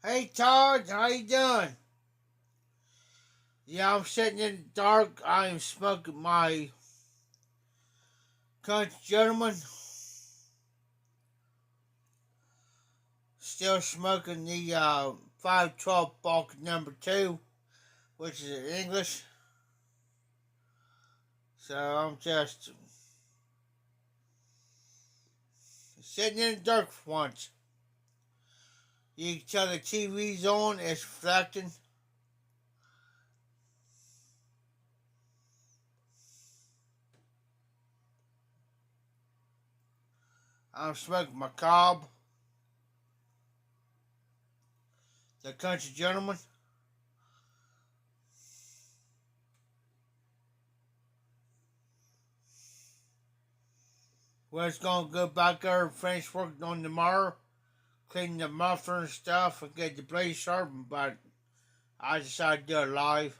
Hey Todd, how you doing? Yeah, I'm sitting in the dark. I am smoking my country gentleman. Still smoking the 512 bulk number 2, which is in English. So I'm just sitting in the dark for once. You can tell the TV's on, it's reflecting. I'm smoking my cob, the country gentleman. We're just gonna go back there and finish working on tomorrow, clean the muffler and stuff, and get the blade sharpened, but I decided to do it live.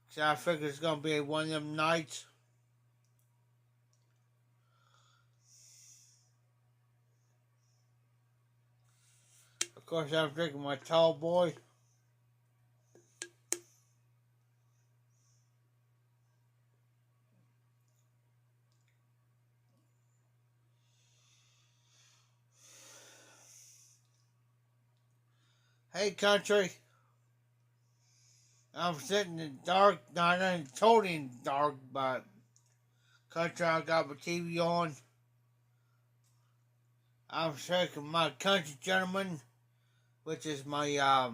So I figure it's gonna be one of them nights. Of course, I'm drinking my tall boy. Hey, country. I'm sitting in the dark, not totally in the dark, but country, I got my TV on. I'm drinking my country gentleman, which is my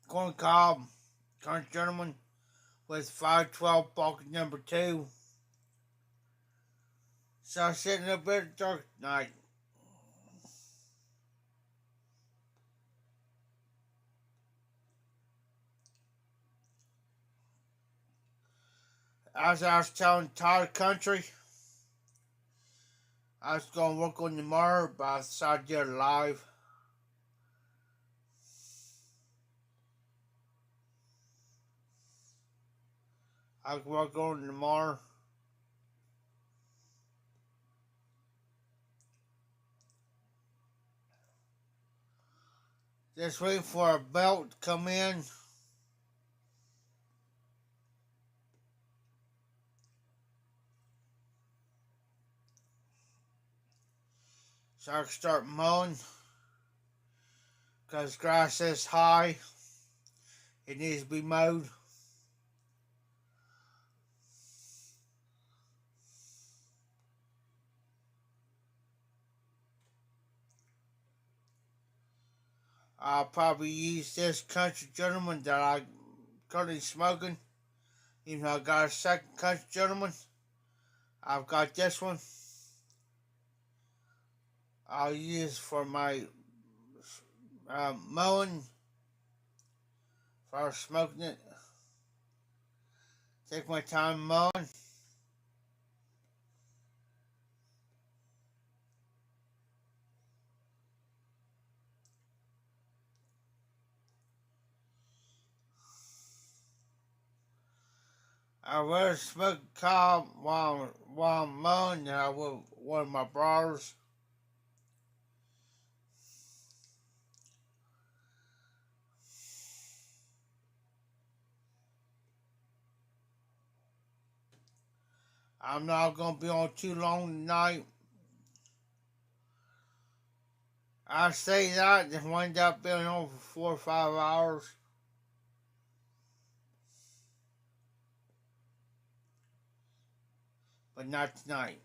corn cob country gentleman with 512 bulk number 2. So I'm sitting up in the dark tonight. As I was telling Todd Country, I was going to work on tomorrow, but I decided to do it live. I'll work on it tomorrow. Just waiting for a belt to come in. So I can start mowing. Because grass is high. It needs to be mowed. I'll probably use this country gentleman that I'm currently smoking. Even though I got a second country gentleman, I've got this one. I'll use for my mowing. For smoking it. Take my time mowing. I rather smoke a cob while I'm mowing than I would one of my brothers. I'm not gonna be on too long tonight. I say that and wind up being on for 4 or 5 hours. But not tonight.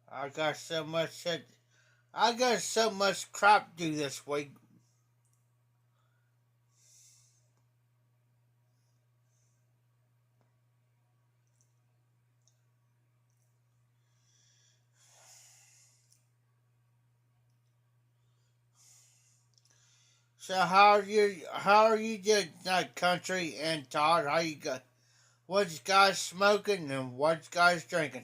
I got so much shit. I got so much crap to do this week. So how are you doing tonight, country and Todd? How you got? What's you guys smoking and what's you guys drinking?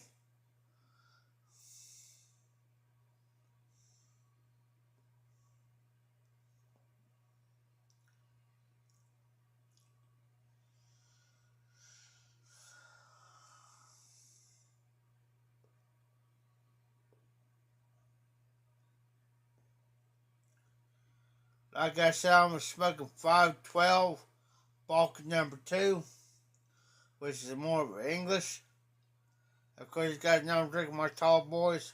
Like I said, I'm smoking 512, bulk number 2, which is more of English. Of course, you guys know I'm drinking my tall boys.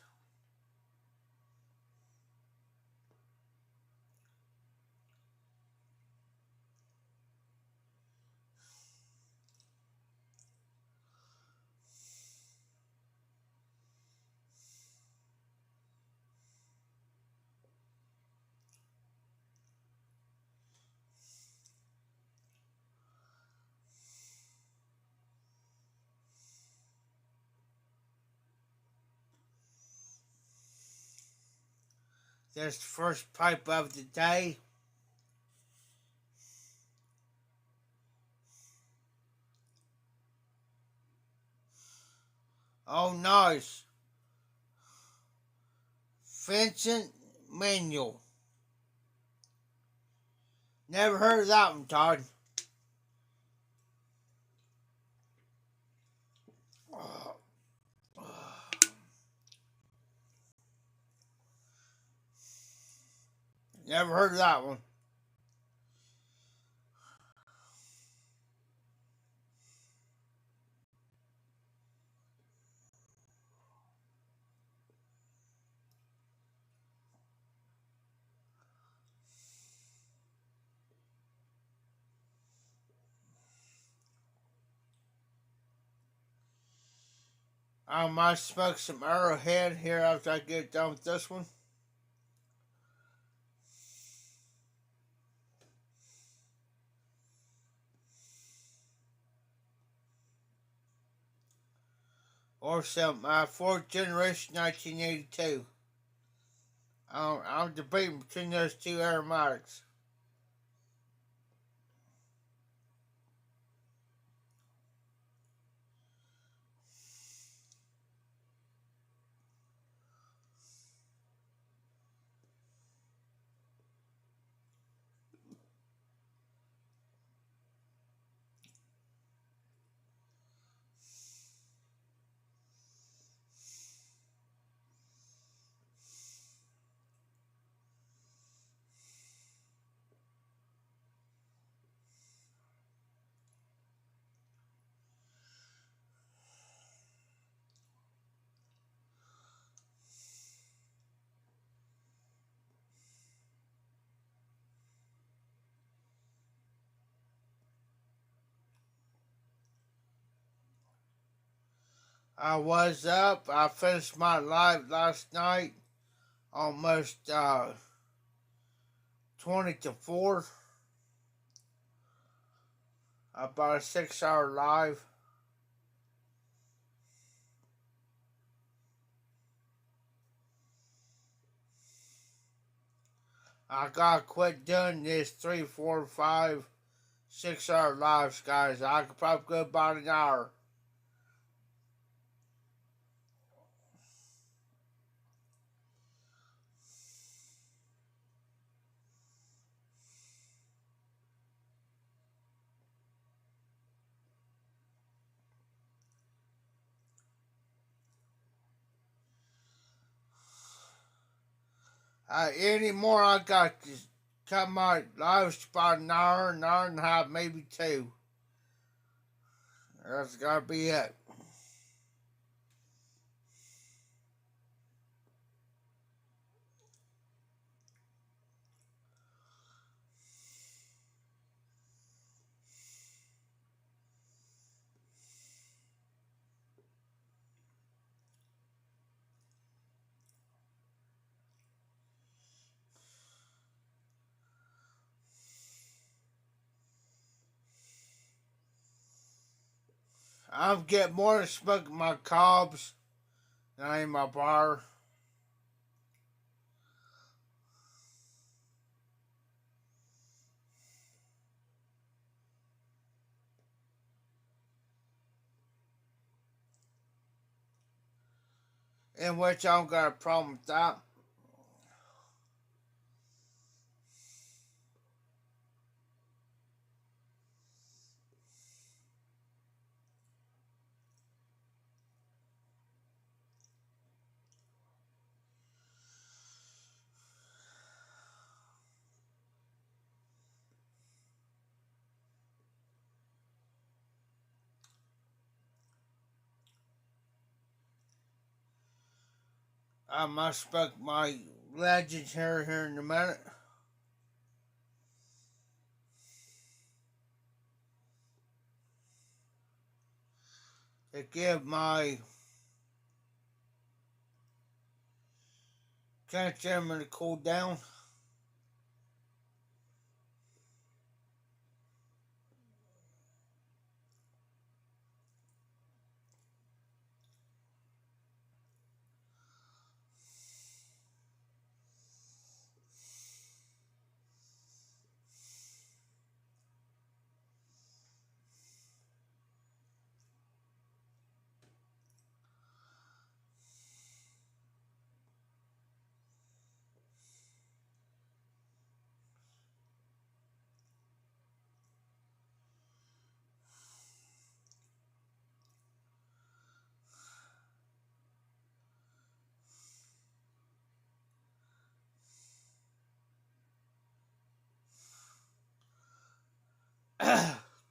That's the first pipe of the day. Oh, nice. Vincent Manuel. Never heard of that one, Todd. Never heard of that one. I might smoke some Arrowhead here after I get done with this one. Or some 4th generation 1982. I'm debating between those two aromatics. I was up. I finished my live last night, almost 20 to 4. About a 6-hour live. I gotta quit doing this 3, 4, 5, 6-hour lives, guys. I could probably go about an hour. Anymore, I got to cut my lives about an hour and a half, maybe 2. That's gotta be it. I'm getting more to smoking my cobs than I am my bar. In which I don't got a problem with that. I must smoke my legends here in a minute. To give my countrymen to cool down.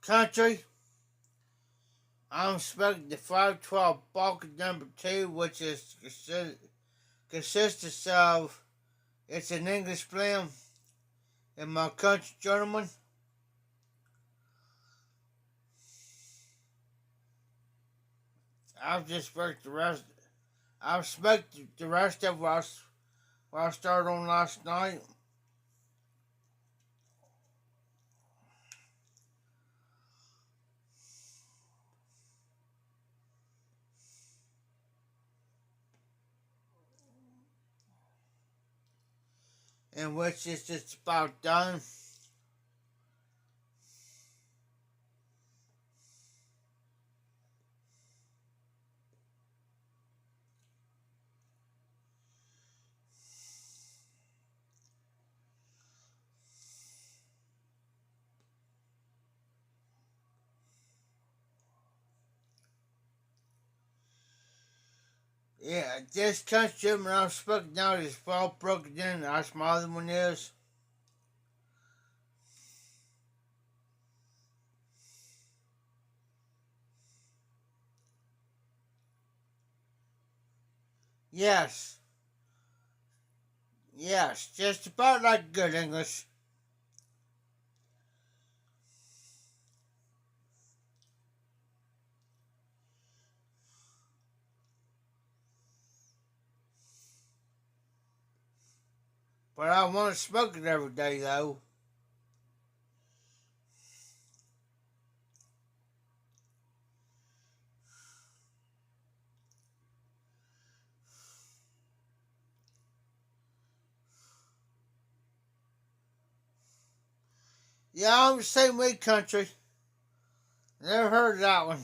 Country, I'm smoking the 512 Balkan number 2, which is consists of, it's an English blend, and my country gentleman. I've just smoked the rest. I've smoked the rest of what I started on last night. And which is just about done. Yeah, this country when I'm smoking now is well broken in. That's my other one is. Yes. Yes, just about like good English. But I want to smoke it every day though. Yeah, I'm the same way, country. Never heard of that one.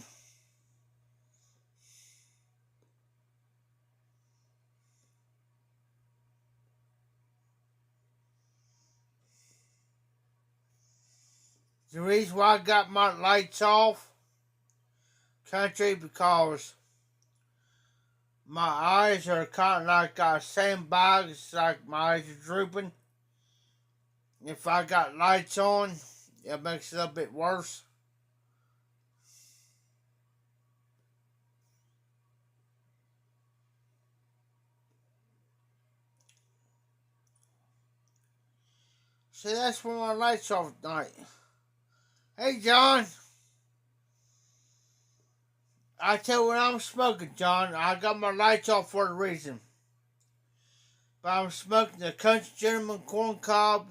The reason why I got my lights off, country, because my eyes are kind of like sandbags. It's like my eyes are drooping. If I got lights on, it makes it a bit worse. See, that's when my lights off at night. Hey, John. I tell you when I'm smoking, John, I got my lights off for a reason. But I'm smoking the Country Gentleman Corn Cob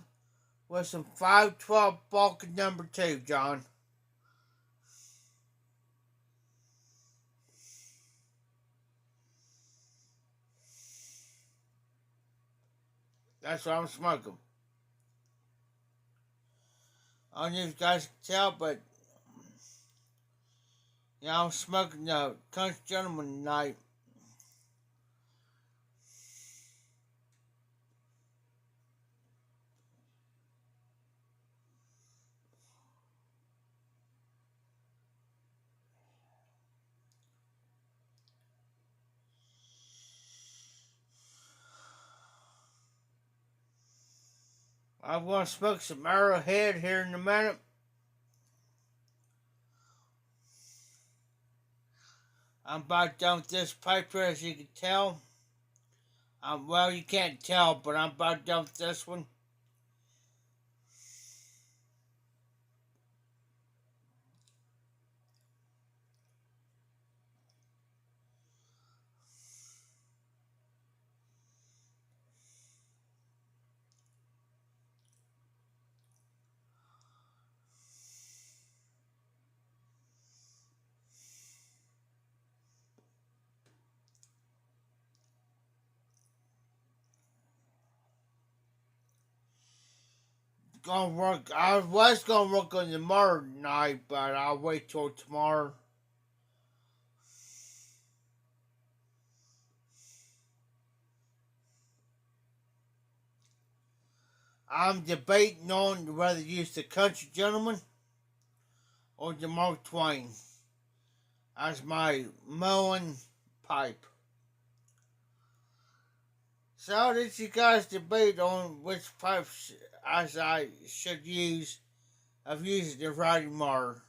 with some 512 Balkan number 2, John. That's what I'm smoking. I don't know if you guys can tell, but yeah, I'm smoking the Country Gentleman tonight. I'm going to smoke some Arrowhead here in a minute. I'm about done with this pipe here, as you can tell. Well, you can't tell, but I'm about done with this one. Gonna work. I was gonna work on tomorrow night, but I'll wait till tomorrow. I'm debating on whether to use the Country Gentleman or the Mark Twain as my mowing pipe. So I'll let you guys debate on which pipe as I should use of using the writing marker.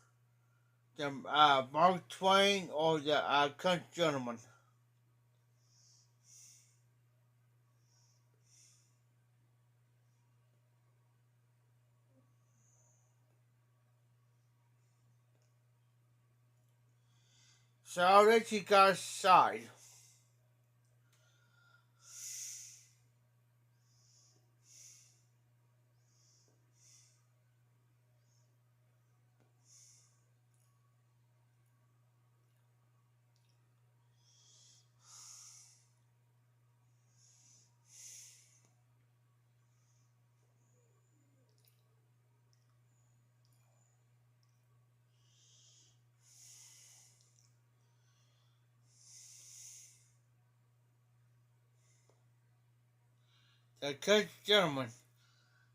The Mark Twain or the Country Gentleman. So I'll let you guys decide. The Country Gentleman.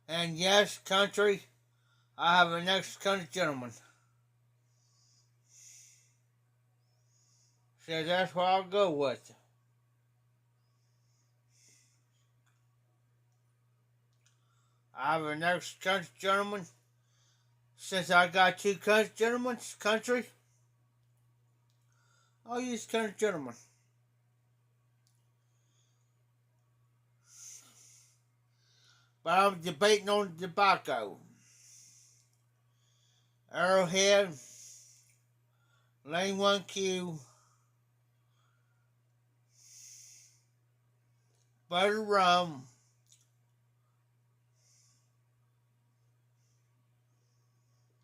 And yes, country, I have a next Country Gentleman. So that's what I'll go with. I have a next Country Gentleman. Since I got two Country Gentlemen, country, I'll use Country Gentleman. But I'm debating on tobacco. Arrowhead, Lane 1Q, Butter Rum,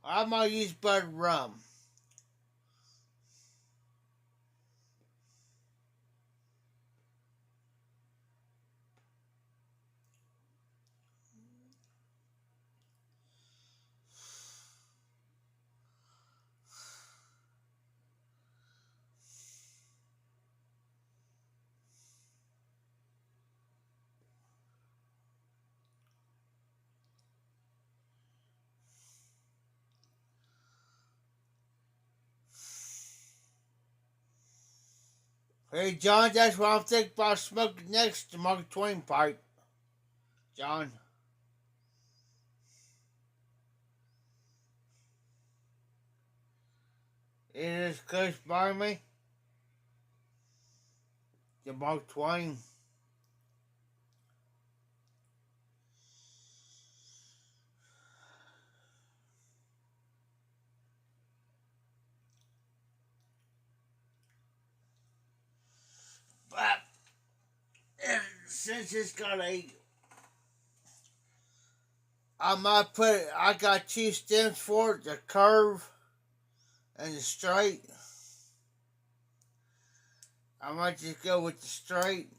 I might use Butter Rum. Hey, John, that's what I'm thinking about smoking next to Mark Twain pipe. John. It is close by me. The Mark Twain. But since it's got I got two stems for it, the curve and the straight. I might just go with the straight.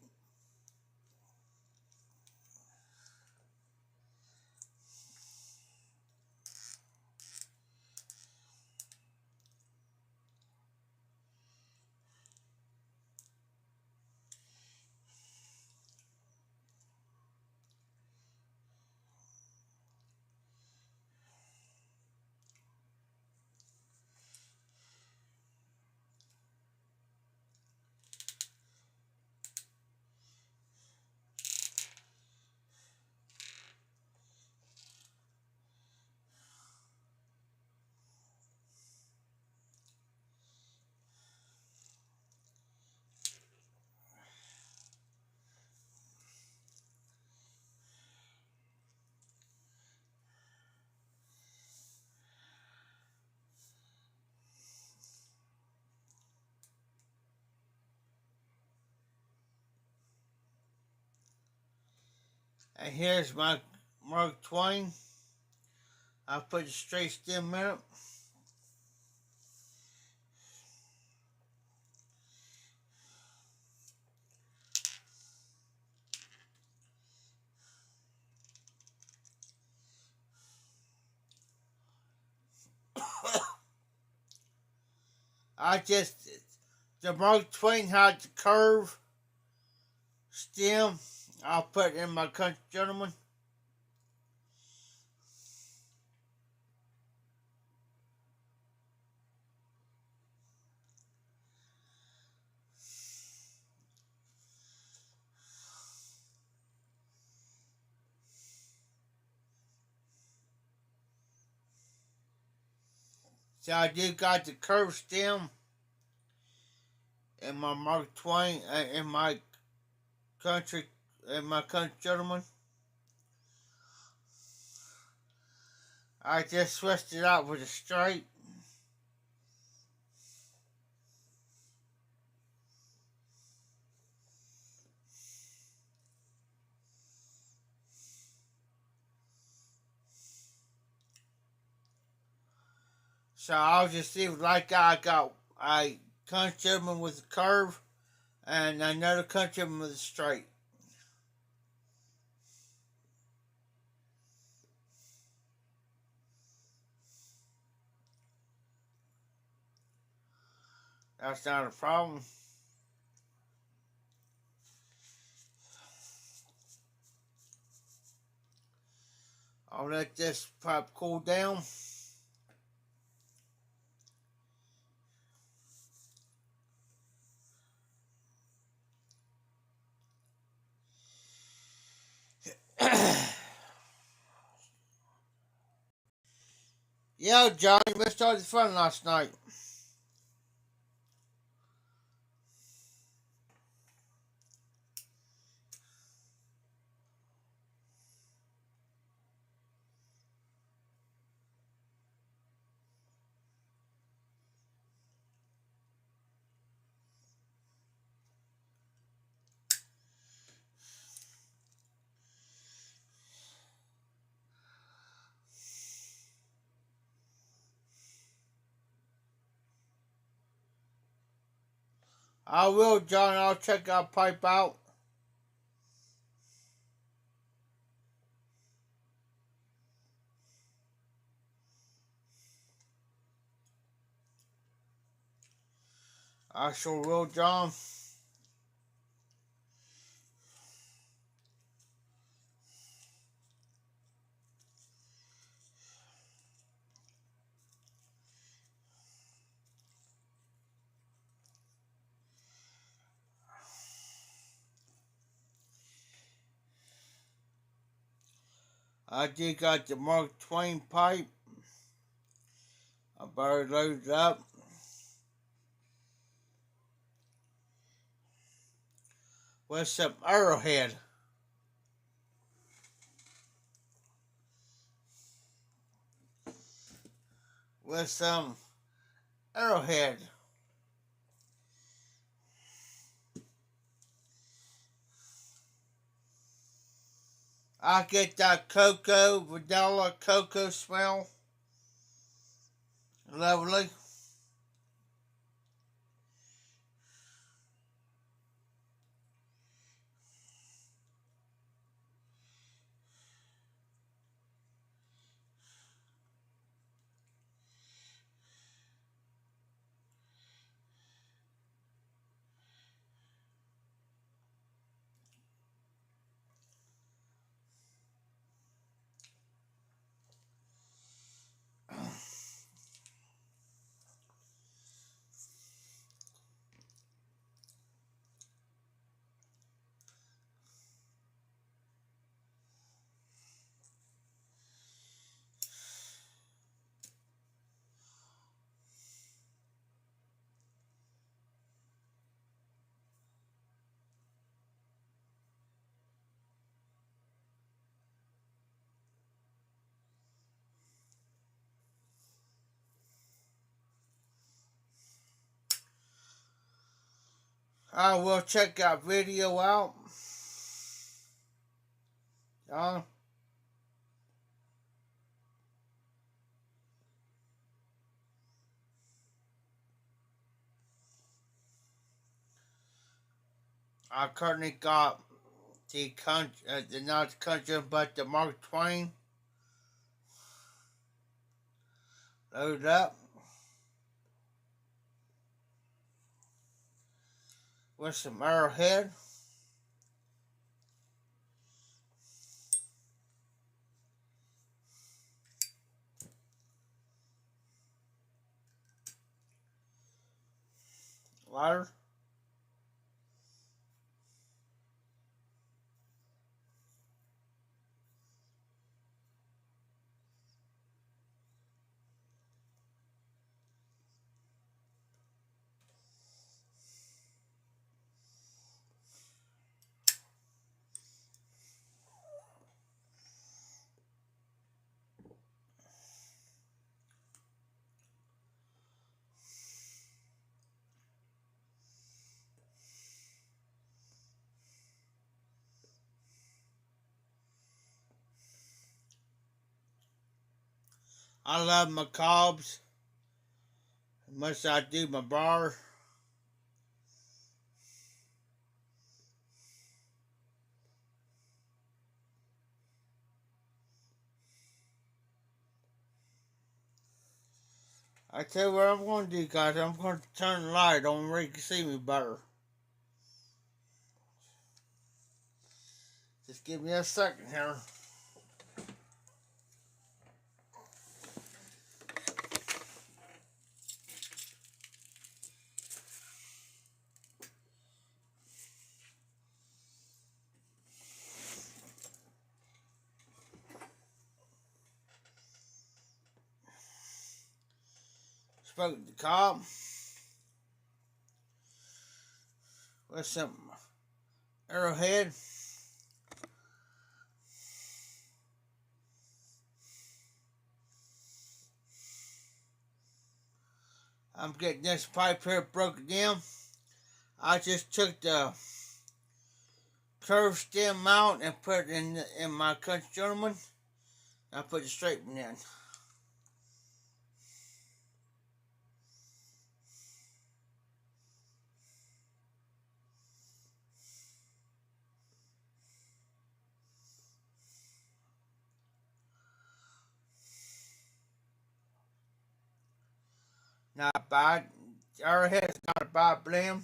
And here's my Mark Twain. I put the straight stem in it. The Mark Twain had the curve stem. I'll put it in my Country Gentleman. So I do got the curve stem in my Mark Twain, in my Country Gentleman. I just switched it out with a straight. So I'll just see like I got a Country Gentleman with a curve and another Country Gentleman with a straight. That's not a problem. I'll let this pipe cool down. Yeah, John, you missed all the fun last night. I will, John. I'll check our pipe out. I sure will, John. I did got the Mark Twain pipe. I better load it up. With some Arrowhead. With some Arrowhead. I get that vanilla cocoa smell. Lovely. I will check that video out. Uh, I currently got the country, not the country, but the Mark Twain loaded up with some Arrowhead. Lighter. I love my cobs as much as I do my bar. I tell you what I'm going to do, guys. I'm going to turn the light on where you can see me better. Just give me a second here. Spoke the cob with some Arrowhead. I'm getting this pipe here broken down. I just took the curved stem out and put it in my country gentleman. I put the straight one in. Not bad. Arrowhead's not a bad blend.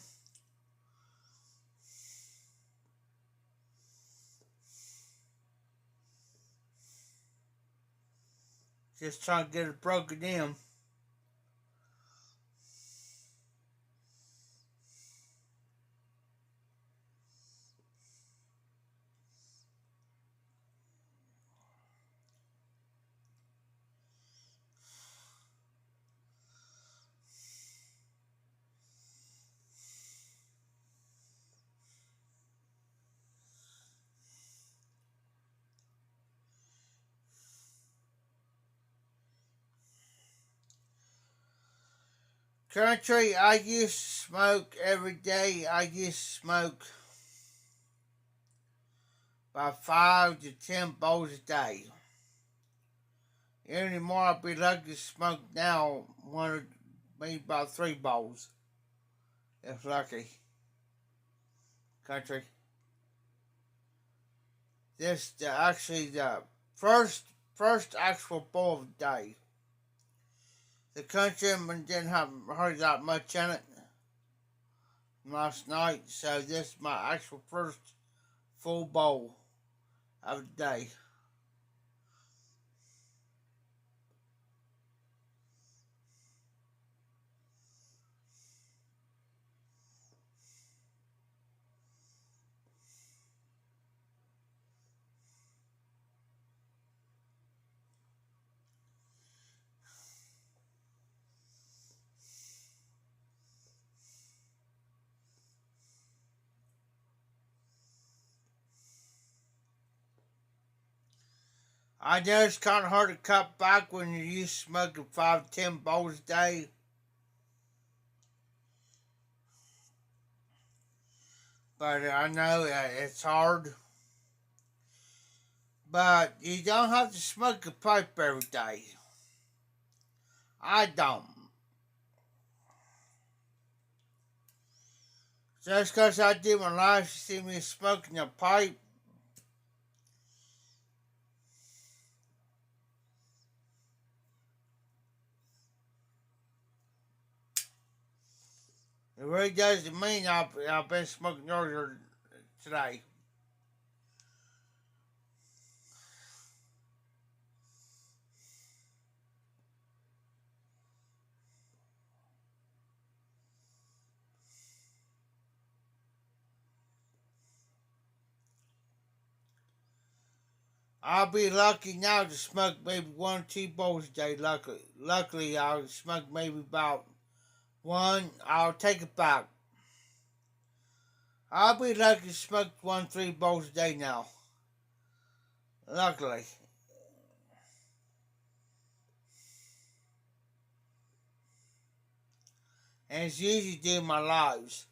Just trying to get it broken in. Country, I used to smoke every day. I used to smoke about 5 to 10 bowls a day. Anymore, I'll be lucky to smoke now maybe about 3 bowls, if lucky. Country. This actually the first actual bowl of the day. The country didn't have hardly that much in it last night, so this is my actual first full bowl of the day. I know it's kind of hard to cut back when you're used to smoking 5 to 10 bowls a day. But I know it's hard. But you don't have to smoke a pipe every day. I don't. Just because I do my life, you see me smoking a pipe. It really doesn't mean I've been smoking earlier today. I'll be lucky now to smoke maybe 1 or 2 bowls a day. Luckily, I'll smoke maybe about one. I'll take it back. I'll be lucky to smoke 1 3 bowls a day now. Luckily. And it's usually during my lives.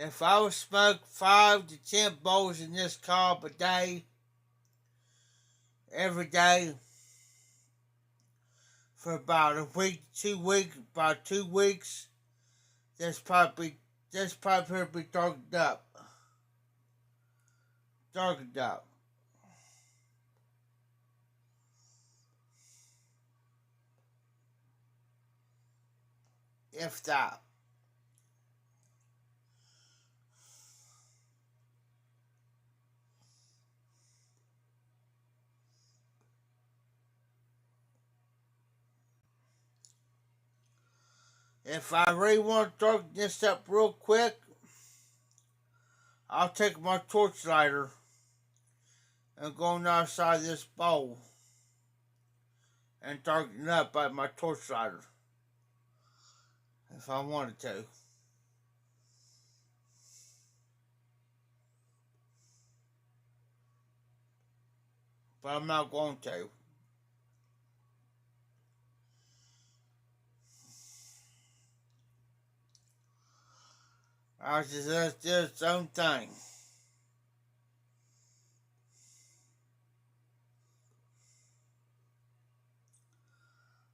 If I would smoke 5 to 10 bowls in this cob a day, every day, for about a week, 2 weeks, about 2 weeks, this pipe here be darkened up. Darkened up. If that. If I really want to darken this up real quick, I'll take my torch lighter and go on the outside of this bowl and darken it up by my torch lighter. If I wanted to. But I'm not going to. I just let do its own thing.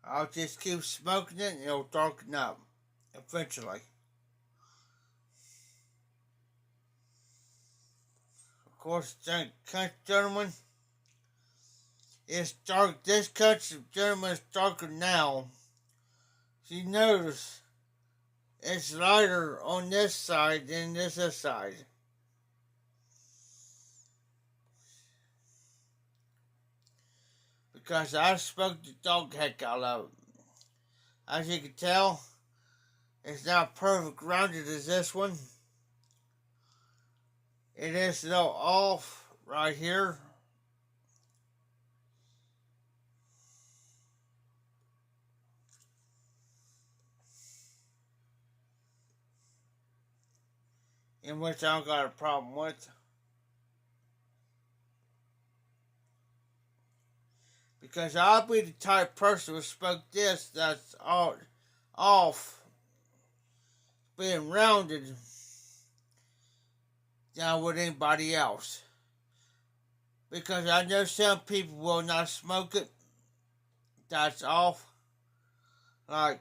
I'll just keep smoking it and it'll darken up eventually. Of course, country gentlemen, it's dark. This country gentleman is darker now. So you notice it's lighter on this side than this side. Because I smoked the dog heck out of it. As you can tell, it's not perfect rounded as this one. It is a little off right here. In which I don't got a problem with. Because I'll be the type of person who smoke this that's all off, being rounded than with anybody else. Because I know some people will not smoke it that's off. Like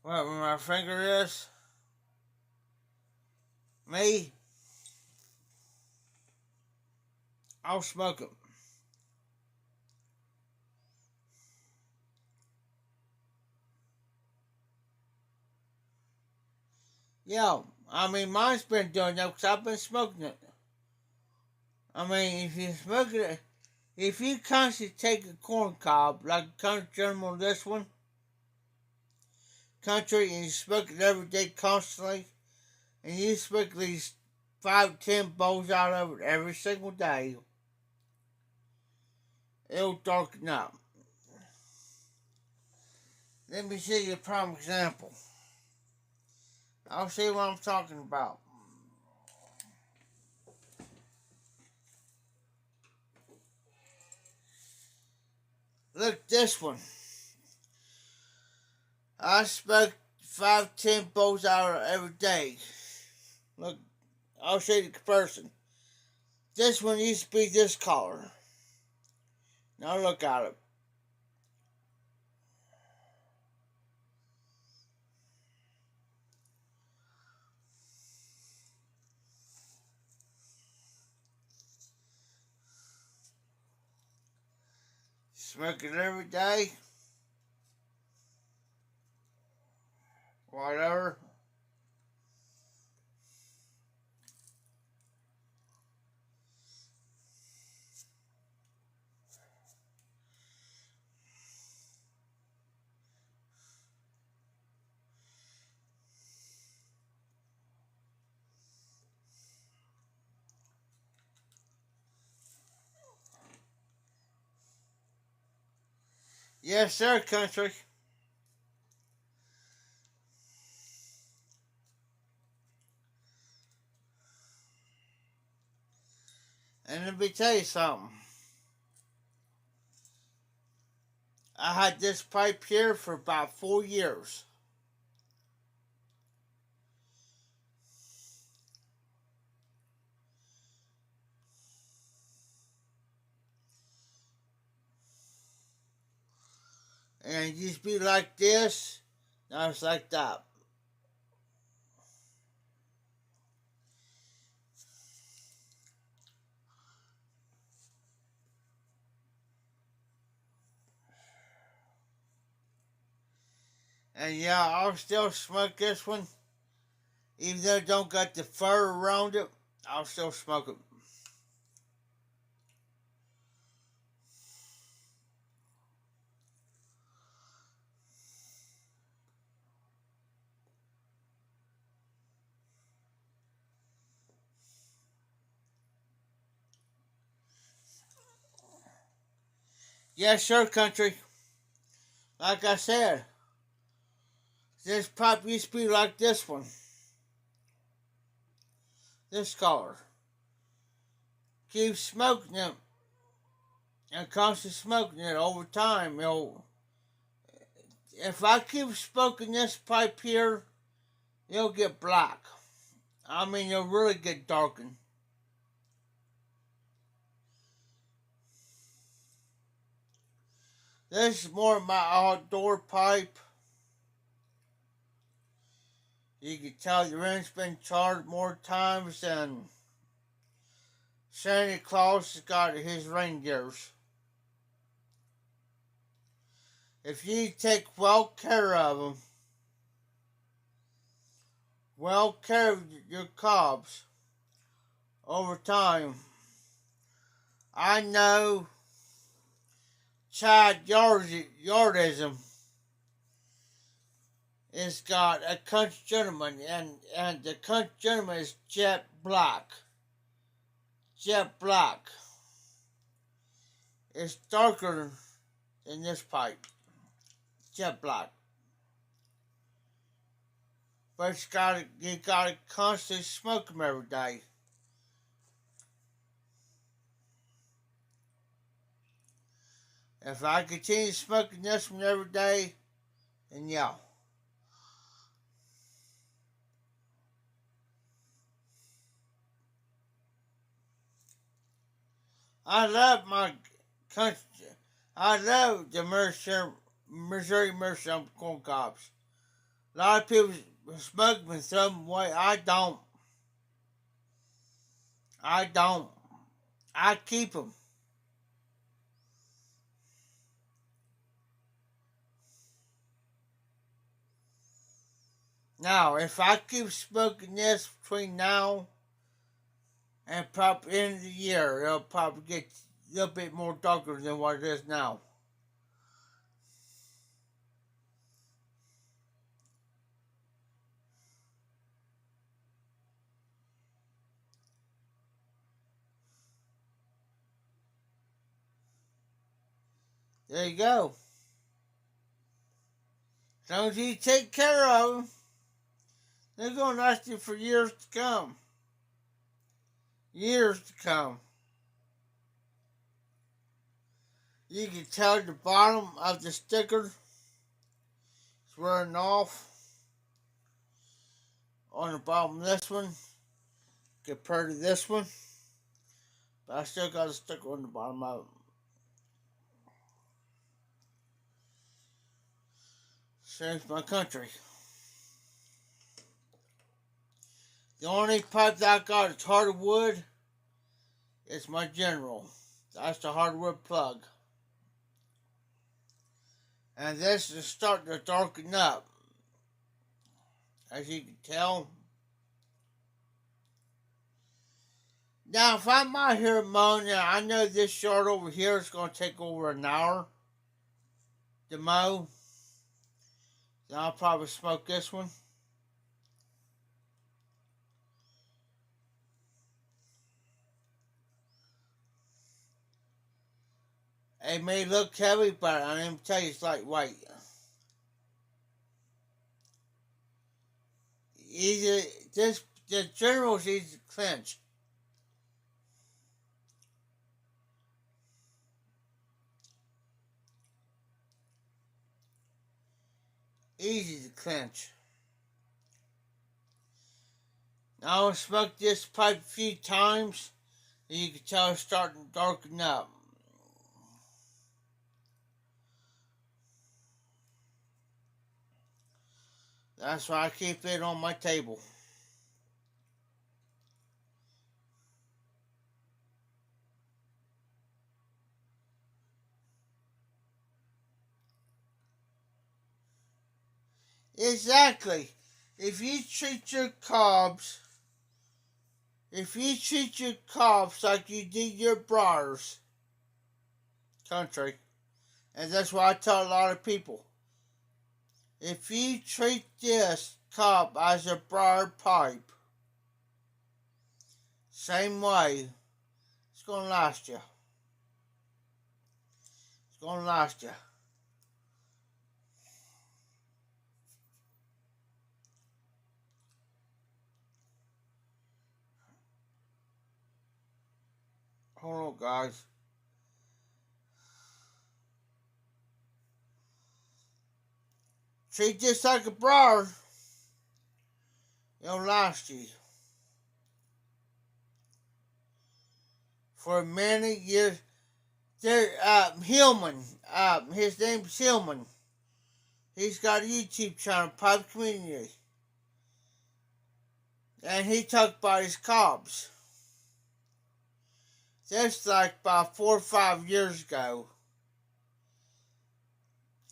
where my finger is. Me, I'll smoke it. Yeah, I mean, mine's been doing that because I've been smoking it. I mean, if you smoke it, if you constantly take a corn cob, like country gentleman this one, country, and you smoke it every day constantly, and you smoke these 5 10 bowls out of it every single day, it'll darken up. Let me see you a prime example. I'll see what I'm talking about. Look, this one. I smoke 5-10 bowls out every day. Look, I'll show you the comparison. This one used to be this color. Now look at it. Smoke it every day. Whatever. Yes, sir, country. And let me tell you something. I had this pipe here for about 4 years. And it used to be like this. Now it's like that. And yeah, I'll still smoke this one. Even though it don't got the fur around it, I'll still smoke it. Yes, sir, country. Like I said, this pipe used to be like this one. This color. Keep smoking it and constantly smoking it over time. If I keep smoking this pipe here, it'll get black. I mean, it'll really get darkened. This is more of my outdoor pipe. You can tell the rent's been charged more times than Santa Claus has got his reindeers. If you take well care of them, well care of your cobs over time, I know Chad Yardism has got a country gentleman, and the country gentleman is jet black. Jet black. It's darker than this pipe. Jet black. But you gotta constantly smoke them every day. If I continue smoking this one every day, then yeah. I love my country. I love the Missouri corn cobs. A lot of people smoke them some way. I don't. I don't. I keep them. Now, if I keep smoking this between now and probably end of the year, it'll probably get a little bit more darker than what it is now. There you go. As long as you take care of them, they're going to last you for years to come. Years to come. You can tell the bottom of the sticker is wearing off on the bottom of this one compared to this one. But I still got a sticker on the bottom of it. Saves my country. The only pipe that I got that's hardwood is my General. That's the hardwood plug. And this is starting to darken up. As you can tell. Now, if I'm out here mowing, I know this yard over here is going to take over an hour to mow. Then I'll probably smoke this one. It may look heavy, but I didn't tell you it's lightweight. The General's easy to clench. Easy to clench. Now I've smoked this pipe a few times, and you can tell it's starting to darken up. That's why I keep it on my table. Exactly. If you treat your cobs like you did your briars, country, and that's what I tell a lot of people. If you treat this cob as a briar pipe, same way, it's going to last you. It's going to last you. Hold on, guys. Treat this like a briar. It'll last you for many years. There, Hillman, his name's Hillman. He's got a YouTube channel, Pipe Community, and he talked about his cobs. That's like about 4 or 5 years ago.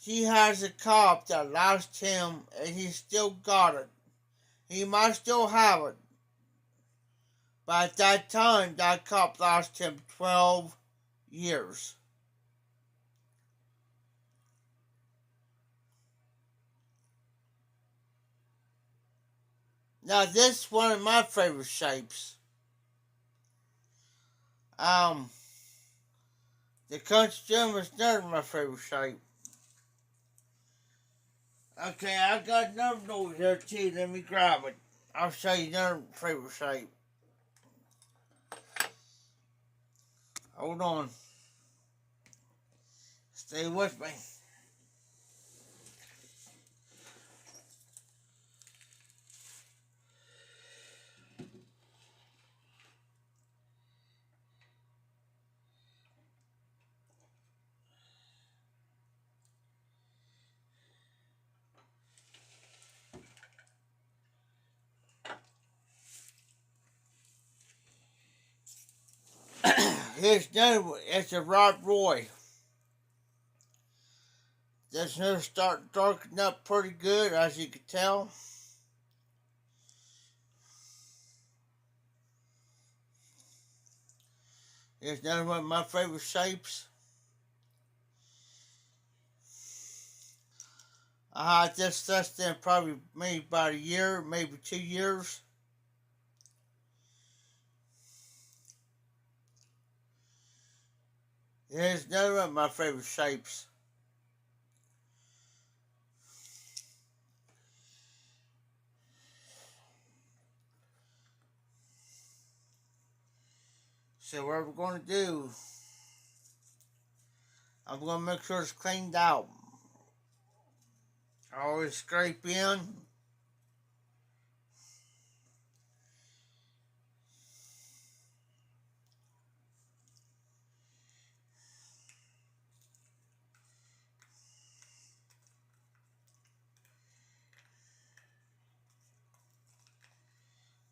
He has a cob that lasts him, and he's still got it. He might still have it. But at that time, that cob lasted him 12 years. Now, this is one of my favorite shapes. The Country Gym is another my favorite shape. Okay, I got another over here too. Let me grab it. I'll show you another favorite shape. Hold on. Stay with me. Here's another one. It's a Rod Roy. This here's starting to darken up pretty good, as you can tell. Here's another one of my favorite shapes. I had this less than probably maybe about a year, maybe 2 years. Here's another one of my favorite shapes. So what we're going to do, I'm going to make sure it's cleaned out. I always scrape in.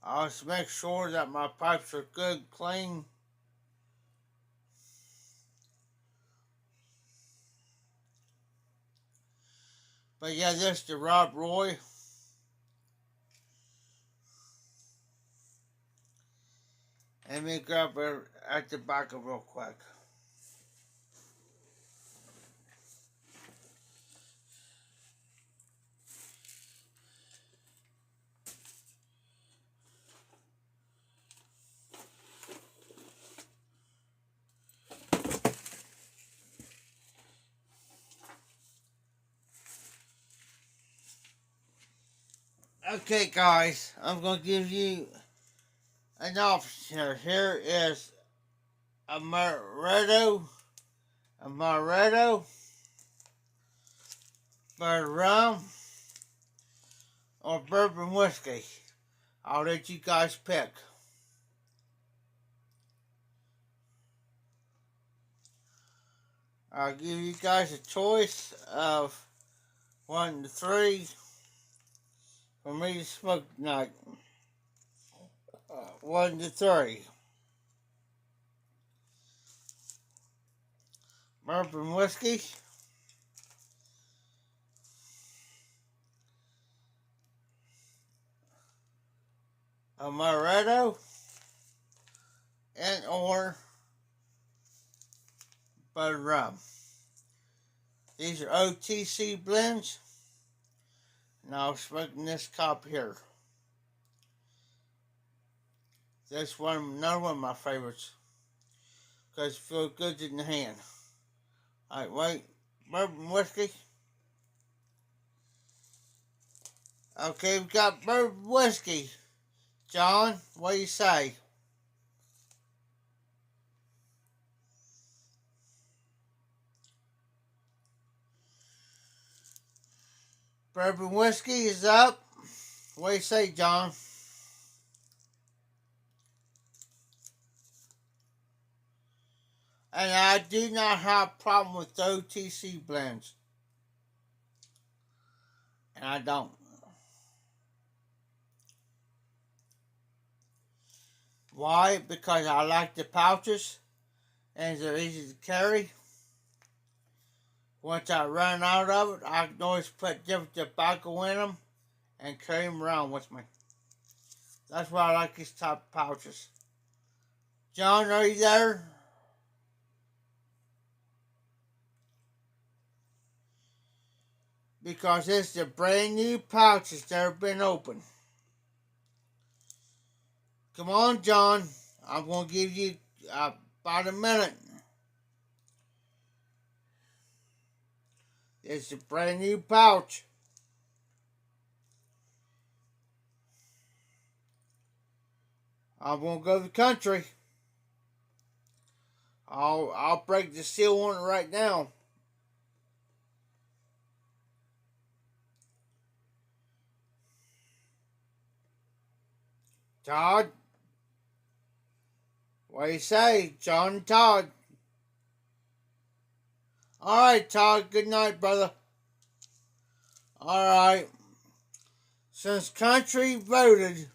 I always make sure that my pipes are good, clean. But yeah, this is the Rob Roy. Let me grab it at the back of real quick. Okay, guys, I'm going to give you an option here. Here is amaretto, bourbon rum, or bourbon whiskey. I'll let you guys pick. I'll give you guys a choice of 1 to 3 for me to smoke tonight. 1 to 3. Bourbon whiskey, amaretto, and or bourbon rum. These are OTC blends. Now I'm smoking this cup here. This one, another one of my favorites, because it feels good in the hand. Alright, wait, bourbon whiskey. Okay, we got bourbon whiskey. John, what do you say? Bourbon whiskey is up. What do you say, John? And I do not have a problem with OTC blends. And I don't. Why? Because I like the pouches and they're easy to carry. Once I run out of it, I can always put different tobacco in them and carry them around with me. That's why I like these type of pouches. John, are you there? Because it's the brand new pouches that have been opened. Come on, John. I'm going to give you about a minute. It's a brand new pouch. I'm going to go to the country. I'll break the seal on it right now. Todd? What do you say? John and Todd. Alright, Todd. Good night, brother. Alright. Since country voted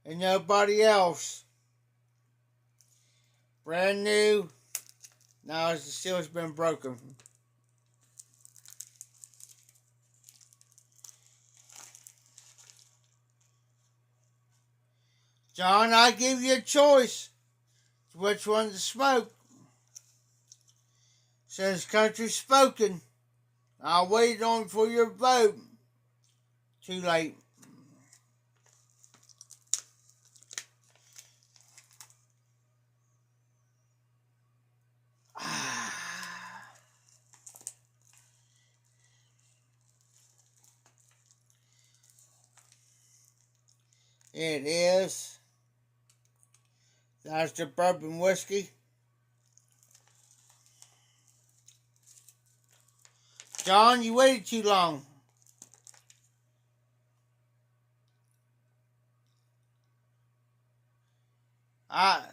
and nobody else, brand new, now the seal's been broken. John, I give you a choice which one to smoke. Since country's spoken, I'll wait on for your vote. Too late. It is That's the bourbon whiskey. John, you waited too long. I.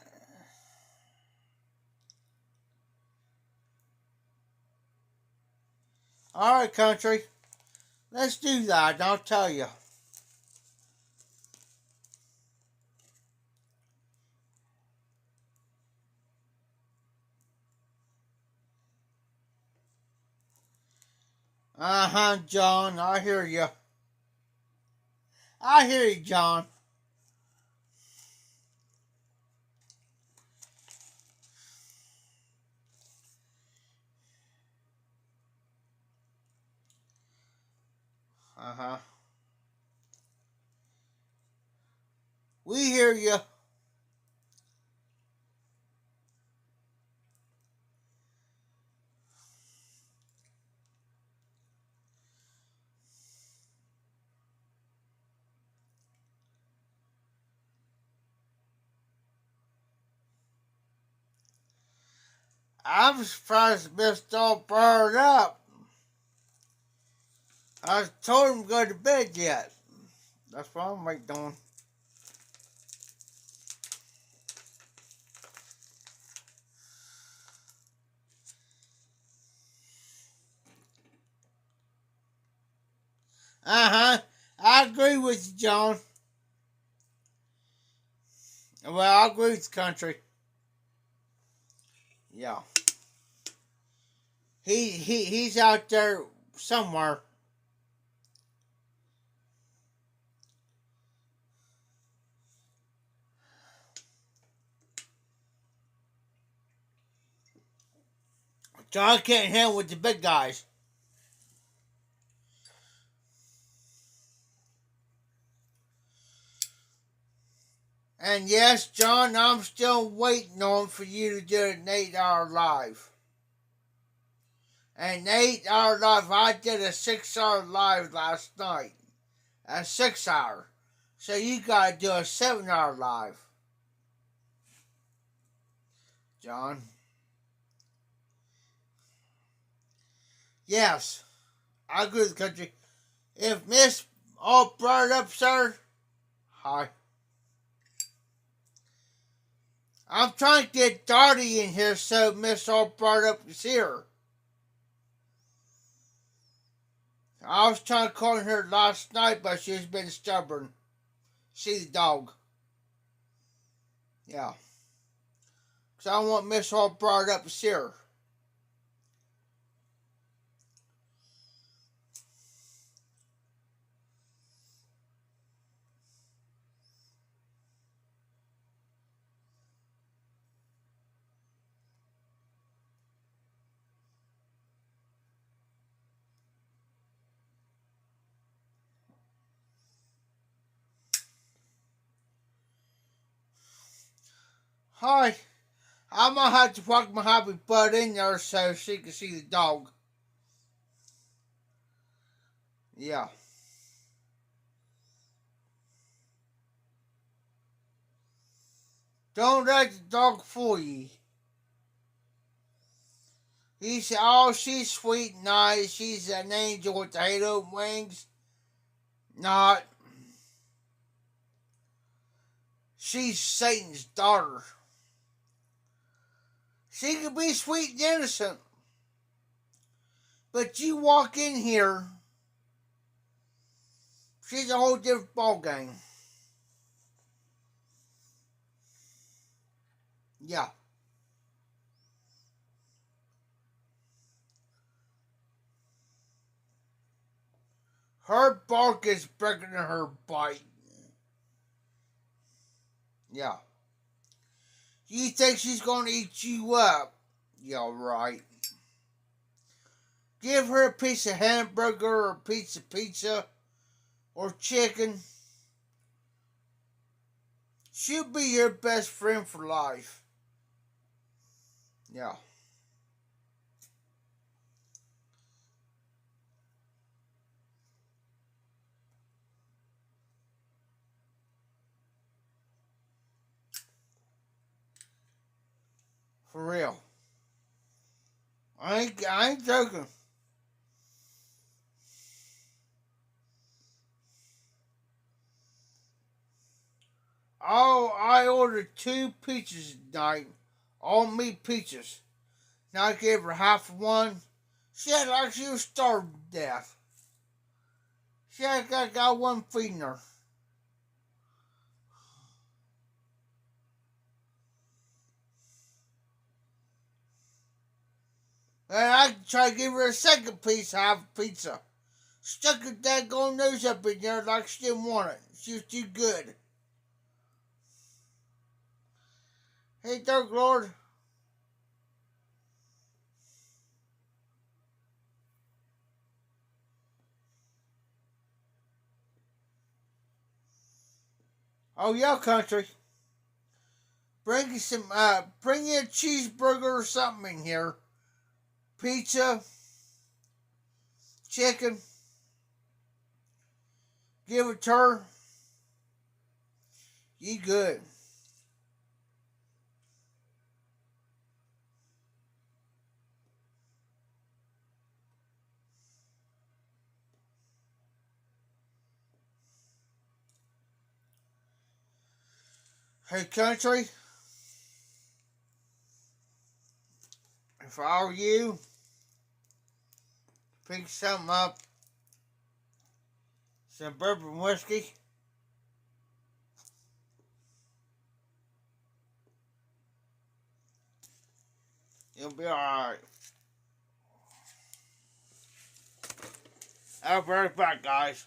All right, country. Let's do that. I'll tell you. John. I hear you. I hear you, John. Uh huh. We hear you. I'm surprised Miss all burned up. I told him to go to bed yet. That's what I'm like doing. I agree with you, John. Well, I agree with the country. Yeah. He's out there somewhere. John can't handle with the big guys. And yes, John, I'm still waiting on for you to do an 8-hour live. An 8-hour live. I did a 6-hour live last night. A 6-hour. So you gotta do a 7-hour live. John. Yes, I agree with the country. If Miss all brought up, sir. Hi. I'm trying to get Dottie in here so Miss all brought up is here. I was trying to call her last night, but she's been stubborn. See the dog. Yeah. Because I want Miss all brought up is here. Hi. I'm gonna have to walk my happy butt in there so she can see the dog. Yeah. Don't let the dog fool you. He said, oh, she's sweet and nice. She's an angel with the halo wings. Not. She's Satan's daughter. She can be sweet and innocent. But you walk in here, she's a whole different ballgame. Yeah. Her bark is bigger than her bite. Yeah. You think she's gonna eat you up? Yeah, right. Give her a piece of hamburger or a piece of pizza or chicken. She'll be your best friend for life. Yeah. For real. I ain't joking. Oh, I ordered 2 pizzas tonight. All meat pizzas. Now I gave her half of one. She had like she was starved to death. She had got one feeding her. And I tried to give her a second piece, half a pizza. Stuck her daggone nose up in there like she didn't want it. She was too good. Hey, Dark Lord. Oh yeah, country. Bring you some. Bring you a cheeseburger or something in here. Pizza, chicken. Give it to her. You good. Hey, country. If I were you, pick something up. Some bourbon whiskey. You'll be alright. I'll be right back, guys.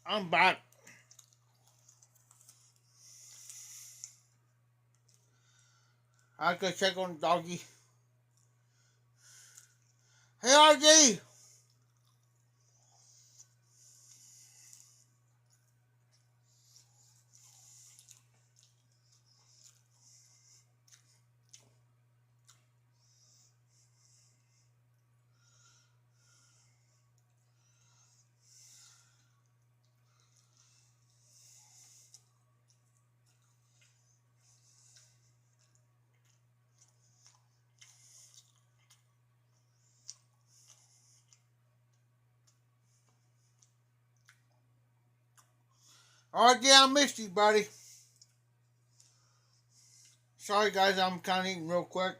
I'm back. I could check on the doggy. Hey, RD. RD, I missed you, buddy. Sorry, guys. I'm kind of eating real quick.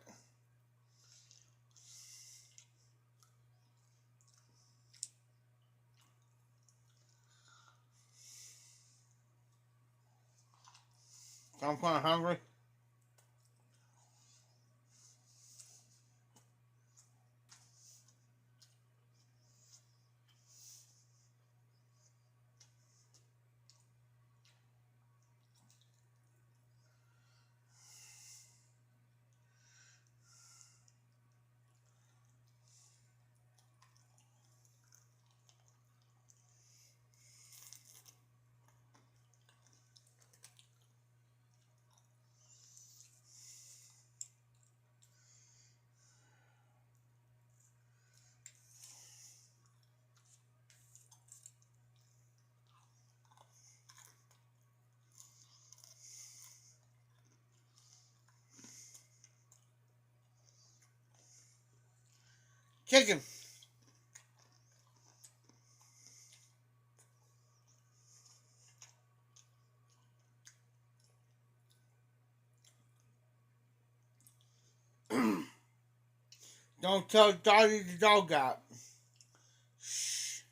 I'm kind of hungry. Chicken. Don't tell Dottie the dog out. Shh.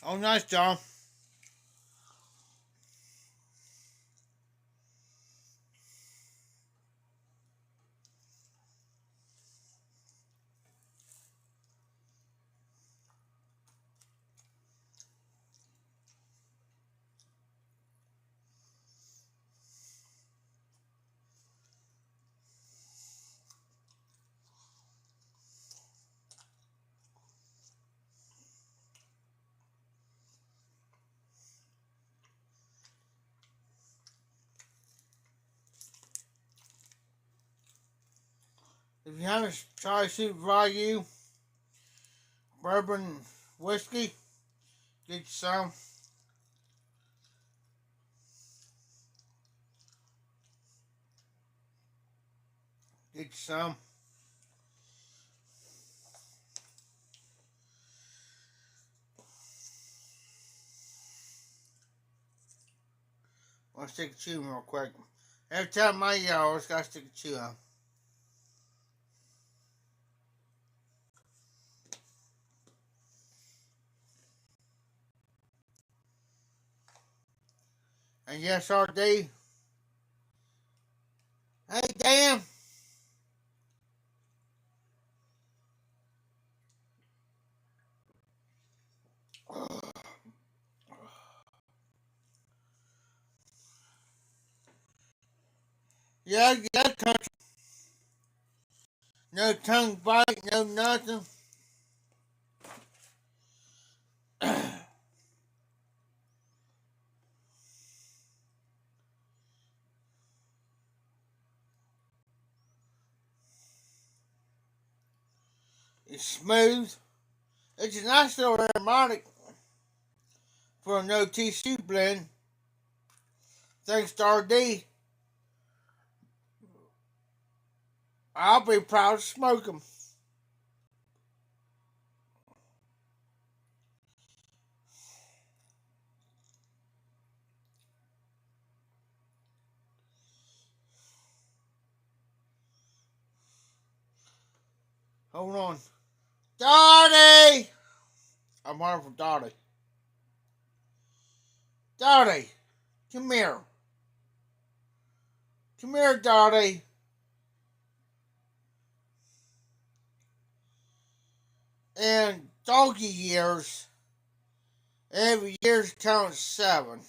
Oh, nice, John. If you haven't tried Super Value bourbon whiskey, get you some. Get you some. I want to stick a chew real quick. Every time I yell, I just gotta stick a chew on. And yes, RD. Hey, damn. Yeah, country. No tongue bite, no nothing. It's smooth. It's a nice little aromatic for an OTC blend. Thanks to RD. I'll be proud to smoke them. Hold on. Dottie! I'm waiting for Dottie. Dottie, come here. Come here, Dottie. In doggy years, every year's counts 7.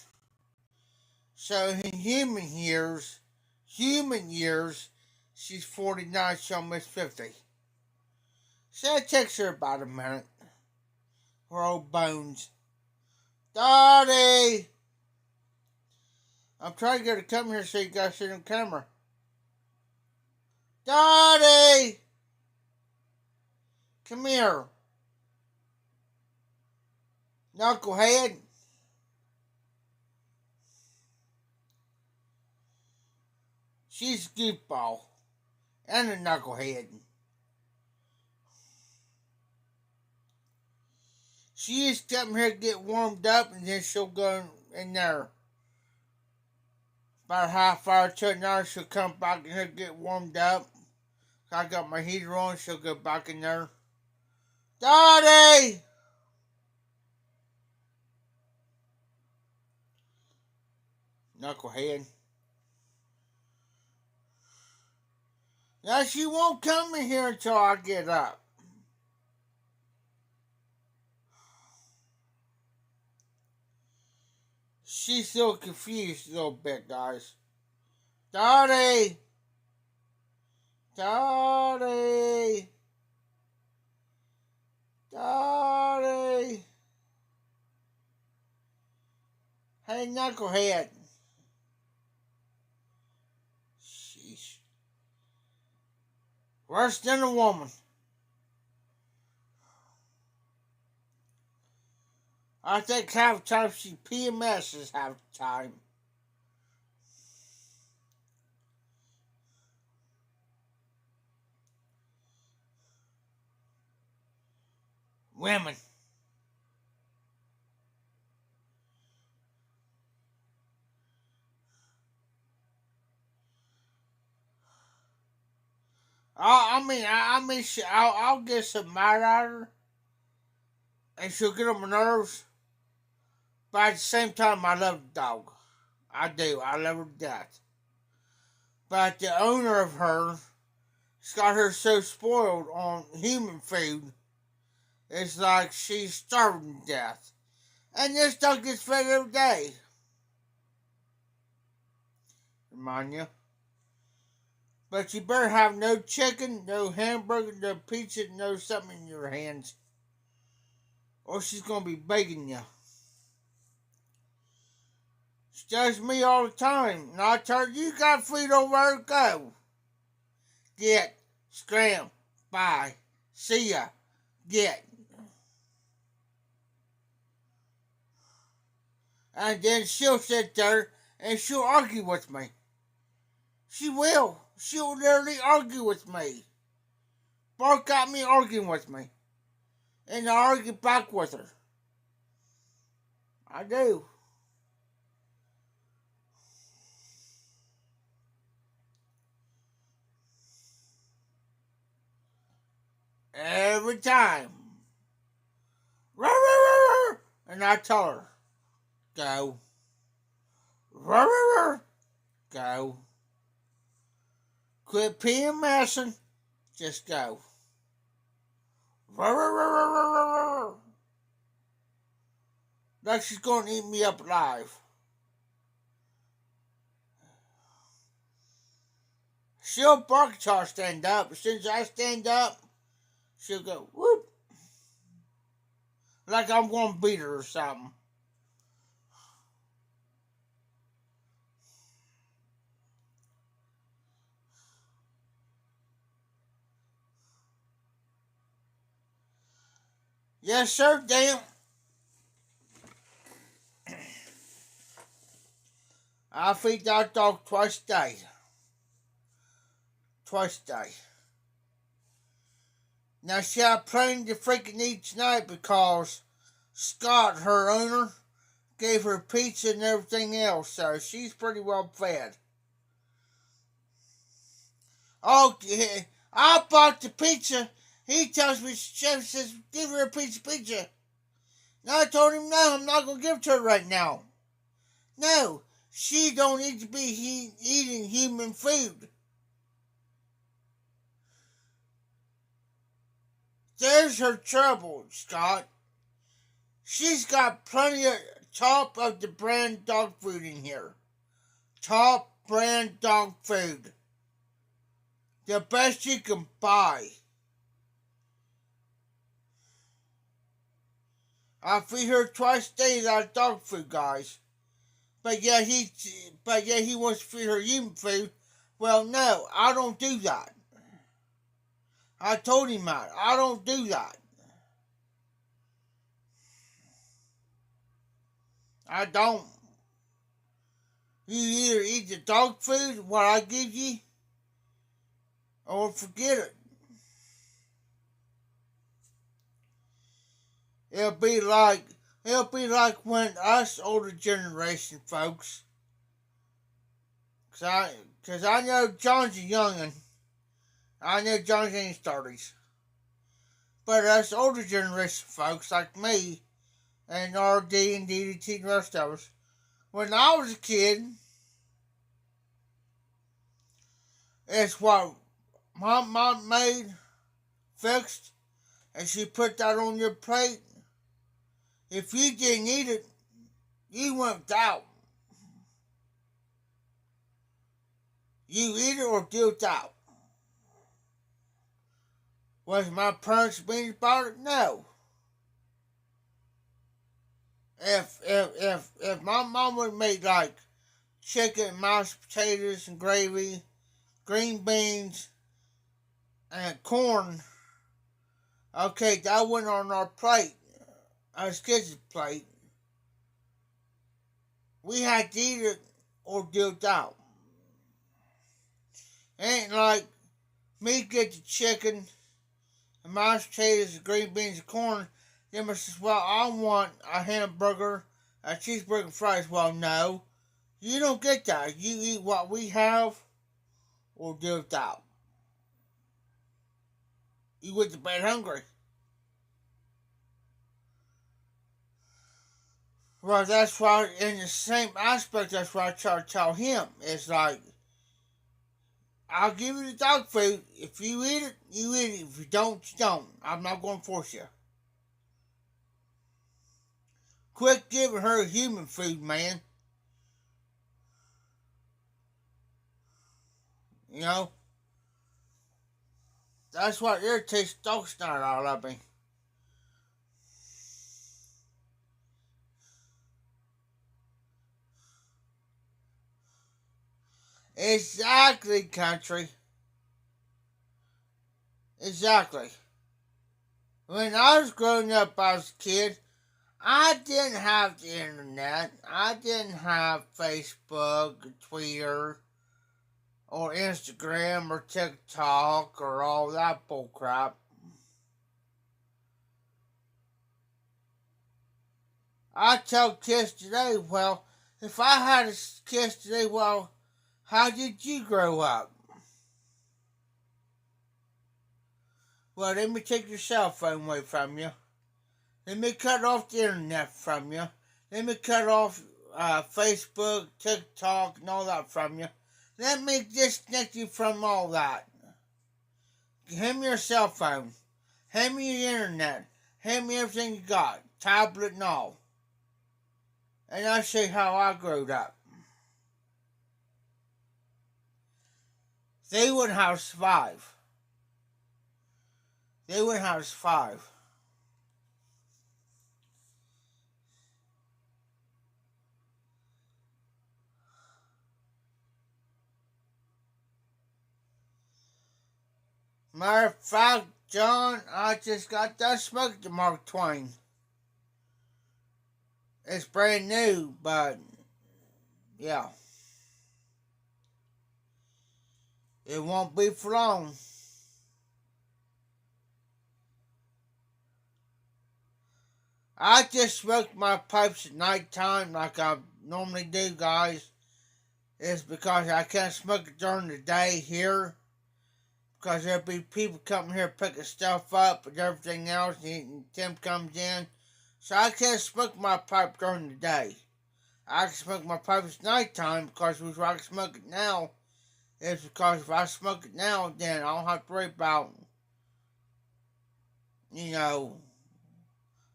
So in human years, she's 49, she'll almost 50. So it takes her about a minute. Her old bones. Dottie! I'm trying to get her to come here so you guys see on camera. Dottie! Come here. Knucklehead. She's a goofball. and a knucklehead. She is coming here to get warmed up, and then she'll go in there. About a half hour to an hour, she'll come back in here to get warmed up. I got my heater on, she'll go back in there. Daddy! Knucklehead. Now she won't come in here until I get up. She's still confused a little bit, guys. Dottie! Dottie! Dottie! Hey, Knucklehead. Sheesh. Worse than a woman. I think half the time she PMSs half the time. Women. I'll get some mad at her, and she'll get on my nerves. But at the same time, I love the dog. I do. I love her to death. But the owner of her has got her so spoiled on human food, it's like she's starving to death. And this dog gets fed every day. Remind you. But you better have no chicken, no hamburger, no pizza, no something in your hands. Or she's going to be begging you. She does me all the time. And I tell her, you got food over there, go. Get, scram, bye, see ya, get. And then she'll sit there and she'll argue with me. She will. She'll literally argue with me. Bark at me arguing with me. And I argue back with her. I do. Every time. And I tell her, go. Go. Quit PMSing. Just go. Like she's going to eat me up alive. She'll bark till I stand up. As soon as I stand up, she'll go, whoop. Like I'm going to beat her or something. Yes, sir, damn. I feed that dog twice a day. Twice a day. Now, she had plenty to freaking eat tonight because Scott, her owner, gave her pizza and everything else, so she's pretty well fed. Oh, yeah, I bought the pizza. He tells me, chef says, give her a piece of pizza. And I told him, no, I'm not going to give it to her right now. No, she don't need to be eating human food. There's her trouble, Scott. She's got plenty of top of the brand dog food in here. Top brand dog food. The best you can buy. I feed her twice a day that dog food, guys. But yeah, he wants to feed her human food. Well, no, I don't do that. I told him that. I don't do that. I don't. You either eat the dog food, what I give you, or forget it. It'll be like when us older generation folks, cause I know John's a youngin'. I know John's in his 30s. But us older generation folks like me and RD and DDT and the rest of us, when I was a kid, it's what my mom made, fixed, and she put that on your plate. If you didn't eat it, you went without. You eat it or do without. Was my parents mean about it? No. If my mom would make like chicken, mashed potatoes, and gravy, green beans, and corn, okay, that went on our plate, our kids' plate. We had to eat it or do without. It ain't like me get the chicken and mashed potatoes and green beans and corn. Then I says, well, I want a hamburger, a cheeseburger, fries. Well, no, you don't get that. You eat what we have or do without. You went to bed hungry. Well, that's why, in the same aspect, that's what I try to tell him. It's like, I'll give you the dog food. If you eat it, you eat it. If you don't, you don't. I'm not going to force you. Quit giving her human food, man. You know? That's what irritates the dog snot out of me. Exactly, country. Exactly. When I was growing up as a kid, I didn't have the internet. I didn't have Facebook or Twitter or Instagram or TikTok or all that bullcrap. I tell kids today, well, if I had a kid today, well, how did you grow up? Well, let me take your cell phone away from you. Let me cut off the internet from you. Let me cut off Facebook, TikTok, and all that from you. Let me disconnect you from all that. Hand me your cell phone. Hand me your internet. Hand me everything you got. Tablet and all. And I'll show you how I grew up. They wouldn't have survived. They wouldn't have survived. Matter of fact, John, I just got that smoking the Mark Twain. It's brand new, but yeah. It won't be for long. I just smoke my pipes at night time like I normally do, guys. It's because I can't smoke it during the day here. Because there'll be people coming here picking stuff up and everything else, and Tim comes in. So I can't smoke my pipe during the day. I can smoke my pipe at nighttime because if I can smoke it now, it's because if I smoke it now, then I don't have to worry about, you know,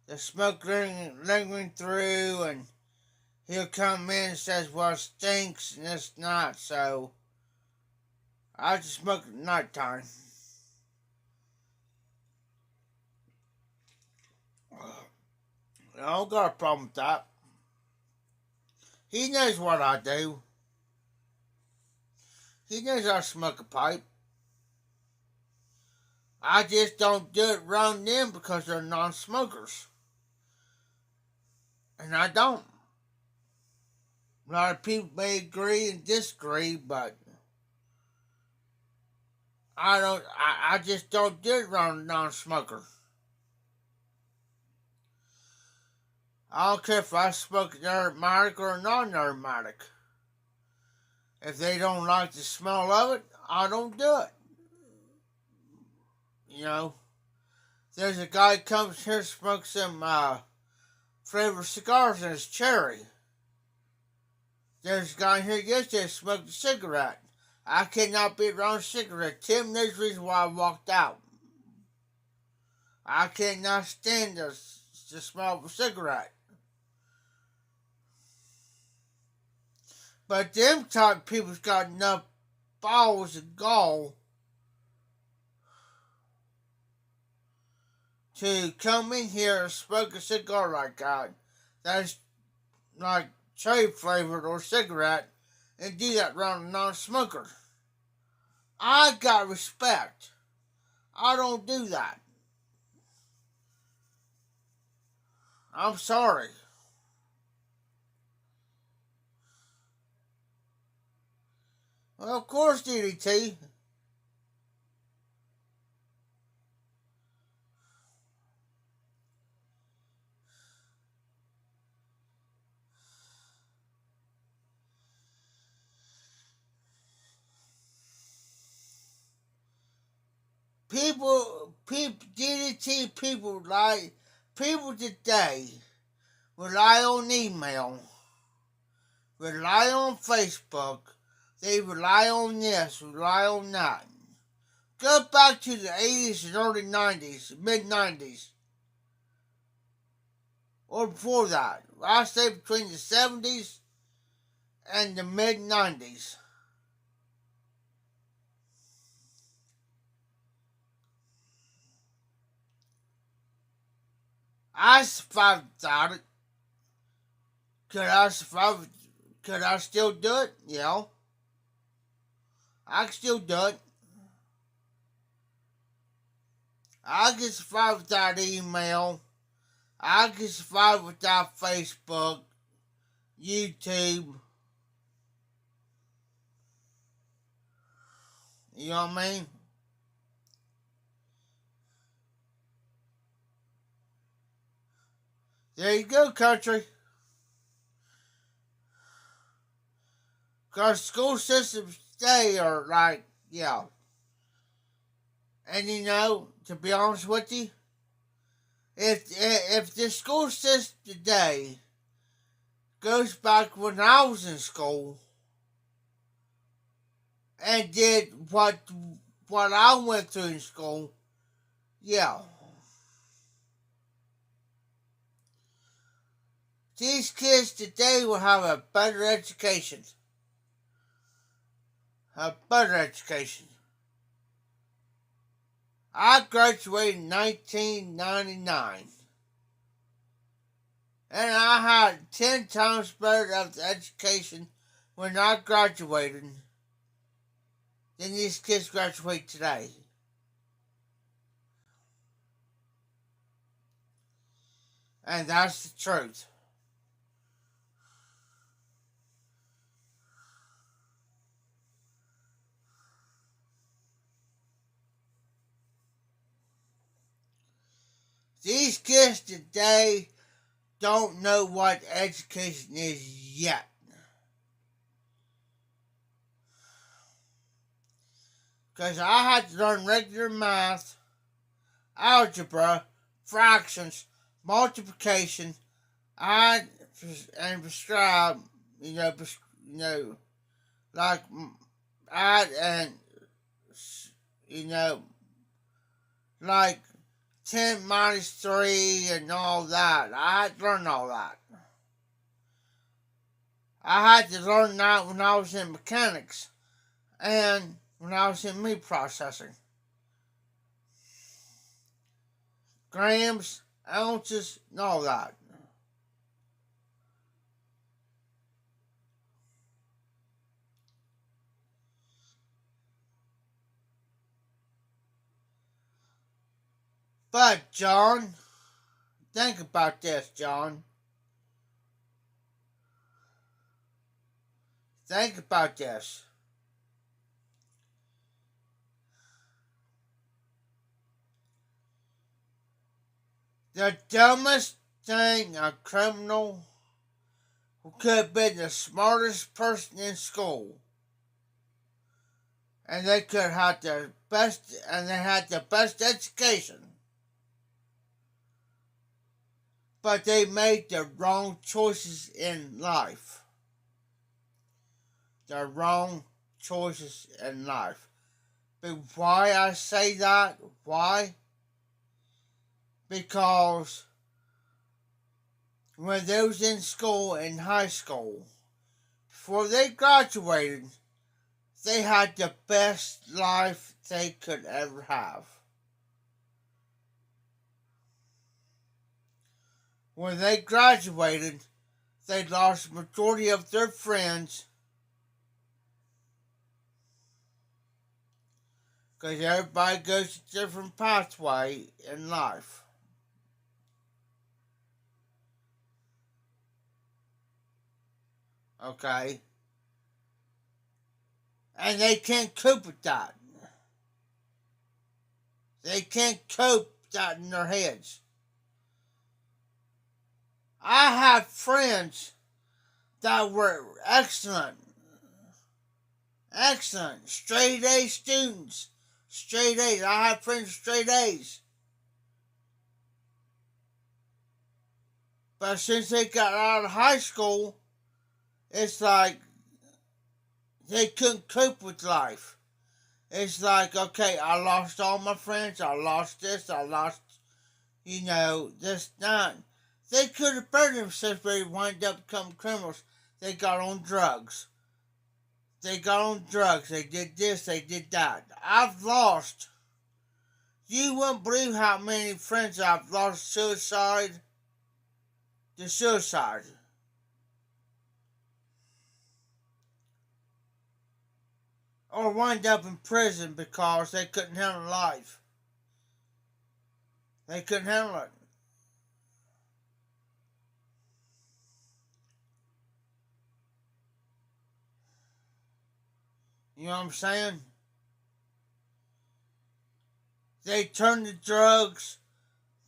the smoke lingering through, and he'll come in and says, well, it stinks, and it's not, so I just smoke at nighttime. I don't got a problem with that. He knows what I do. He knows I smoke a pipe. I just don't do it around them because they're non-smokers. And I don't. A lot of people may agree and disagree, but I just don't do it around a non-smoker. I don't care if I smoke aromatic or non-aromatic. If they don't like the smell of it, I don't do it. You know, there's a guy comes here smokes some flavored cigars and it's cherry. There's a guy here yesterday smoked a cigarette. I cannot be around a cigarette. Tim, there's the reason why I walked out. I cannot stand the smell of a cigarette. But them type of people's got enough balls and gall to come in here and smoke a cigar like that. That's like cherry flavored or cigarette and do that around a non-smoker. I got respect. I don't do that. I'm sorry. Well, of course, DDT. DDT people today rely on email, rely on Facebook, they rely on this, rely on that. Go back to the 80s and early 90s, mid 90s, or before that. I say between the 70s and the mid 90s. I survived without it. Could I survive? Could I still do it? Yeah. I can still do it. I can survive without email. I can survive without Facebook, YouTube. You know what I mean? There you go, country. Because school systems today are like, yeah. And you know, to be honest with you, if the school system today goes back when I was in school and did what I went through in school, yeah. These kids today will have a better education. A better education. I graduated in 1999. And I had 10 times better of education when I graduated than these kids graduate today. And that's the truth. These kids today don't know what education is yet. Because I had to learn regular math, algebra, fractions, multiplication, and prescribe, like add and, like 10 minus 3 and all that. I had to learn all that. I had to learn that when I was in mechanics and when I was in meat processing. Grams, ounces, and all that. But, John, think about this, John. Think about this. The dumbest thing a criminal who could have been the smartest person in school, and they could have the best, and they had the best education, but they made the wrong choices in life. The wrong choices in life. But why I say that? Why? Because when they was in school, in high school, before they graduated, they had the best life they could ever have. When they graduated, they lost the majority of their friends because everybody goes a different pathway in life. Okay? And they can't cope with that. They can't cope with that in their heads. I have friends that were excellent, straight A students, straight A's. I have friends with straight A's. But since they got out of high school, it's like they couldn't cope with life. It's like, okay, I lost all my friends, I lost this, I lost, this, that. They could have burned themselves, but they wind up becoming criminals. They got on drugs. They did this, they did that. I've lost. You wouldn't believe how many friends I've lost to suicide. Or wind up in prison because they couldn't handle life. They couldn't handle it. You know what I'm saying? They turn to drugs,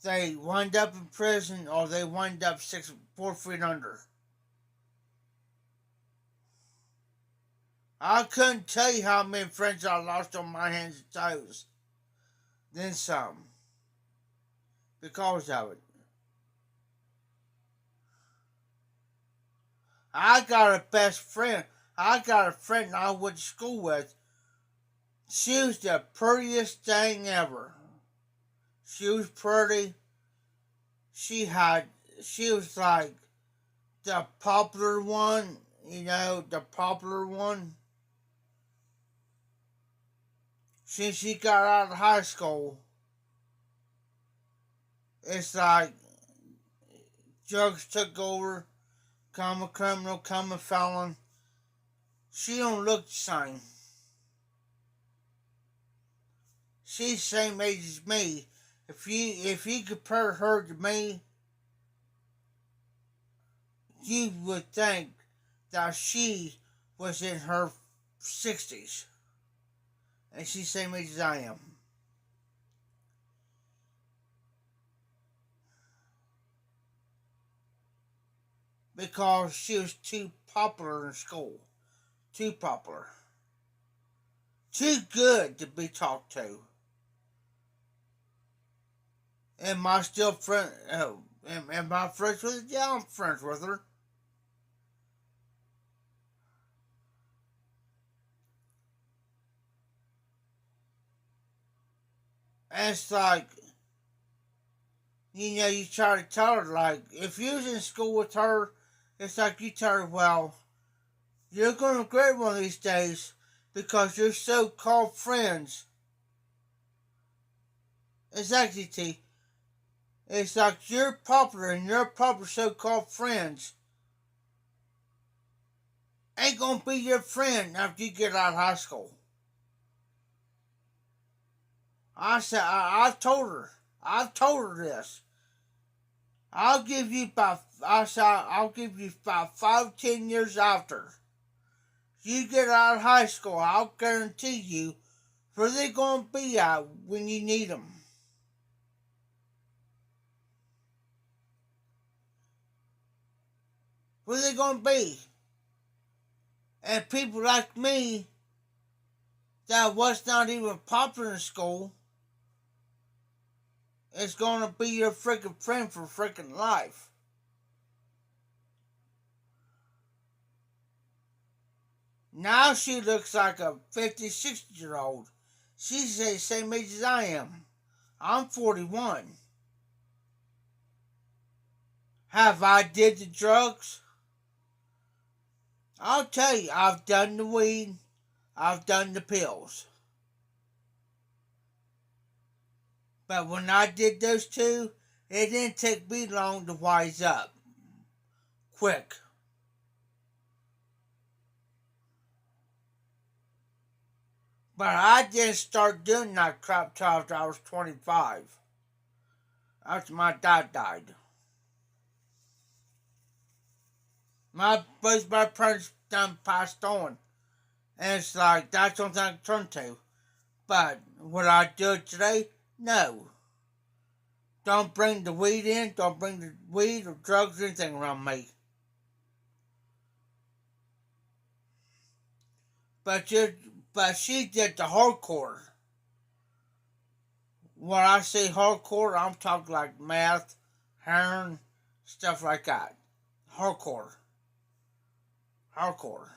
they wind up in prison, or they wind up 4 feet under. I couldn't tell you how many friends I lost on my hands and toes. Then some. Because of it. I got a best friend. I got a friend I went to school with. She was the prettiest thing ever. She was pretty. She was like the popular one, the popular one. Since she got out of high school, it's like drugs took over, become a criminal, become a felon. She don't look the same. She's the same age as me. If you compare her to me, you would think that she was in her 60s. And she's the same age as I am. Because she was too popular in school. Too popular. Too good to be talked to. Am I still friend? Am I friends with her? Yeah, I'm friends with her. And it's like, you try to tell her, like, if you was in school with her, it's like you tell her, well, you're going to regret one of these days because your so-called friends. Exactly, T. It's like you're popular and your popular so-called friends ain't going to be your friend after you get out of high school. I've told her this. I'll give you about 5-10 years after you get out of high school. I'll guarantee you where they gonna be at when you need them. Where are they going to be? And people like me that was not even popular in school is going to be your freaking friend for freaking life. Now she looks like a 50, 60-year-old. She's the same age as I am. I'm 41. Have I did the drugs? I'll tell you, I've done the weed, I've done the pills. But when I did those two, it didn't take me long to wise up. Quick. But I didn't start doing that crap till after I was 25. After my dad died. Both my parents done passed on. And it's like, that's something I can turn to. But would I do it today? No. Don't bring the weed in. Don't bring the weed or drugs or anything around me. But she did the hardcore. When I say hardcore, I'm talking like meth, heroin, stuff like that. Hardcore. Hardcore.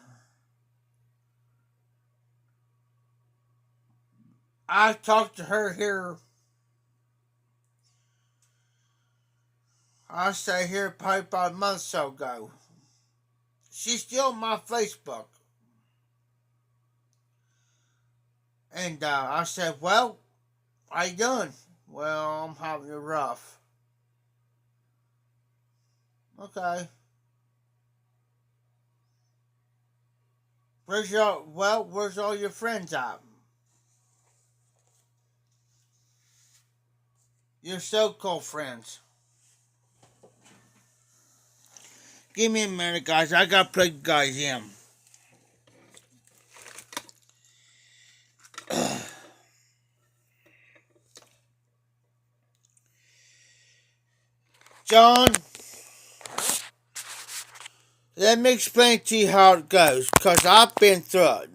I talked to her here. I say here probably about a month or so ago. She's still on my Facebook. And I said, well, how you doing? Well, I'm having it rough. Okay. Where's all your friends at? Your so-called friends. Give me a minute, guys. I gotta plug you guys in. John, let me explain to you how it goes, because I've been through it.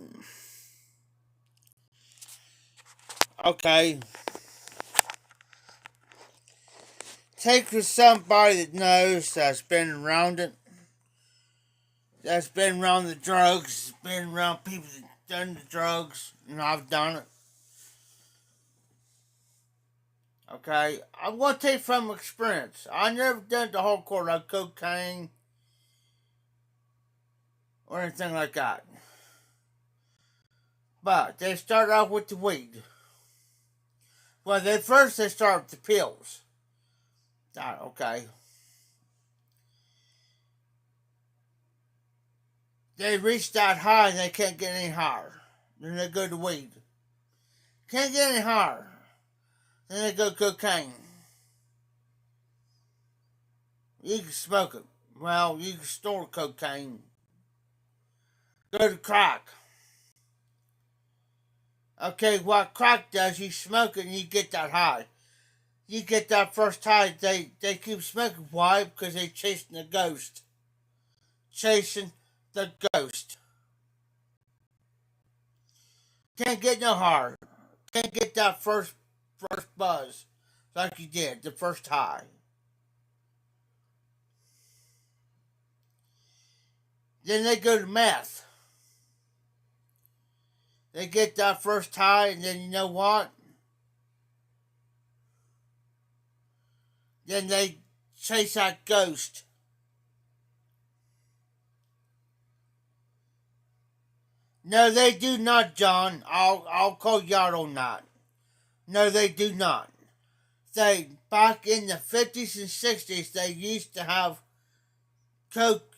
Okay. Take for somebody that knows, that's been around it, that's been around the drugs, been around people that done the drugs, and I've done it. Okay, I'm going to tell you from experience. I never done the hardcore like cocaine or anything like that. But they start out with the weed. Well, they start with the pills. Okay. They reach that high and they can't get any higher. Then they go to weed. Can't get any higher. Then they go cocaine. You can smoke it. Well, you can store cocaine. Go to crack. Okay, what crack does, you smoke it and you get that high. You get that first high, they keep smoking. Why? Because they're chasing the ghost. Chasing the ghost. Can't get no higher. Can't get that first buzz like you did, the first high. Then they go to meth. They get that first high, and then you know what? Then they chase that ghost. No, they do not, John. I'll call you out on that. No, they do not. They back in the 50s and 60s, they used to have coke.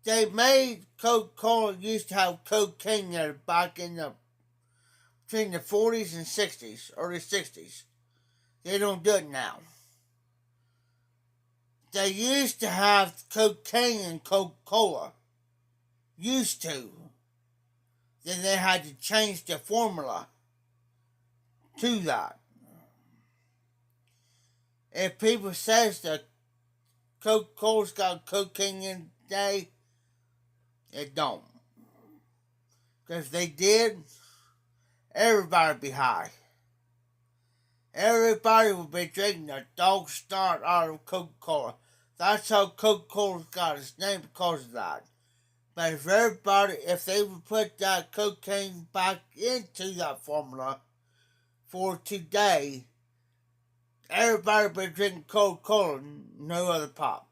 They made Coca-Cola used to have cocaine there back in the between the 40s and 60s, early 60s. They don't do it now. They used to have cocaine in Coca-Cola. Used to. Then they had to change the formula to that. If people says that Coca-Cola's got cocaine in today, It don't. Because if they did, everybody would be high. Everybody would be drinking a dog snot out of Coca-Cola. That's how Coca-Cola got its name, because of that. But if they would put that cocaine back into that formula for today, everybody would be drinking Coca-Cola, no other pop.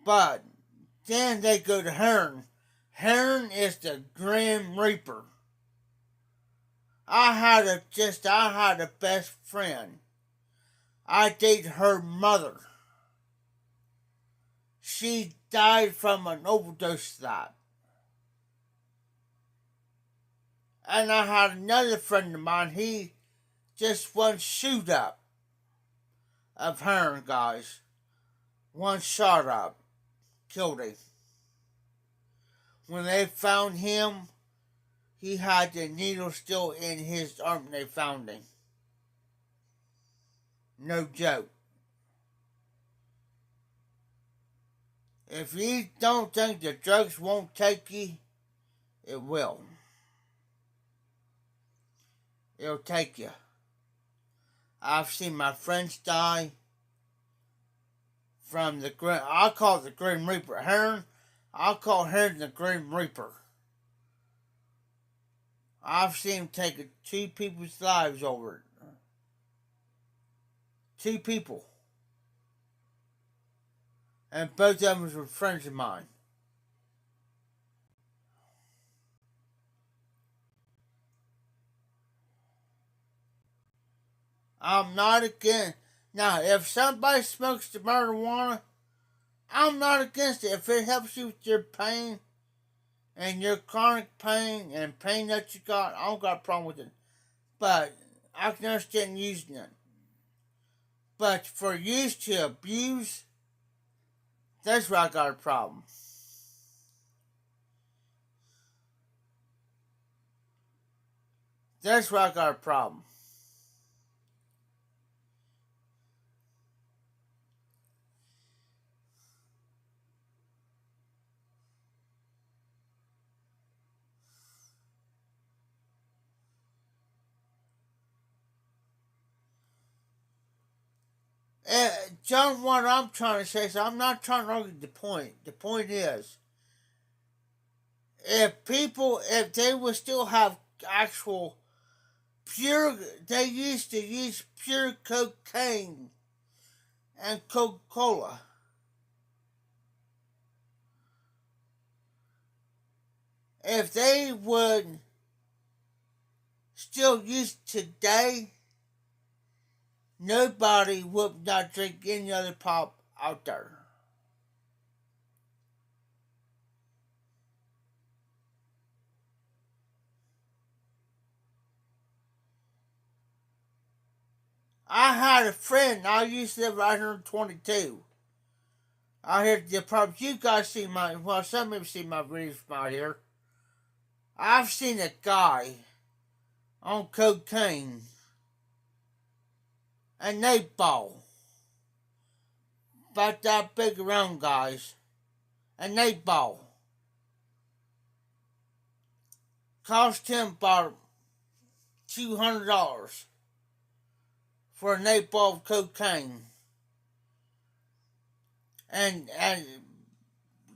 But then they go to heroin. Heroin is the Grim Reaper. I had a best friend. I dated her mother. She died from an overdose of that. And I had another friend of mine, he just one shoot up of heroin, guys. One shot up. Killed him. When they found him, he had the needle still in his arm when they found him. No joke. If you don't think the drugs won't take you, it will. It'll take you. I've seen my friends die from I call it the Grim Reaper. Heroin, I'll call heroin the Grim Reaper. I've seen him take 2 people's lives over it. 2 people. And both of them were friends of mine. I'm not against. Now, if somebody smokes the marijuana, I'm not against it. If it helps you with your pain and your chronic pain and pain that you got, I don't got a problem with it. But I can understand using it. But for use to abuse, that's where I got a problem. That's where I got a problem. John, what I'm trying to say is I'm not trying to argue the point. The point is, if they would still have actual pure, they used to use pure cocaine and Coca-Cola. If they would still use today, nobody would not drink any other pop out there. I had a friend, I used to live right here in 22. I heard the problem. You guys see some of you see my videos from out here. I've seen a guy on cocaine and they ball. About that big around, guys. And they ball. Cost him about $200 for an 8 ball of cocaine. And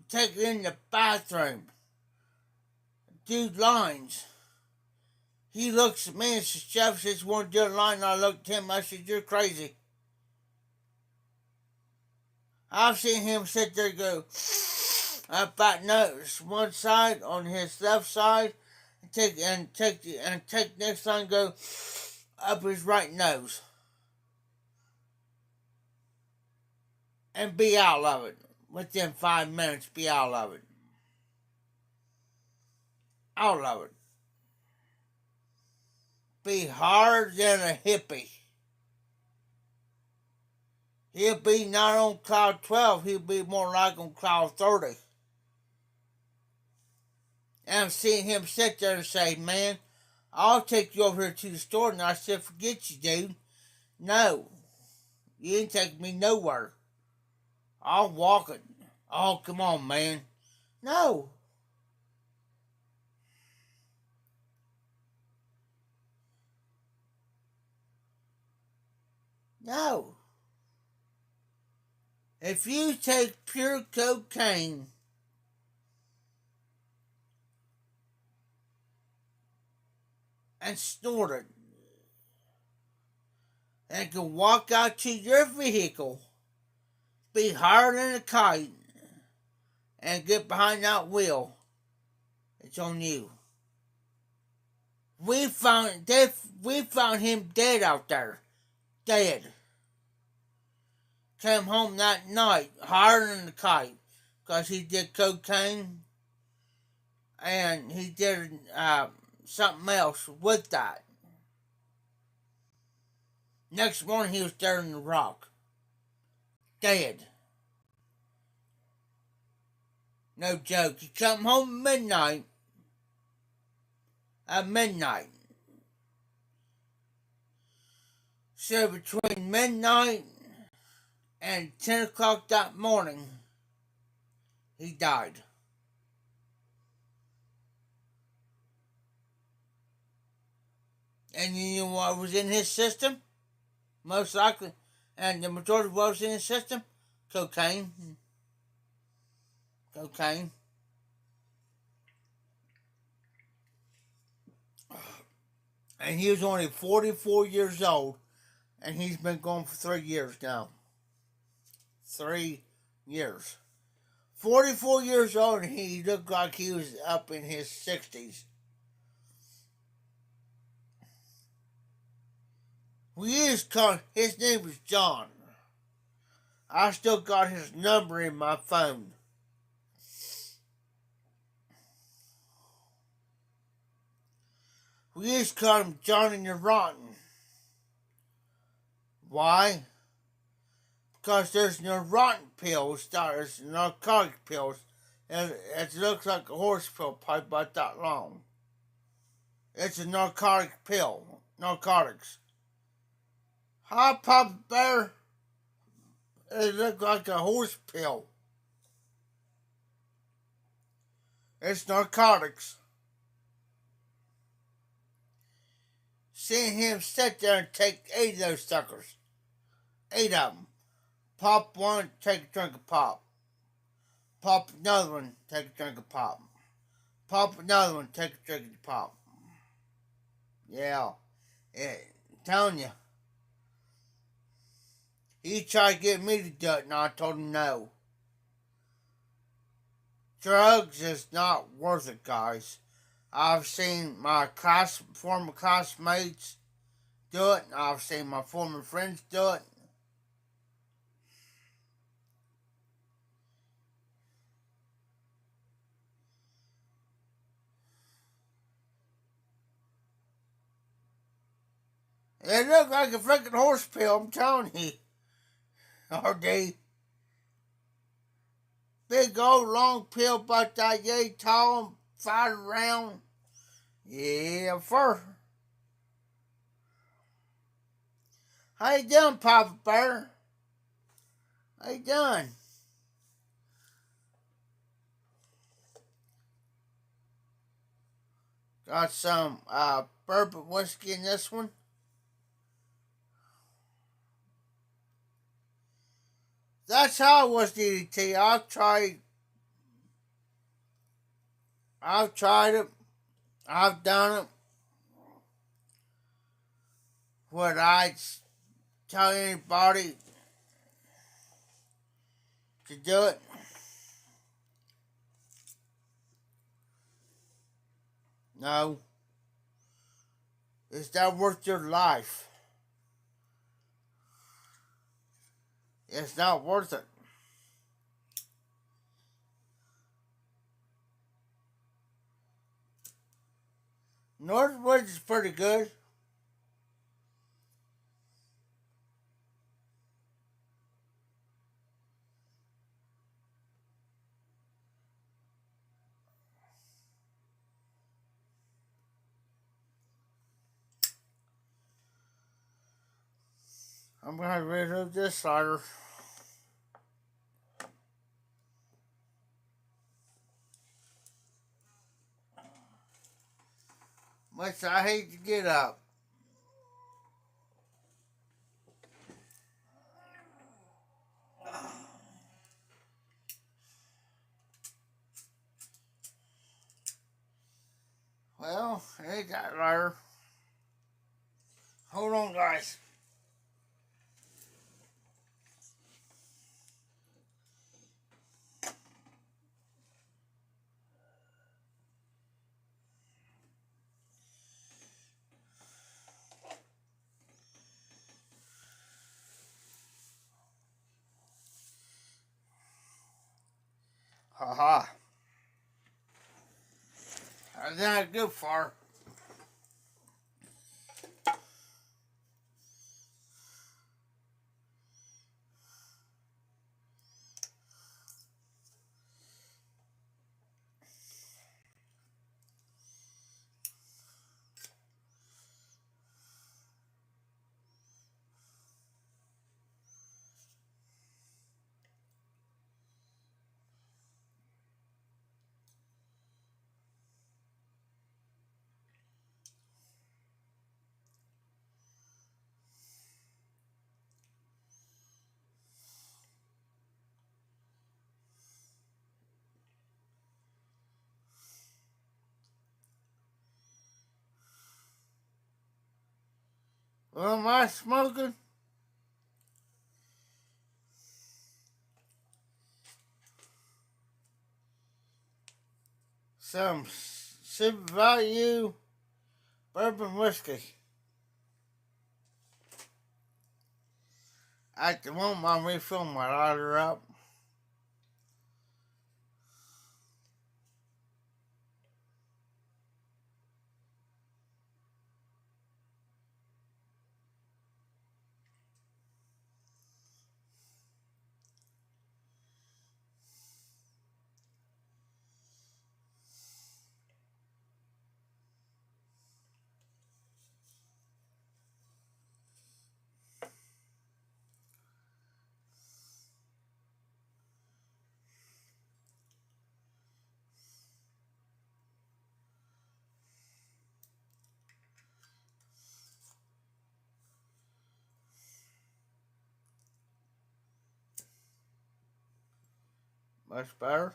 take it in the bathroom. Do lines. He looks at me and says, Jeff says, you want to do a line? And I looked at him, I said, you're crazy. I've seen him sit there and go about nose one side on his left side, and take next line and go up his right nose. And be out of it. Within 5 minutes, be out of it. Out of it. Be harder than a hippie. He'll be not on cloud 12, he'll be more like on cloud 30. And I've seen him sit there and say, man, I'll take you over here to the store. And I said, forget you, dude. No, you ain't taking me nowhere. I'll walk it. Oh, come on, man. No. No. If you take pure cocaine and snort it and can walk out to your vehicle, be higher than a kite, and get behind that wheel, it's on you. We found him dead out there. Dead. Came home that night higher than a kite because he did cocaine and he did something else with that. Next morning he was there in the rock. Dead. No joke. He come home at midnight. So between midnight and 10 o'clock that morning, he died. And you know what was in his system? Most likely. And the majority of what was in his system? Cocaine. Cocaine. And he was only 44 years old. And he's been gone for 3 years now. 3 years. 44 years old and he looked like he was up in his 60s. We used to call his name was John. I still got his number in my phone. We used to call him Johnny the Rotten. Why? Because there's Neurontin pills, there's narcotic pills, and it looks like a horse pill pipe about that long. It's a narcotic pill. Narcotics. Hi, Papa Bear. It looks like a horse pill. It's narcotics. Seeing him sit there and take 8 of those suckers. 8 of them. Pop one, take a drink of pop. Pop another one, take a drink of pop. Pop another one, take a drink of pop. Yeah. I'm telling you. He tried to get me to do it and I told him no. Drugs is not worth it, guys. I've seen my former classmates do it, and I've seen my former friends do it. It looked like a freaking horse pill, I'm telling you. RD. Big old long pill about that yay tall, 5 round. Yeah, fur. How you doing, Papa Bear? How you doing? Got some bourbon whiskey in this one. That's how it was, DDT. I've tried it. I've done it. Would I tell anybody to do it? No. Is that worth your life? It's not worth it. Northwoods is pretty good. I'm gonna remove this cider. much I hate to get up. Well, it ain't that rare. Hold on, guys. Haha. That's not good for. Well, am I smoking? Some Super Value bourbon whiskey. At the moment, I'm refilling my lighter up. Much better.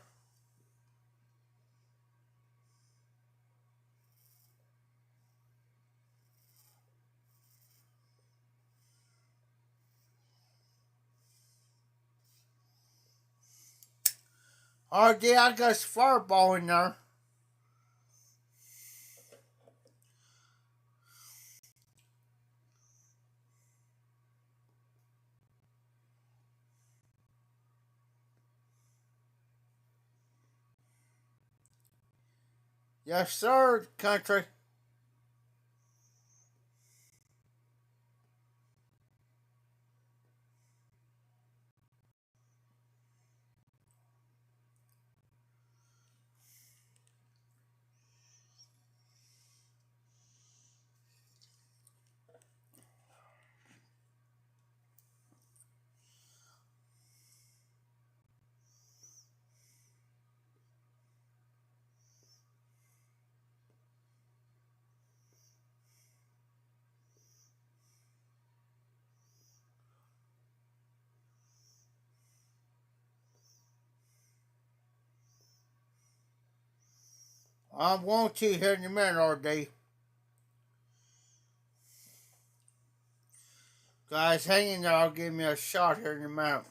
RD, I got a fireball in there. Yes, sir, country. I want you here in a minute, RD. Guys, hang in there. I'll give me a shot here in a minute.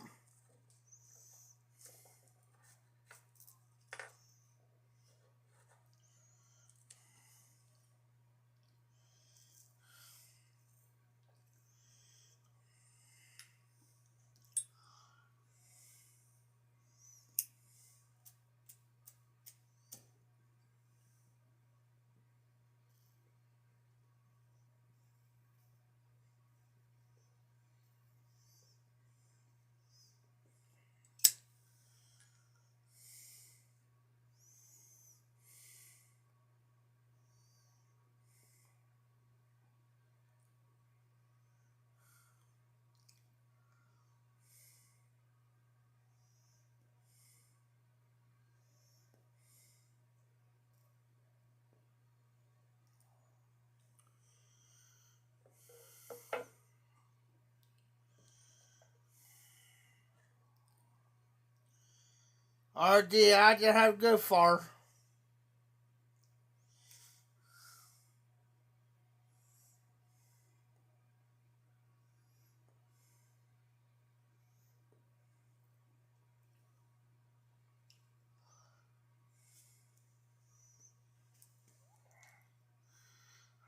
RD, I didn't have to go far.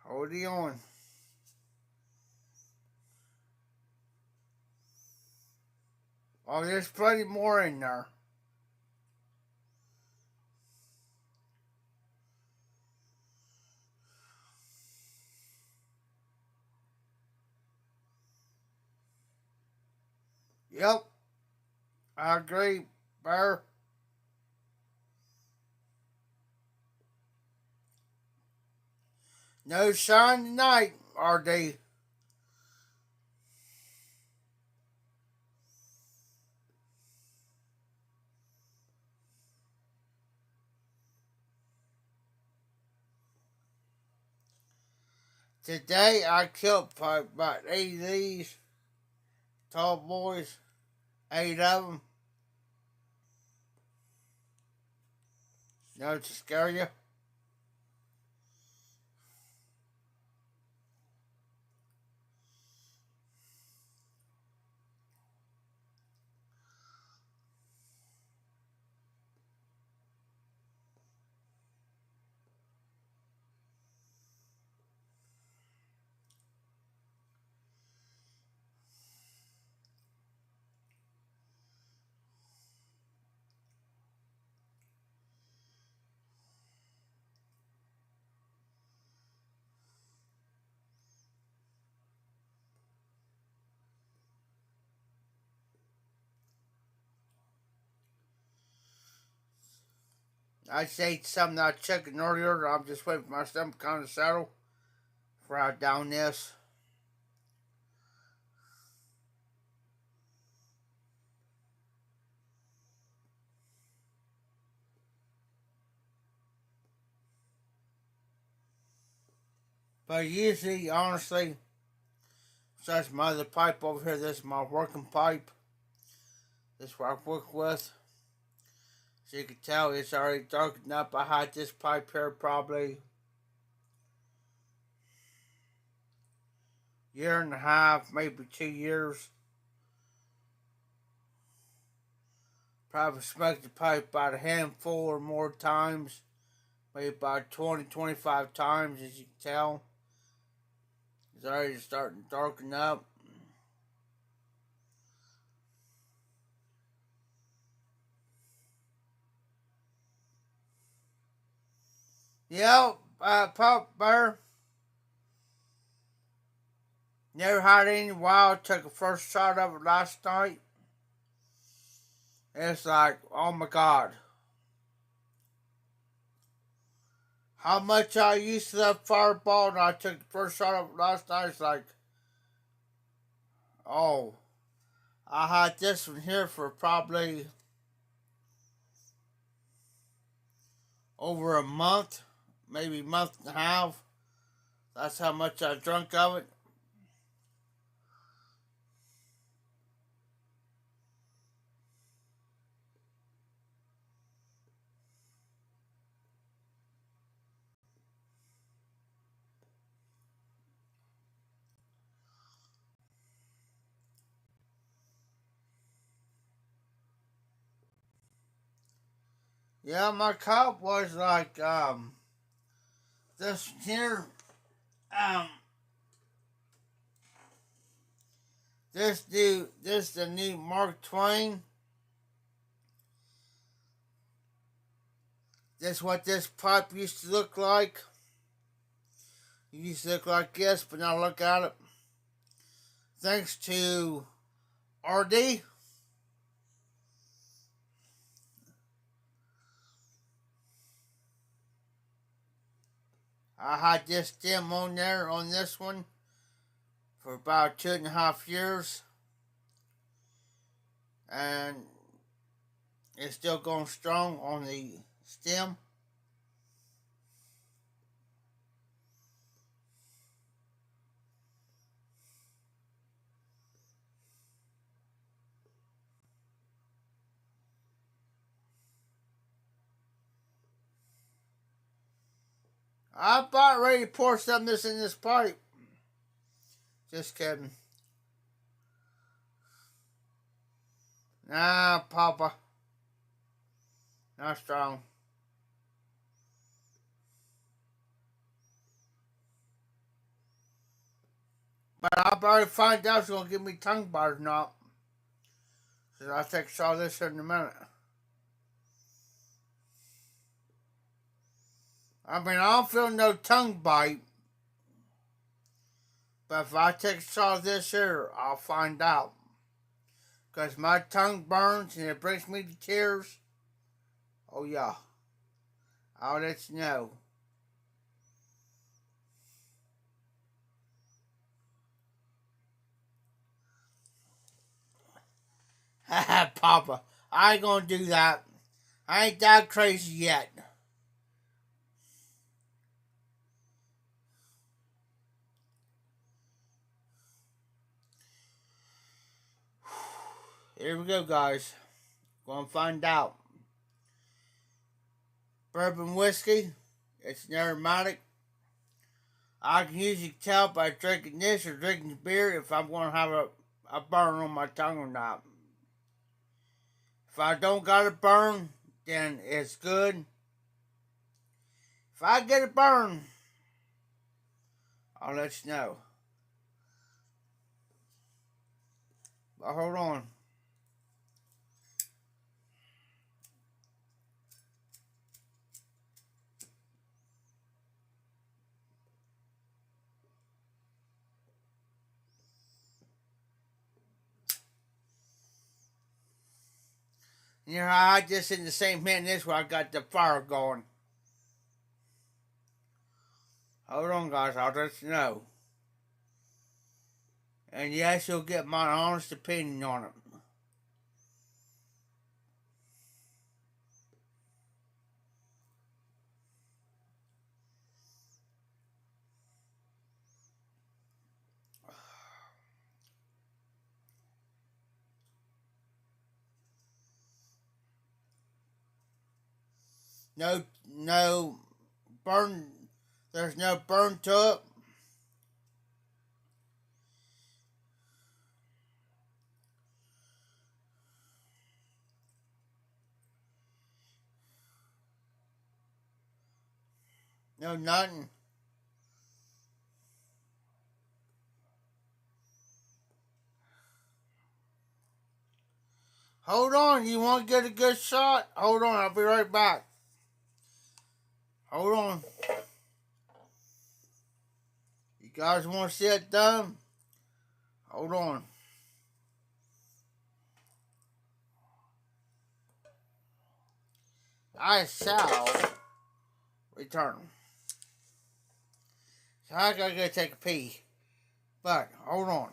Hold on. Oh, there's plenty more in there. Yep, I agree, Bear. No shine tonight, RD. Today I killed probably about 8 of these tall boys. 8 of them. No, to scare you. I ate something I chicken earlier. I'm just waiting for my stomach kind of settle before I down this. But usually, honestly, besides my other pipe over here, this is my working pipe. This is what I work with. So you can tell it's already darkened up. I had this pipe here probably year and a half, maybe 2 years. Probably smoked the pipe about a handful or more times. Maybe about 20, 25 times, as you can tell. It's already starting to darken up. Yeah, Pop Bear. Never had any wild. Took a first shot of it last night. It's like, oh my god. How much I used to that fireball and I took the first shot of it last night. It's like, oh. I had this one here for probably over a month, maybe a month and a half. That's how much I drunk of it. Yeah, my cup was like this here. Um, this the new Mark Twain. This what this pipe used to look like. It used to look like this, but now look at it. Thanks to RD. I had this stem on there on this one for about 2.5 years, and it's still going strong on the stem. I'm about ready to pour some of this in this pipe. Just kidding. Nah, Papa. Not strong. But I'll probably find out if she's going to give me tongue bars or not. So I'll take a shot of this in a minute. I mean, I don't feel no tongue bite. But if I take a shot of this here, I'll find out. Because my tongue burns and it brings me to tears. Oh, yeah. I'll let you know. Haha, Papa. I ain't gonna do that. I ain't that crazy yet. Here we go, guys. Gonna find out. Bourbon whiskey. It's an aromatic. I can usually tell by drinking this or drinking beer if I'm gonna have a burn on my tongue or not. If I don't got a burn, then it's good. If I get a burn, I'll let you know. But hold on. You know how I just in the same minute this where I got the fire going. Hold on, guys. I'll let you know. And yes, you'll get my honest opinion on it. No burn. There's no burn to it. No nothing. Hold on. You want to get a good shot? Hold on. I'll be right back. Hold on. You guys want to see it done? Hold on. I shall return. So I gotta go take a pee. But hold on.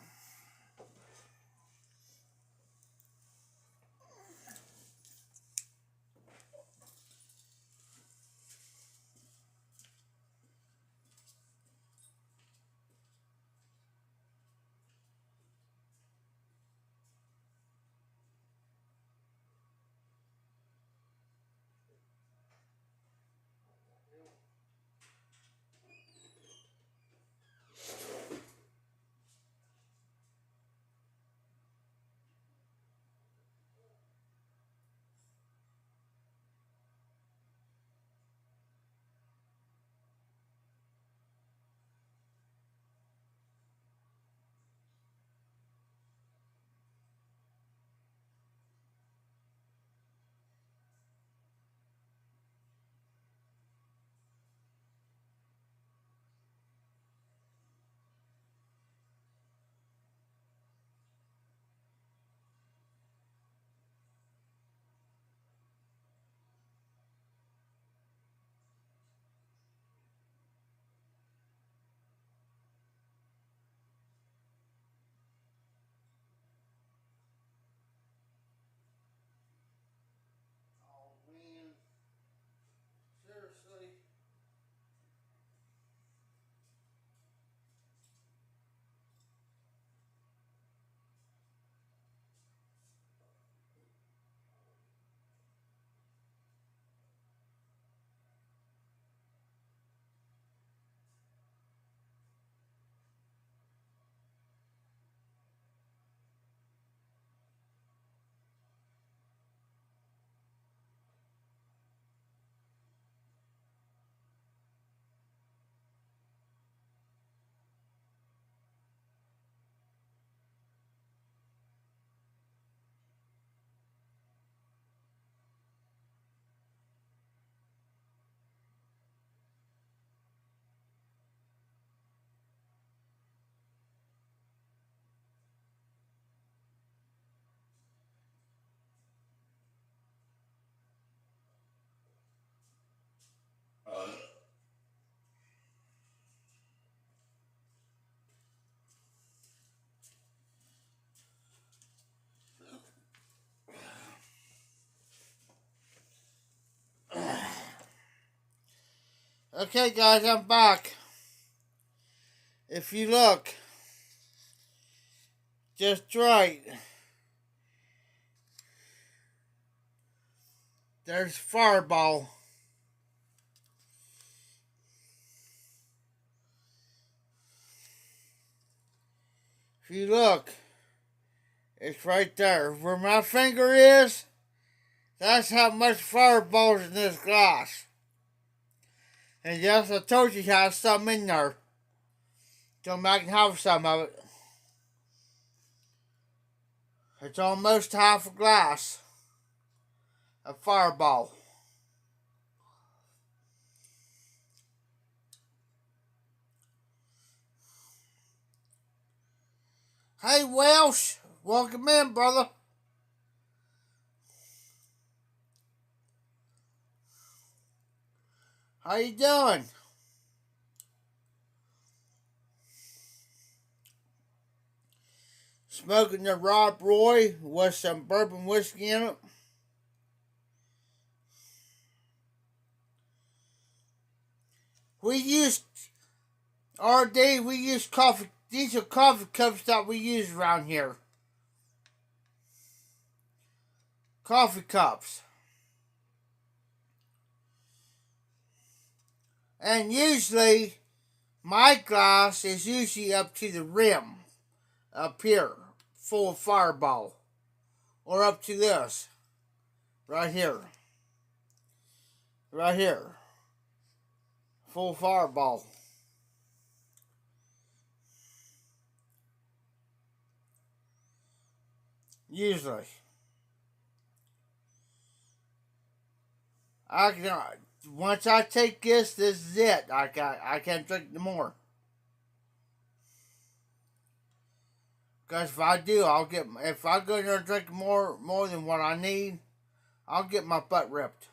Okay, guys, I'm back. If you look just right, there's Fireball. If you look, it's right there. Where my finger is, that's how much Fireball's in this glass. And yes, I told you I have some in there. So I can have some of it. It's almost half a glass of Fireball. Hey Welsh, welcome in, brother. How you doing? Smoking the Rob Roy with some bourbon whiskey in it. We used RD, we use coffee. These are coffee cups that we use around here. Coffee cups. And usually, my glass is usually up to the rim. Up here. Full of Fireball. Or up to this. Right here. Right here. Full Fireball. Usually. Once I take this is it. I can't drink no more. Because if I do, if I go there and drink more than what I need, I'll get my butt ripped.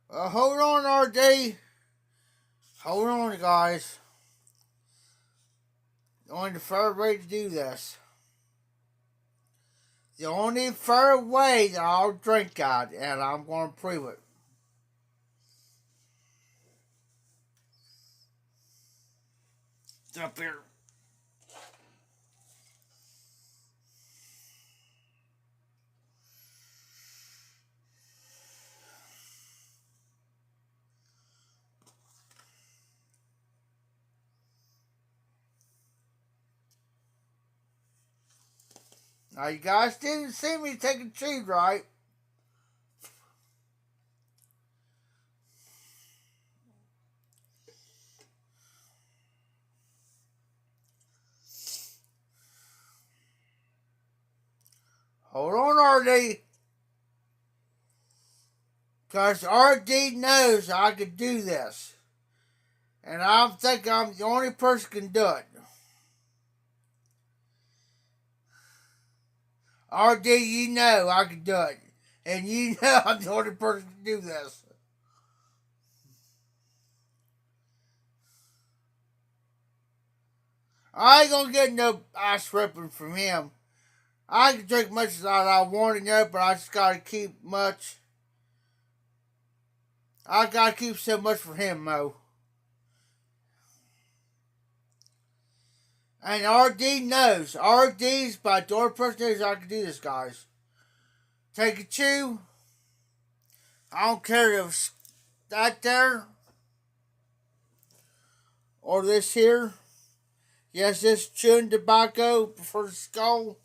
Hold on, RD. Hold on, guys. The only fair way to do this. The only fair way that I'll drink out, and I'm going to prove it. It's up here. Now, you guys didn't see me take a cheat, right? Hold on, RD. Because RD knows I could do this. And I think I'm the only person who can do it. RD, you know I can do it. And you know I'm the only person to do this. I ain't gonna get no ass ripping from him. I can drink much as I want to know, but I just gotta keep much. I gotta keep so much for him, Mo. And RD knows. RD's by door person knows I can do this, guys. Take a chew. I don't care if it's that there or this here. Yes, this chewing tobacco for the skull.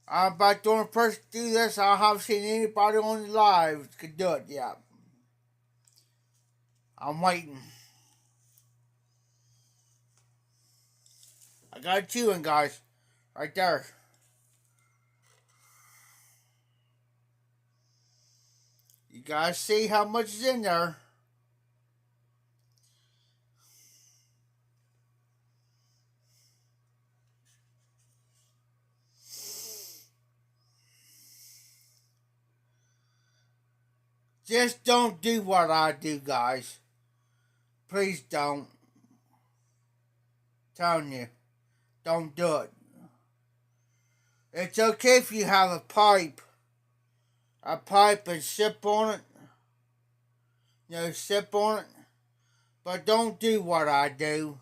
I'm about the only person to do this. I haven't seen anybody on the live could do it yet. I'm waiting. I got it chewing, guys. Right there. You guys see how much is in there. Just don't do what I do, guys. Please don't. Telling you, don't do it. It's okay if you have a pipe and sip on it. Sip on it. But don't do what I do.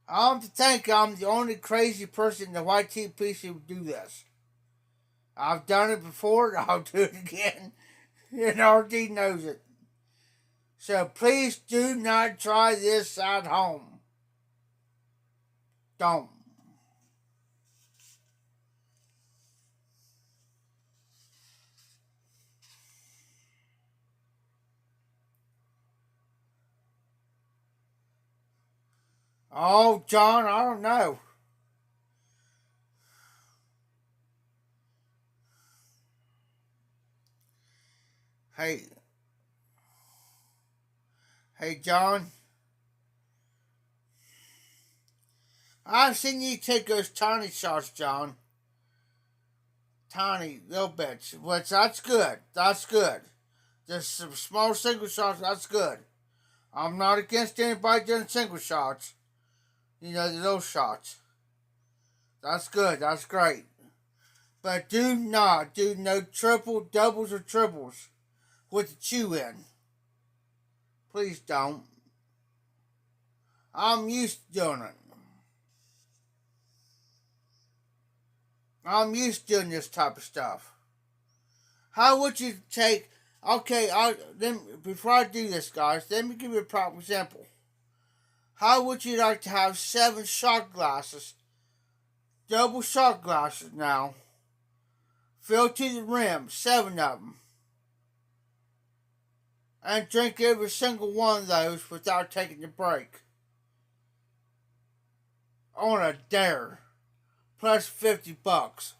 I don't think I'm the only crazy person in the white TPC who do this. I've done it before, I'll do it again. And RD knows it. So please do not try this at home. Don't. Oh, John, I don't know. Hey, John. I've seen you take those tiny shots, John. Tiny little bits, which that's good. That's good. Just some small single shots, that's good. I'm not against anybody doing single shots. The little shots. That's good. That's great. But do not do no triple, doubles, or triples with the chew in. Please don't. I'm used to doing it. I'm used to doing this type of stuff. How would you take? Okay, before I do this, guys, let me give you a proper example. How would you like to have 7 shot glasses, double shot glasses now, filled to the rim, 7 of them, and drink every single one of those without taking a break? On a dare, plus $50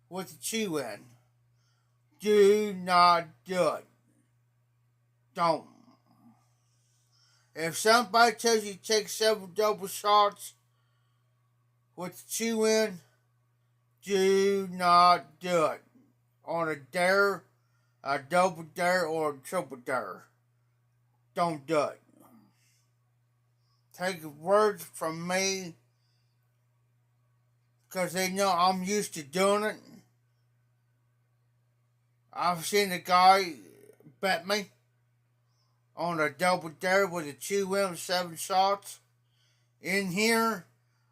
with the chew in. Do not do it. Don't. If somebody tells you to take 7 double shots with the chew in, do not do it. On a dare, a double dare, or a triple dare. Don't do it. Take words from me, because they know I'm used to doing it. I've seen a guy bet me on a double dare with a chew in 7 shots. In here,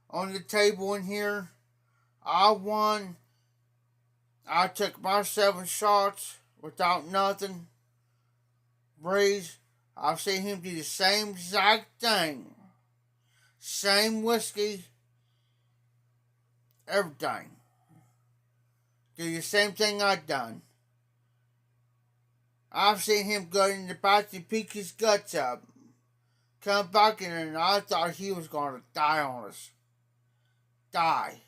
on the table in here, I won. I took my 7 shots without nothing. Breeze. I've seen him do the same exact thing. Same whiskey. Everything. Do the same thing I've done. I've seen him go in the bathroom, pick his guts up, come back in, and I thought he was going to die on us. Die.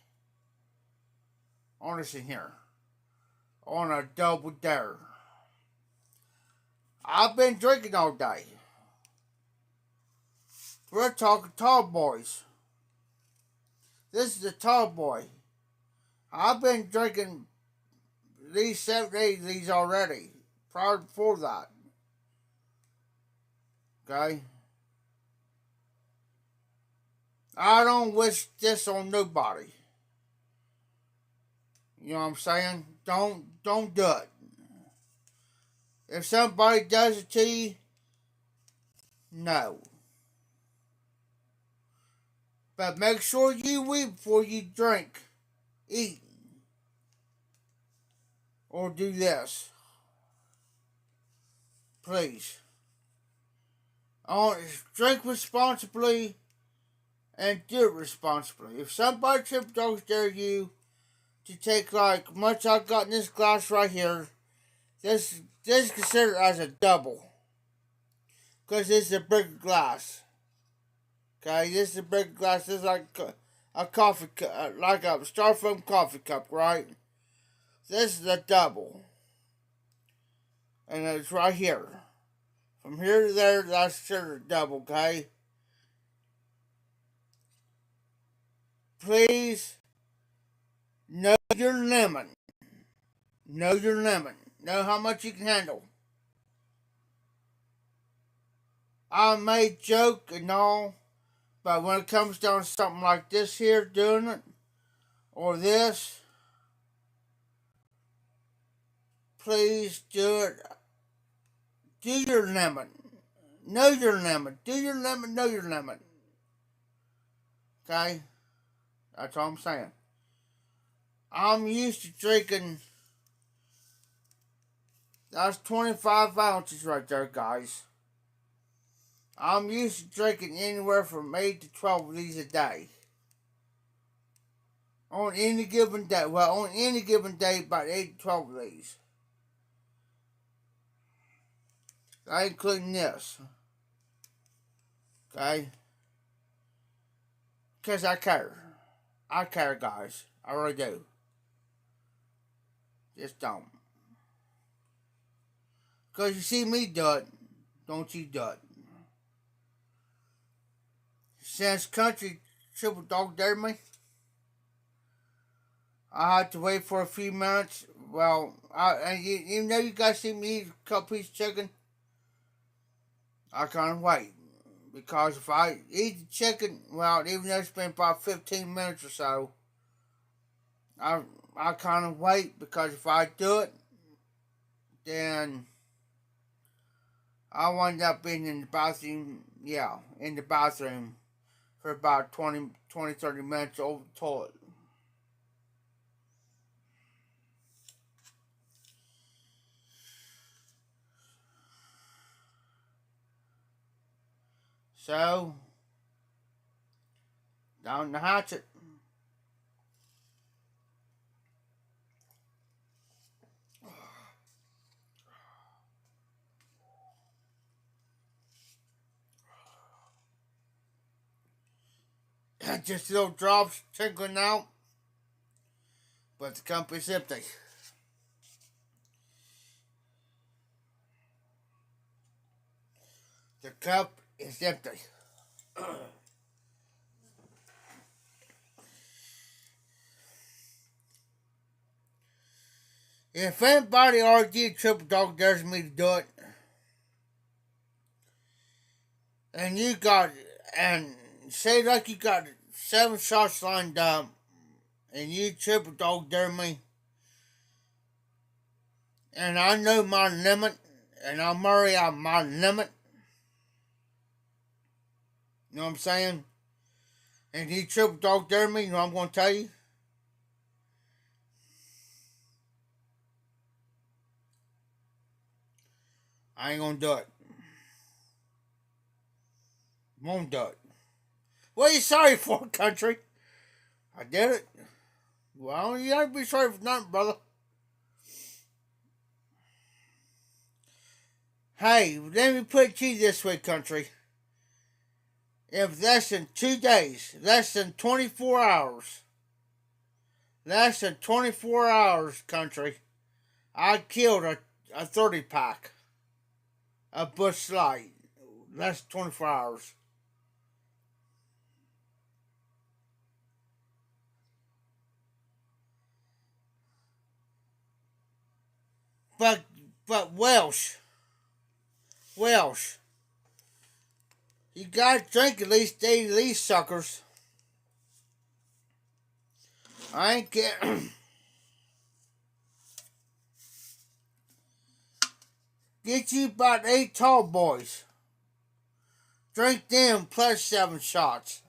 On us in here. On a double dare. I've been drinking all day. We're talking tall boys. This is a tall boy. I've been drinking these 7 days these already. Prior before that. Okay? I don't wish this on nobody. You know what I'm saying? Don't do it. If somebody does it to you, no. But make sure you eat before you drink. Eat. Or do this. Please. Drink responsibly and do it responsibly. If somebody triple dare you to take like much I've got in this glass right here, this is considered as a double. Because this is a bigger glass. Okay, this is a bigger glass. This is like a coffee cup, like a styrofoam coffee cup, right? This is a double. And it's right here. From here to there, that's considered a double, okay? Please know your limit. Know your limit. Know how much you can handle. I may joke and all, But when it comes down to something like this here, doing it, or this, please do it. Do your limit. Know your limit. Do your limit, know your limit. Okay? That's all I'm saying. I'm used to drinking. That's 25 ounces right there, guys. I'm used to drinking anywhere from 8 to 12 of these a day. On any given day. Well, on any given day, about 8 to 12 of these. Not including this. Okay? Because I care. I care, guys. I really do. Just don't. Because you see me do it, don't you do it. Since country triple dog dared me, I had to wait for a few minutes. Well, even though you guys see me eat a couple pieces of chicken, I can't wait. Because if I eat the chicken, well, even though it's been about 15 minutes or so, I kind of wait, because if I do it, then I wind up being in the bathroom, in the bathroom for about 20, 30 minutes over the toilet. So, down the hatchet. Just little drops trickling out, but the cup is empty. The cup is empty. If anybody argued triple dog dares me to do it, and you got, and say like you got 7 shots lined up, and you triple dog dare me, and I know my limit, and I'm already at my limit, you know what I'm saying? And you triple dog dare me, you know what I'm going to tell you? I ain't going to do it. Won't do it. What are you sorry for, country? I did it. Well, you don't be sorry for nothing, brother. Hey, let me put it to you this way, country. If less than 2 days, less than 24 hours, country, I killed a 30 pack of Busch Light. Less than 24 hours. But Welsh, you gotta drink at least 80 of these suckers. I ain't getting. Get you about 8 tall boys. Drink them plus 7 shots.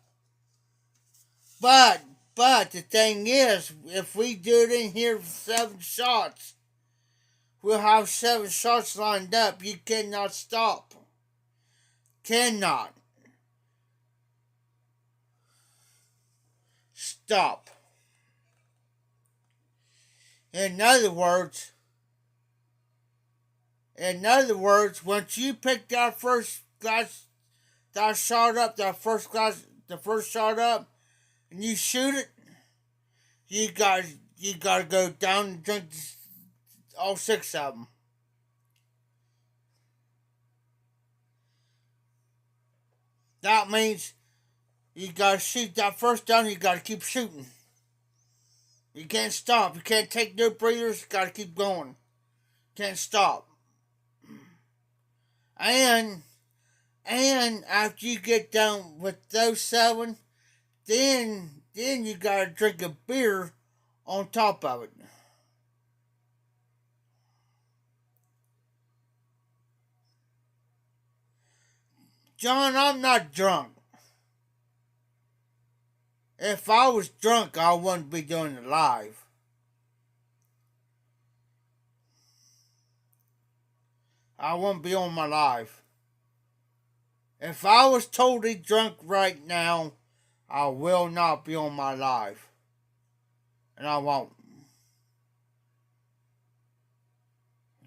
But the thing is, if we do it in here for 7 shots, we'll have 7 shots lined up. You cannot stop. Cannot stop. In other words, once you pick that first glass, that shot up, the first shot up, and you shoot it, you gotta go down and drink all 6 of them. That means you gotta shoot that first down, you gotta keep shooting. You can't stop. You can't take no breathers, you gotta keep going. Can't stop. And And after you get done with those 7, then you gotta drink a beer on top of it. John, I'm not drunk. If I was drunk, I wouldn't be doing it live. I wouldn't be on my live. If I was totally drunk right now, I will not be on my live. And I won't.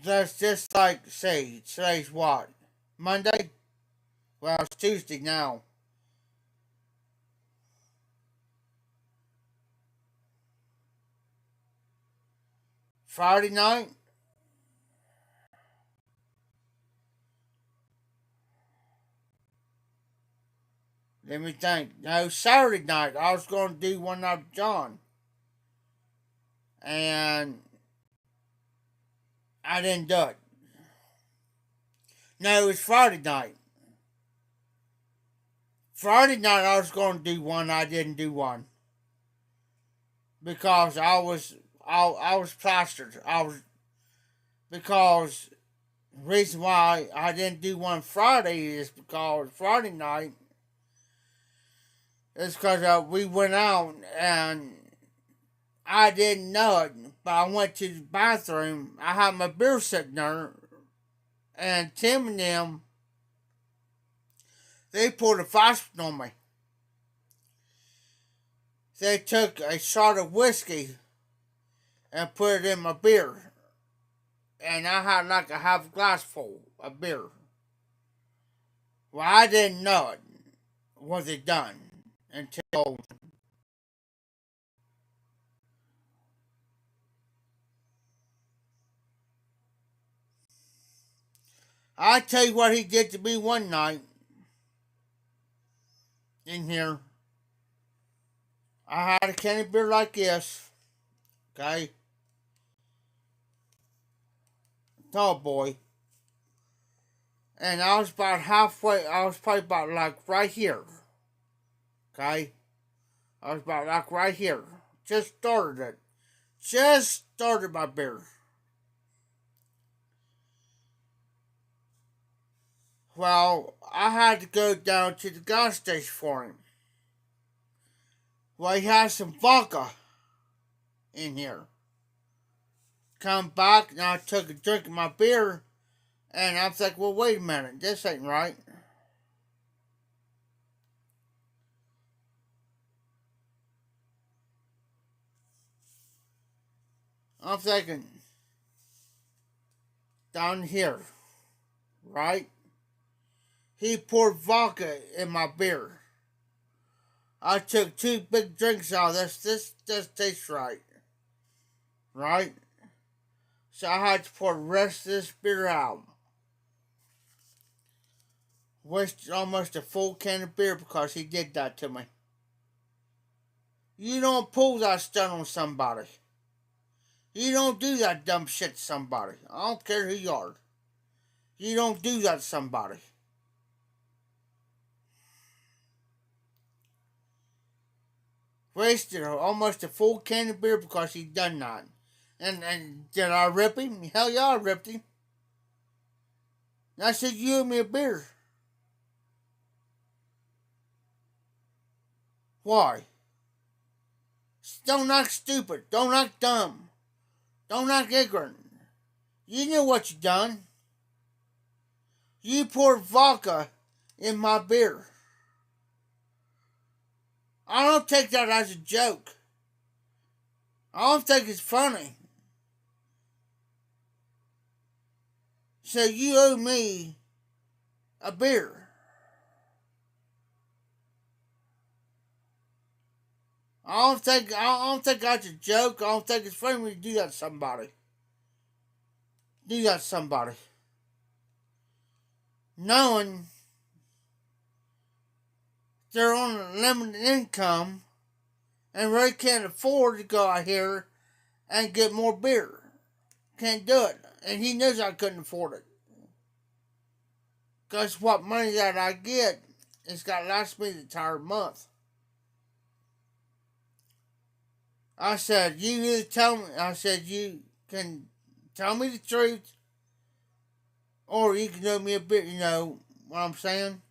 That's just like, say, today's what? Monday? Well, it's Tuesday now. Friday night? Let me think. No, Saturday night I was going to do one of John. And I didn't do it. No, it was Friday night. Friday night I was going to do one. I didn't do one because I was plastered. Because the reason why I didn't do one Friday is because Friday night is because we went out and I didn't know it, but I went to the bathroom. I had my beer sitting there, and Tim and them, they poured a fast one on me. They took a shot of whiskey and put it in my beer, and I had like a half glass full of beer. Well, I didn't know it was it done until I tell you what he did to me one night in here. I had a can of beer like this, okay? Tall boy. And I was about halfway, I was probably about like right here, okay? I was about like right here. Just started it. Just started my beer. Well, I had to go down to the gas station for him. Well, he had some vodka in here. Come back, and I took a drink of my beer, and I was like, well, wait a minute, this ain't right. I'm thinking, down here, right? He poured vodka in my beer. I took 2 big drinks out of this. This does taste right. Right? So I had to pour the rest of this beer out. Wasted almost a full can of beer because he did that to me. You don't pull that stunt on somebody. You don't do that dumb shit to somebody. I don't care who you are. You don't do that to somebody. Wasted almost a full can of beer because he done that. And did I rip him? Hell yeah, I ripped him. I said, you owe me a beer. Why? Don't act stupid. Don't act dumb. Don't act ignorant. You know what you done. You poured vodka in my beer. I don't take that as a joke. I don't think it's funny. So you owe me a beer. I don't think that's a joke. I don't think it's funny when you do that to somebody. Do that to somebody. Knowing they're on a limited income and really can't afford to go out here and get more beer. Can't do it. And he knows I couldn't afford it. Because what money that I get is got to last me the entire month. I said, you either tell me, I said, you can tell me the truth, or you can do me a bit, you know what I'm saying?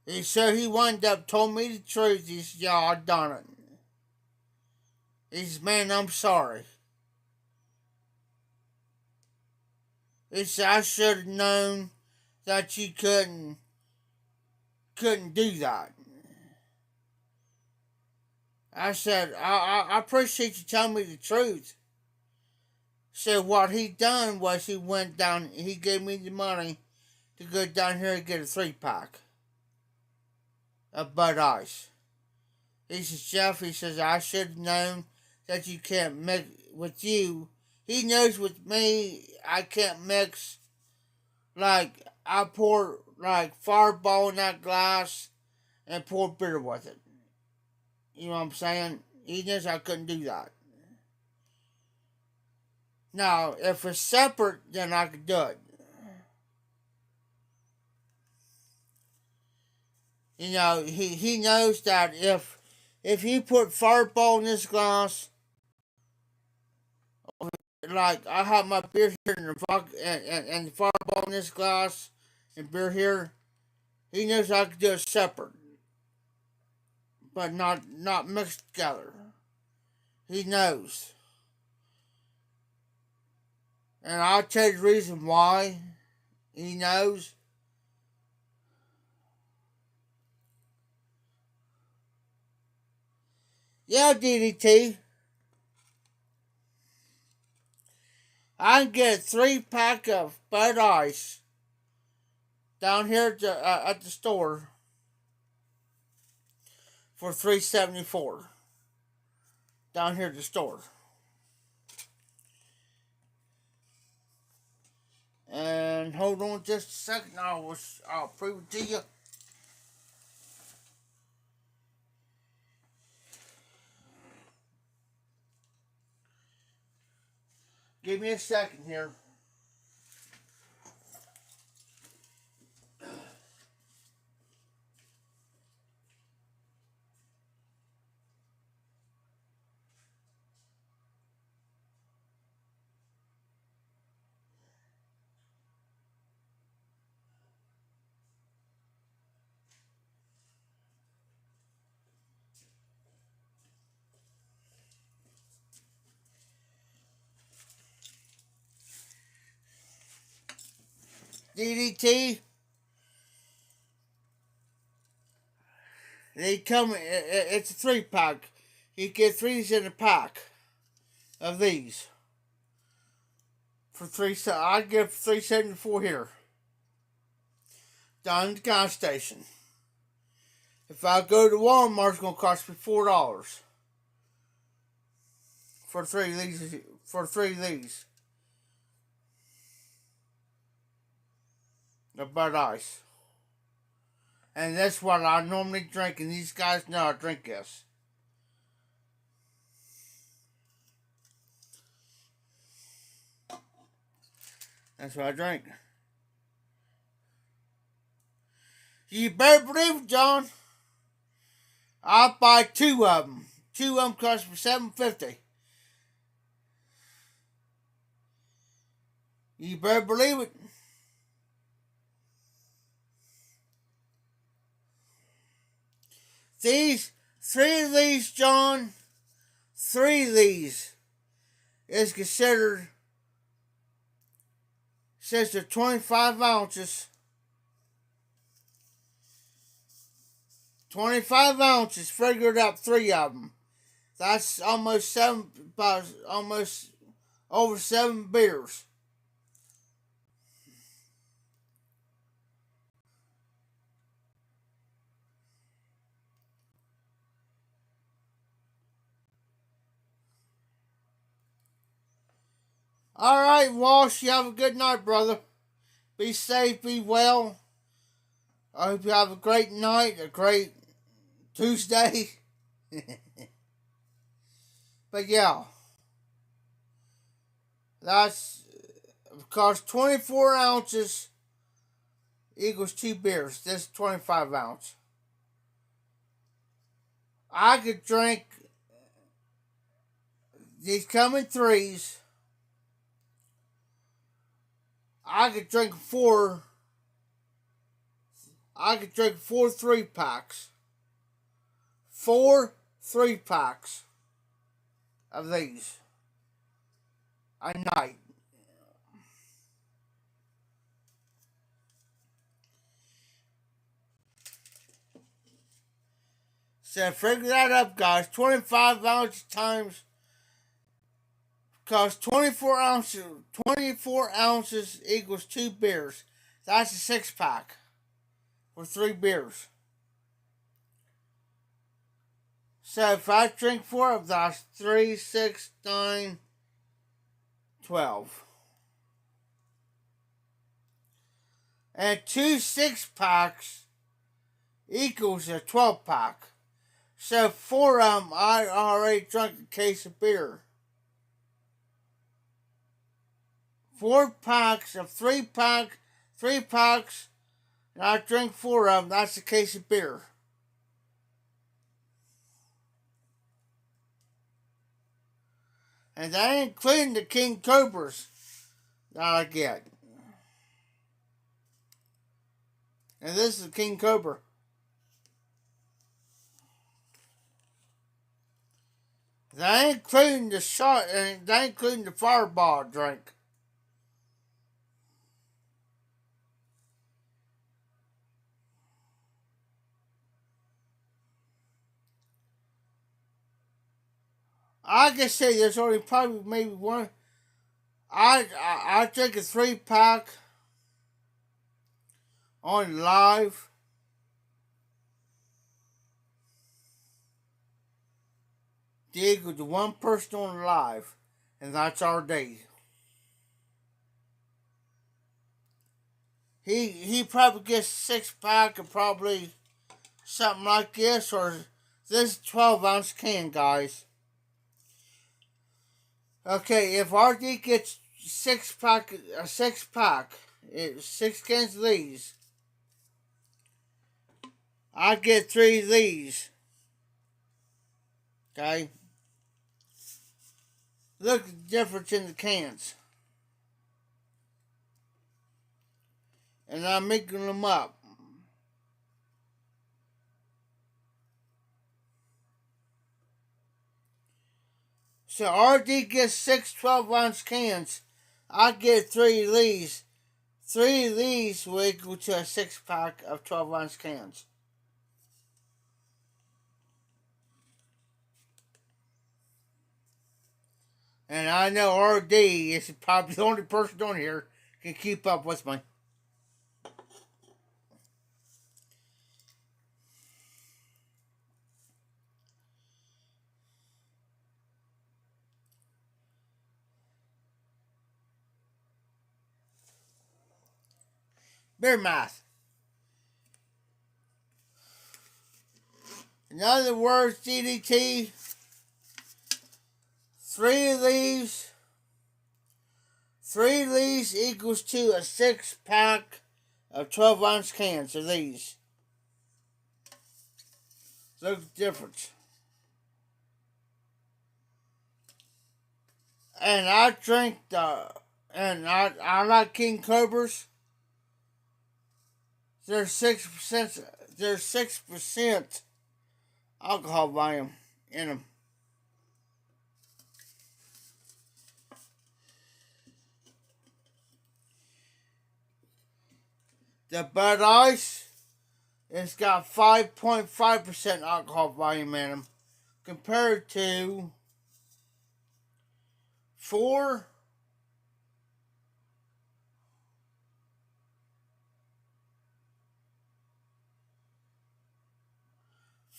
He said he wound up told me the truth. He said, yeah, I done it. He said, man, I'm sorry. He said, I should have known that you couldn't do that. I said, I appreciate you telling me the truth. So what he done was he went down, he gave me the money to go down here and get a 3-pack of Bud Ice. He says, Jeff, he says, I should have known that you can't mix with you. He knows with me, I can't mix, like, I pour, like, Fireball in that glass and pour beer with it. You know what I'm saying? He knows I couldn't do that. Now, if it's separate, then I could do it. You know, he knows that if you put Fireball in this glass, like I have my beer here and the Fireball in this glass and beer here, he knows I could do it separate, but not mixed together. He knows. And I'll tell you the reason why he knows. Yeah, DDT. I can get a 3-pack of Bud Ice down here at the store for $3.74. Down here at the store. And hold on just a second, I'll prove it to you. Give me a second here. DDT. They come. It's a 3-pack. You get 3 in a pack of these for I give $3.74 here down at the gas station. If I go to Walmart, it's gonna cost me $4 for 3 of these. For 3 of these, the Bud Ice. And that's what I normally drink, and these guys know I drink this. That's what I drink. You better believe it, John. I'll buy 2 of them. 2 of them cost me $7.50. You better believe it. These 3 of these, John. 3 of these is considered, says they're 25 ounces. 25 ounces, figured up 3 of them. That's almost over 7 beers. All right, Walsh, you have a good night, brother. Be safe, be well. I hope you have a great night, a great Tuesday. But yeah, That's because 24 ounces equals 2 beers. This is 25 ounce. I could drink, these come in threes. I could drink four 3-packs. 4 3-packs of these a night. So figure that up, guys. 25 ounces times, because 24 ounces equals 2 beers. That's a 6-pack for 3 beers. So if I drink 4 of those, 3, 6, 9, 12. And 2 6-packs equals a 12-pack. So 4 of them, I already drank a case of beer. 4 packs of 3 packs, and I drink 4 of them. That's a case of beer. And that ain't including the King Cobras that I get. And this is a King Cobra. That ain't including the shot, and that ain't including the Fireball drink. I can say there's only probably maybe one. I drink a 3-pack on live. Equal to one person on live, and that's RD. He probably gets 6-pack and probably something like this, or this 12-ounce can, guys. Okay, if RD gets 6-pack, 6 cans of these, I get 3 of these. Okay. Look at the difference in the cans. And I'm making them up. So RD gets 6 12-ounce cans. I get 3 of these. 3 of these will equal to a 6-pack of 12-ounce cans. And I know RD is probably the only person on here can keep up with me. Beer math. In other words, DDT, 3 of these equals to a 6-pack of 12-ounce cans of these. Look at the difference. And I drink I like King Cobras. There's 6% alcohol volume in them. The Bud Ice, it's got 5.5% alcohol volume in them, compared to 4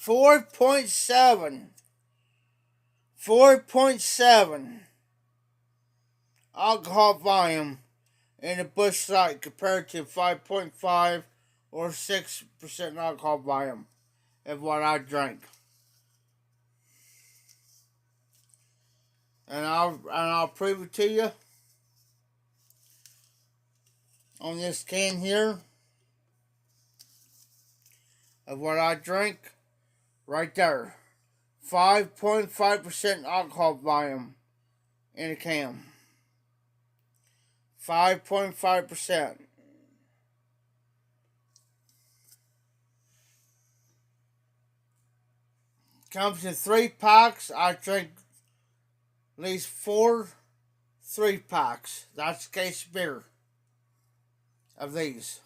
4.7 alcohol volume in a Busch Light, compared to 5.5 or 6% alcohol volume of what I drank. And I'll prove it to you. on this can here of what I drink. Right there. 5.5% alcohol volume in a can. 5.5%. Comes in 3 packs. I drink at least 4 3-packs. That's a case of beer of these.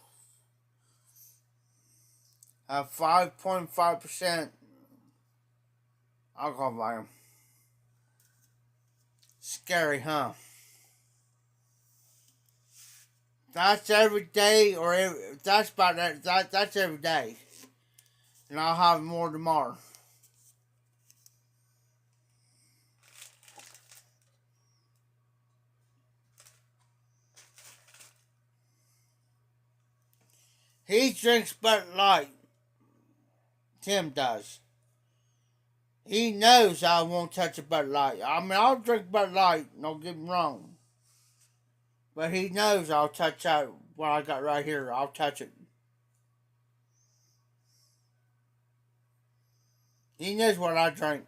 5.5% alcohol volume. Scary, huh? That's every day, or that's about that's every day, and I'll have more tomorrow. He drinks Bud Light. Tim does. He knows I won't touch a Bud Light. I mean, I'll drink Bud Light, don't get me wrong. But he knows I'll touch out what I got right here. I'll touch it. He knows what I drink.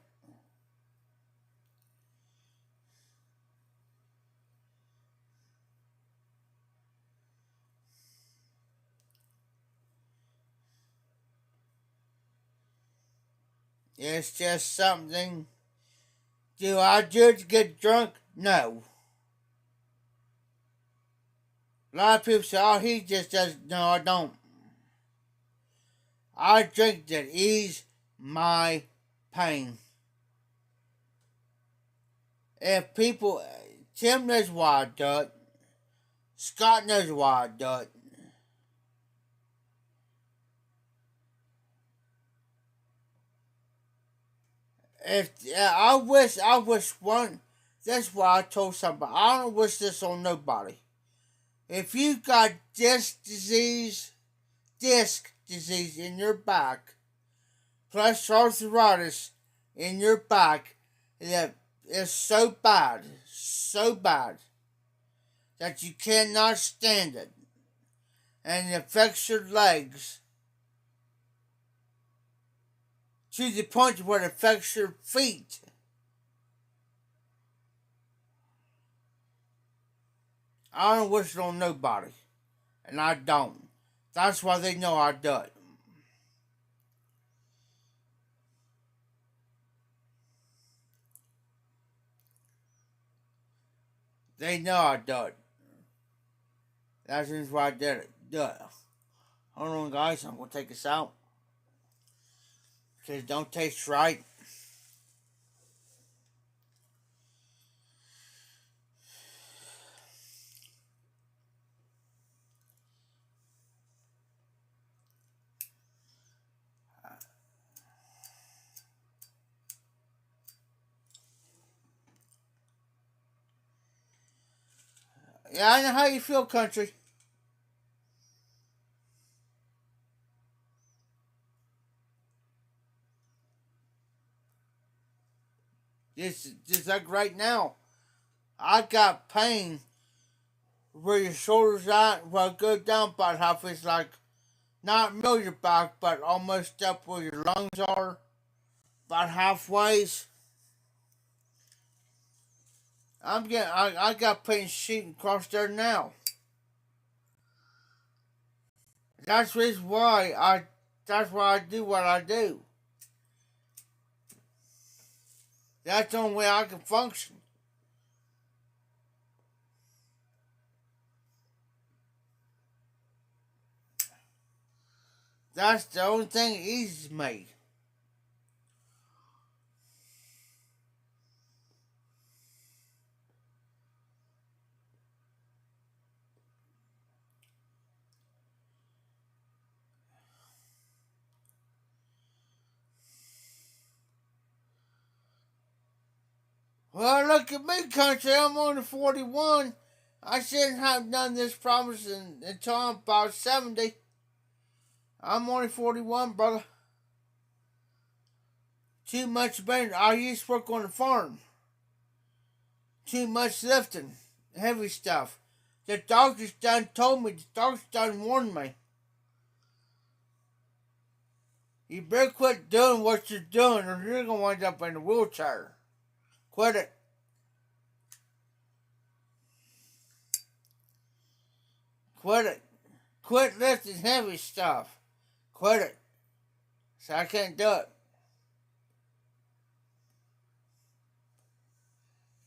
It's just something. Do I just get drunk? No. A lot of people say, oh, he just does. No, I don't. I drink to ease my pain. If people, Tim knows why I do it. Scott knows why I do it. I wish one. That's why I told somebody. I don't wish this on nobody. If you got disc disease in your back, plus arthritis in your back, that is so bad that you cannot stand it, and it affects your legs to the point where it affects your feet. I don't wish it on nobody, and I don't. That's why they know I do it. They know I do it. That's just why I did it. Do it. Hold on, guys. I'm gonna take this out because it don't taste right. Yeah, I know how you feel, country. Just like right now, I got pain where your shoulders at. Well, go down about half. It's like not middle your back, but almost up where your lungs are, about halfway. I got pain shooting across there now. That's the reason why I do what I do. That's the only way I can function. That's the only thing that eases me. Well, look at me, country. I'm only 41. I shouldn't have done this promise until I'm about 70. I'm only 41, brother. Too much better. I used to work on the farm. Too much lifting. Heavy stuff. The doctors done told me, the doctors done warned me. You better quit doing what you're doing or you're going to wind up in a wheelchair. Quit it. Quit it. Quit lifting heavy stuff. Quit it. So I can't do it.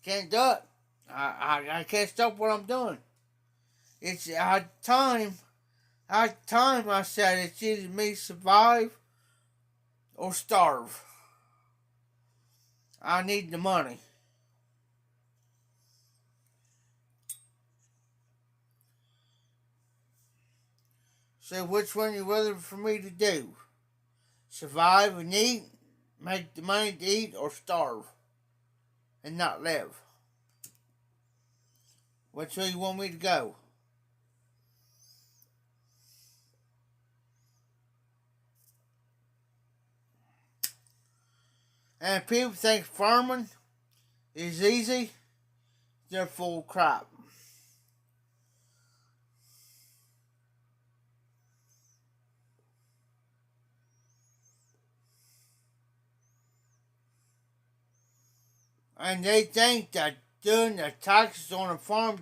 Can't do it. I can't stop what I'm doing. It's time I said it's either me survive or starve. I need the money. So which one you rather for me to do? Survive and eat, make the money to eat, or starve and not live? Which way you want me to go? And people think farming is easy, they're full of crap. And they think that doing taxes on a farm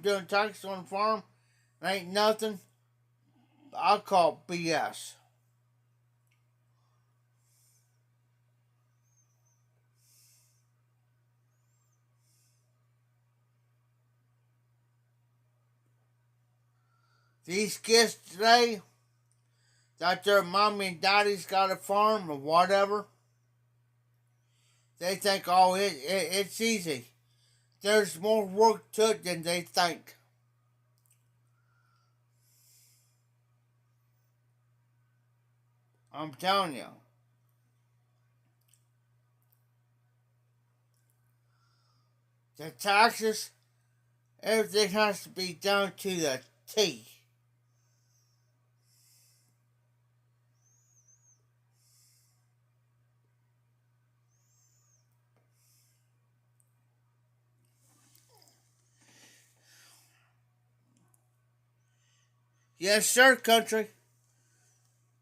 ain't nothing. I call it BS. These kids today, that their mommy and daddy's got a farm or whatever, they think, oh, it's easy. There's more work to it than they think. I'm telling you. The taxes, everything has to be down to the T. Yes, sir, country.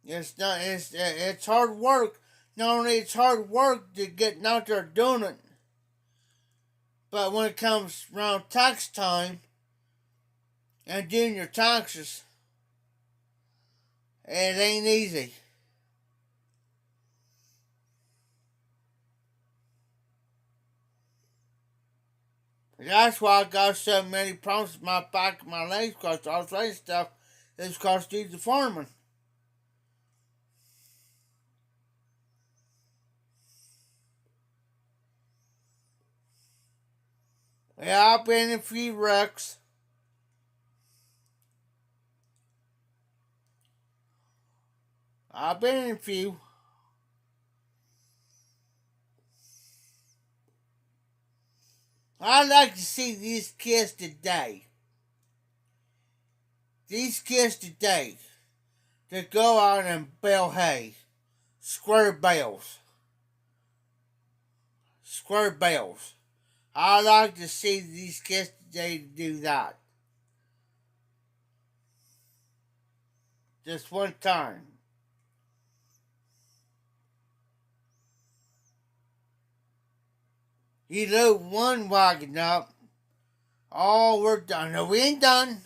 It's hard work. Not only it's hard work to get out there doing it, but when it comes around tax time and doing your taxes, it ain't easy. That's why I got so many problems with my back and my legs because arthritis stuff is because due to farming. Yeah, I've been in a few wrecks. I've been in a few. I'd like to see these kids today. These kids today that go out and bale hay. Square bales. Square bales. I'd like to see these kids today do that. Just one time. You load one wagon up. Oh, we're done. No, we ain't done.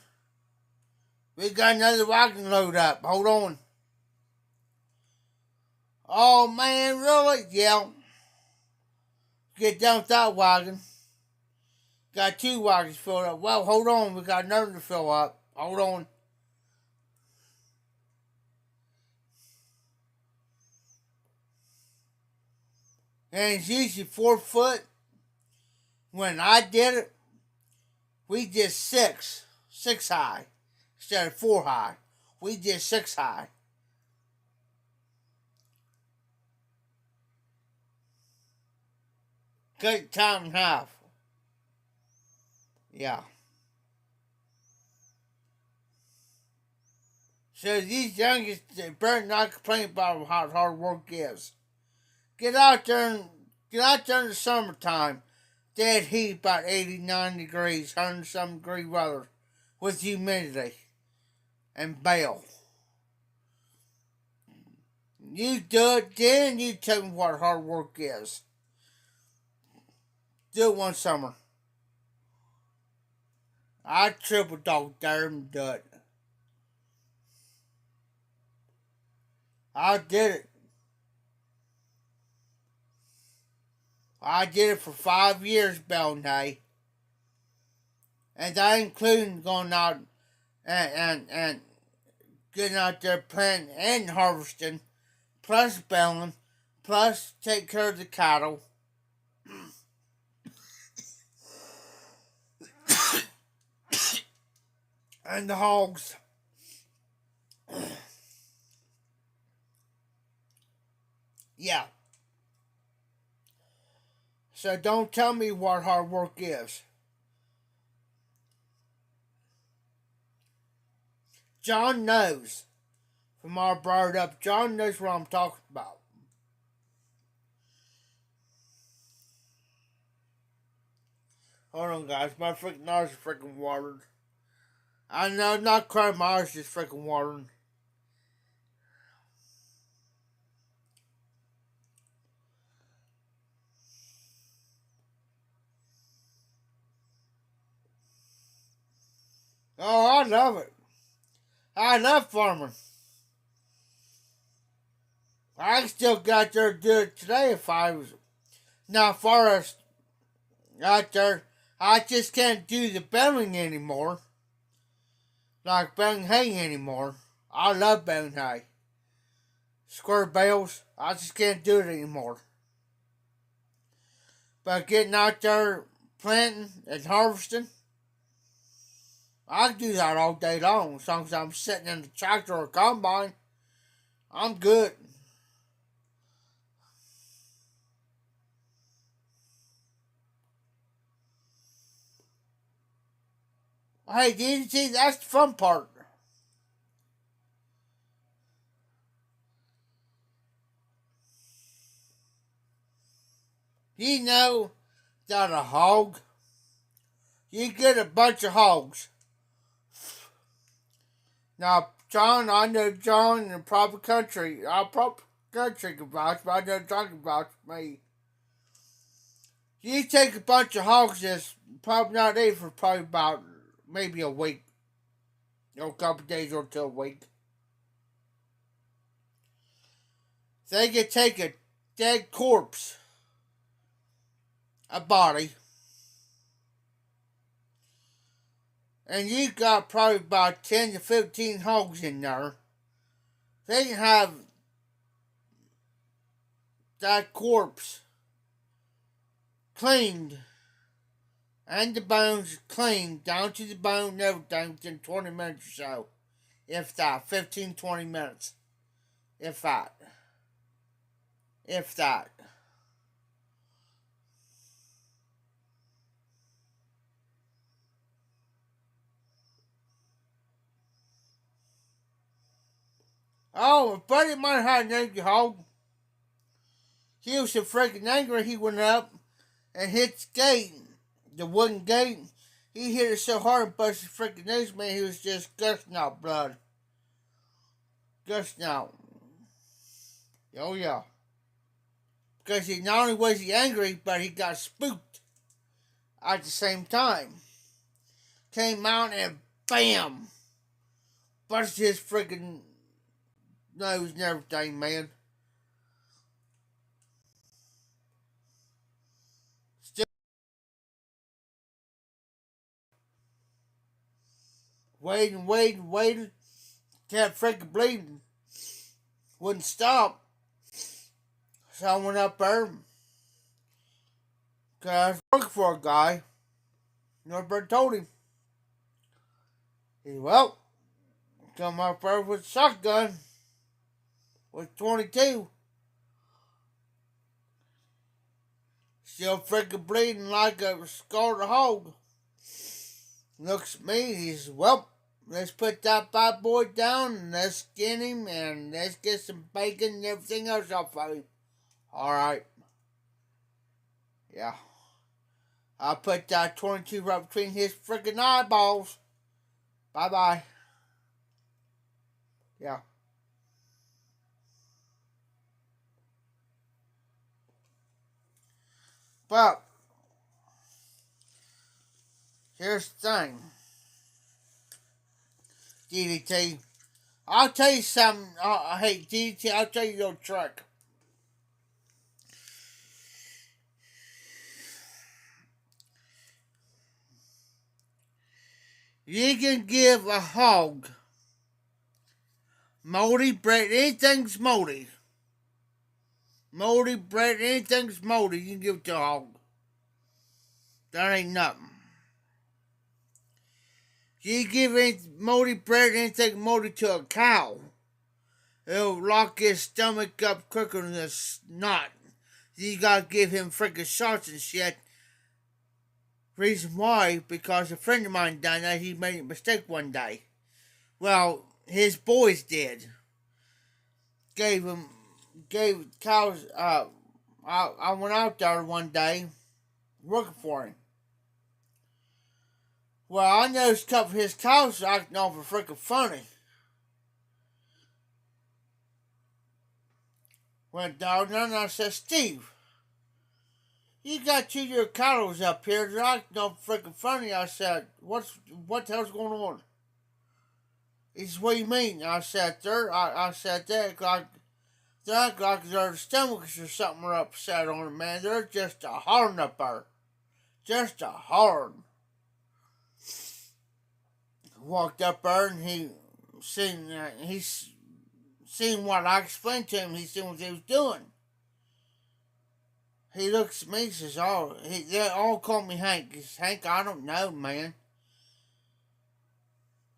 We got another wagon load up. Hold on. Oh, man, really? Yeah. Get done with that wagon. Got two wagons filled up. Well, hold on. We got another to fill up. Hold on. And it's usually 4 foot. When I did it, we did 6 high instead of 4 high. We did 6 high. Cut time in half. Yeah. So these youngest better not complain about how hard work is. Get out there in the summertime. Dead heat about 89 degrees, 100 some degree weather. with humidity and bale. You do it, then you tell me what hard work is. Do it one summer. I triple dog dare and do it. I did it. I did it for 5 years, baling hay. And that including going out and getting out there planting and harvesting, plus baling, plus take care of the cattle. And the hogs. Yeah. So don't tell me what hard work is. John knows. From our brought up, John knows what I'm talking about. Hold on, guys. My freaking eyes are freaking watered. I know, not crying. My eyes just freaking watering. Oh, I love it. I love farming. I still got there to do it today if I was not forest out there. I just can't do the baling anymore. Like baling hay anymore. I love baling hay. Square bales, I just can't do it anymore. But getting out there planting and harvesting, I can do that all day long. As long as I'm sitting in the tractor or combine, I'm good. Hey, did you see? That's the fun part. You know that a hog, you get a bunch of hogs. Now, John, I know John in the proper country. Our proper country can vouch, but I know John can vouch for me. You take a bunch of hogs that's probably not eating for probably about maybe a week. Or a couple days or to a week. They can take a dead corpse, a body, and you got probably about 10 to 15 hogs in there. They can have that corpse cleaned and the bones cleaned down to the bone and everything within 20 minutes or so. If that, 15, 20 minutes. If that. If that. Oh, a buddy of mine had an angry hog. He was so freaking angry he went up and hit the gate, the wooden gate. He hit it so hard and busted freaking nose, man, he was just gushing out blood. Gushing out. Oh yeah. Because he not only was he angry, but he got spooked at the same time. Came out and bam! Busted his freaking nose and everything, man. Still waiting. Kept freaking bleeding. Wouldn't stop. So I went up there. Cause I was working for a guy. Nobody told him. He said, well, come up there with a shotgun. With 22. Still freaking bleeding like a scarred hog. Looks at me, he says, well, let's put that bad boy down and let's skin him and let's get some bacon and everything else off of him. Alright. Yeah. I put that 22 right between his freaking eyeballs. Bye bye. Yeah. But here's the thing, DDT. I'll tell you something. Hey, DDT, I'll tell you your trick. You can give a hog moldy bread. Anything's moldy. Moldy bread, anything's moldy, you can give it to a hog. That ain't nothing. You give any moldy bread, anything moldy to a cow, it'll lock his stomach up quicker than a snot. You gotta give him freaking shots and shit. Reason why? Because a friend of mine done that. He made a mistake one day. Well, his boys did. Gave cows. I went out there one day working for him. Well, I noticed a couple of his cows acting awful freaking funny. Went down there and I said, Steve, you got two of your cows up here. They're acting awful freaking funny. I said, what the hell's going on? He said, what do you mean? I said, I said, they're acting like their stomachs or something are upset on them, man. They're just a hollering up there. Just a hollering. Walked up there and he seen what I explained to him. He seen what they was doing. He looks at me and says, they all call me Hank. He says, Hank, I don't know, man.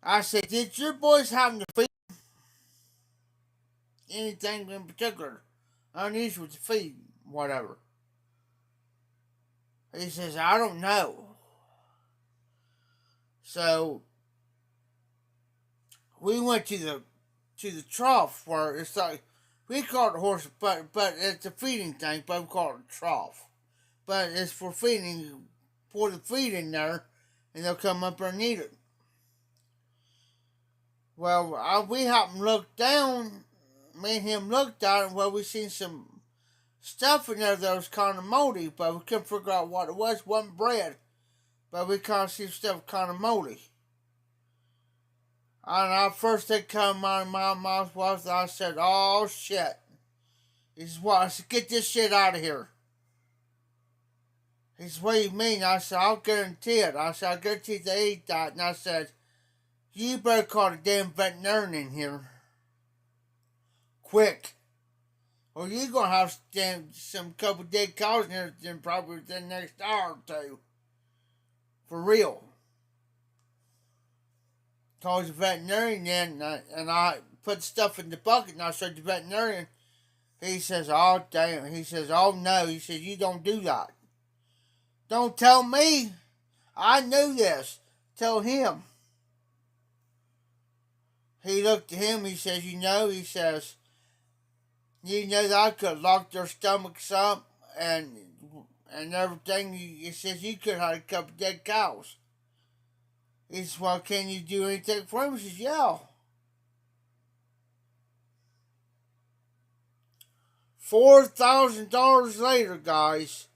I said, did your boys happen to feed anything in particular? Unusual to feed, whatever. He says, I don't know. So we went to the trough where it's like we call it a horse, but it's a feeding thing, but we call it a trough. But it's for feeding. Pour the feed in there, and they'll come up and eat it. Well, we happened to look down. Me and him looked at it. Well, we seen some stuff in there that was kind of moldy, but we couldn't figure out what it was. It wasn't bread, but we kind of see stuff kind of moldy. And our first thing come out of my mouth was, I said, oh shit. He said, what? I said, get this shit out of here. He said, what do you mean? I said, I'll guarantee it. I said, I'll guarantee they eat that. And I said, you better call the damn veterinarian in here. Quick. Or you're going to have some couple dead cows in here probably within the next hour or two. For real. Called the veterinarian in, and I put stuff in the bucket, and I showed the veterinarian. He says, oh, damn. He says, oh, no. He says, you don't do that. Don't tell me. I knew this. Tell him. He looked at him. He says, he says, you know that I could lock their stomachs up and everything. He says, you could have a couple dead cows. He says, well, can you do anything for him? He says, yeah. $4,000 later, guys.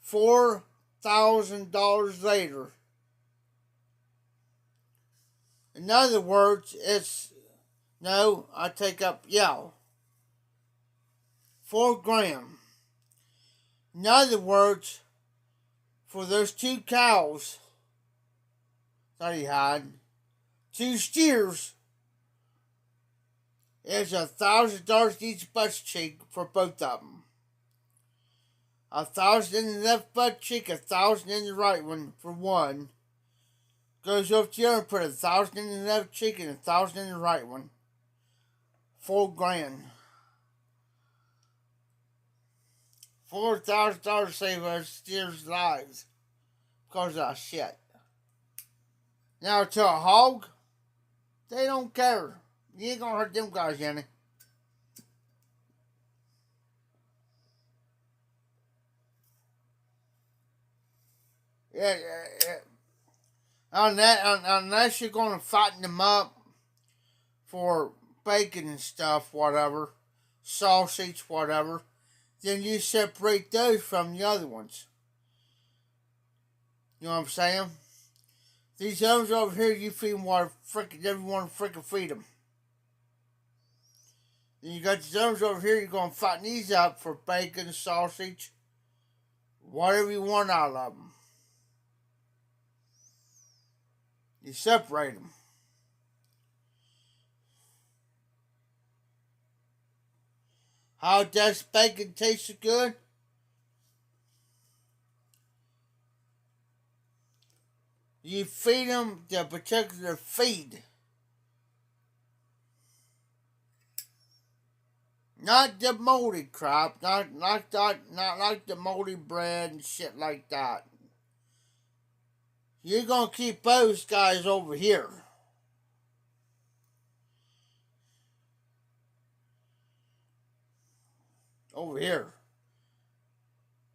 $4,000 later. In other words, I take up, yeah, $4,000. In other words, for those two cows that he had, two steers, it's $1,000 each butt cheek for both of them. 1,000 in the left butt cheek, 1,000 in the right one for one. Goes over to the other and put 1,000 in the left cheek and 1,000 in the right one. $4,000. $4,000 save our steers' lives because of that shit. Now to a hog, they don't care. You ain't gonna hurt them guys any. Yeah. Unless you're going to fatten them up for bacon and stuff, whatever, sausage, whatever, then you separate those from the other ones. You know what I'm saying? These others over here, you feed them what everyone freaking feed them. Then you got these others over here, you're going to fatten these up for bacon, sausage, whatever you want out of them. You separate them. How does bacon taste good? You feed them the particular feed. Not the moldy crap, not like the moldy bread and shit like that. You're gonna keep those guys over here. Over here.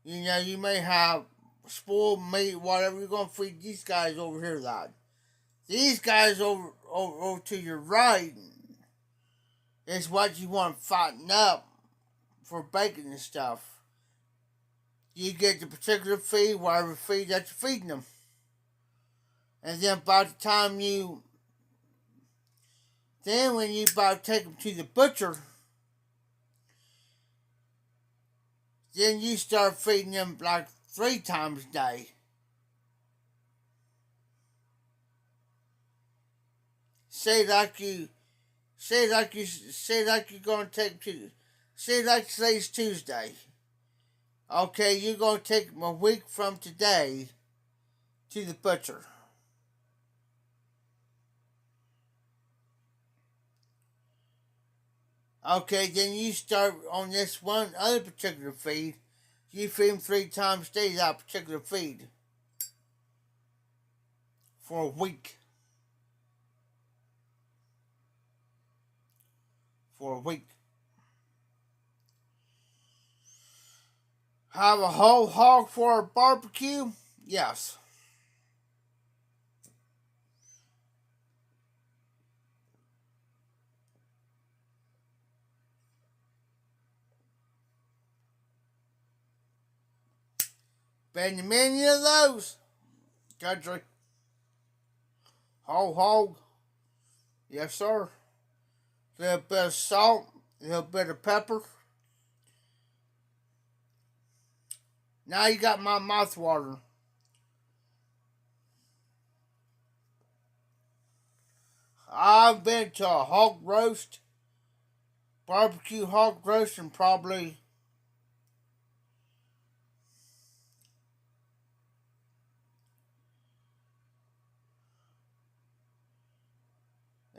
You know, you may have spoiled meat, whatever. You're gonna feed these guys over here that. These guys over to your right is what you want to fatten up for bacon and stuff. You get the particular feed, whatever feed that you're feeding them. And then by the time when you about to take them to the butcher, then you start feeding them like 3 times a day. Say like you're gonna take them to, say it's Tuesday. Okay, you're gonna take them a week from today to the butcher. Okay, then you start on this one other particular feed. You feed them 3 times a day that particular feed for a week. For a week. Have a whole hog for a barbecue? Yes. Been many of those, country. Whole hog. Yes, sir. A little bit of salt, a little bit of pepper. Now you got my mouth watering. I've been to a hog roast, barbecue hog roast, and probably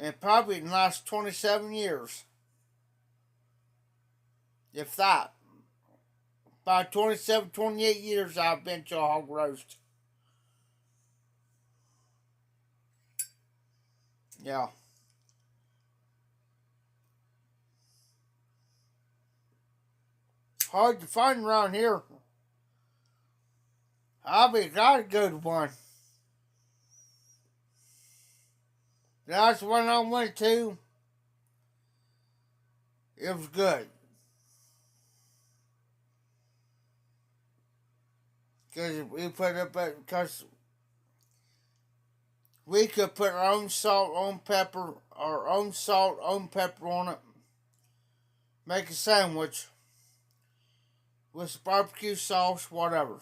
in the last 27 years. If that. About 27, 28 years I've been to a hog roast. Yeah. Hard to find around here. I got a good one. That's one I went to. It was good. Because we could put our own salt, own pepper, our own salt, own pepper on it. Make a sandwich with barbecue sauce, whatever.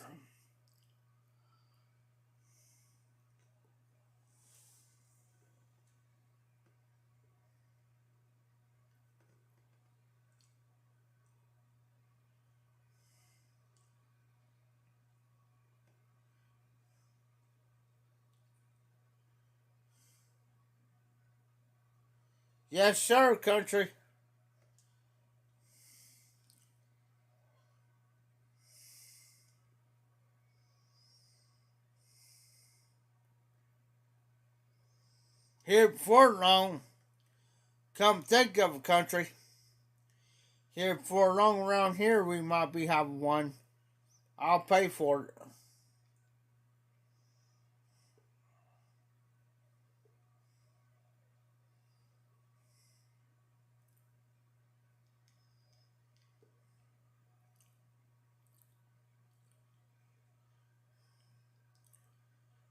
Yes, sir, country. Here before long, come think of a country. Here before long around here, we might be having one. I'll pay for it.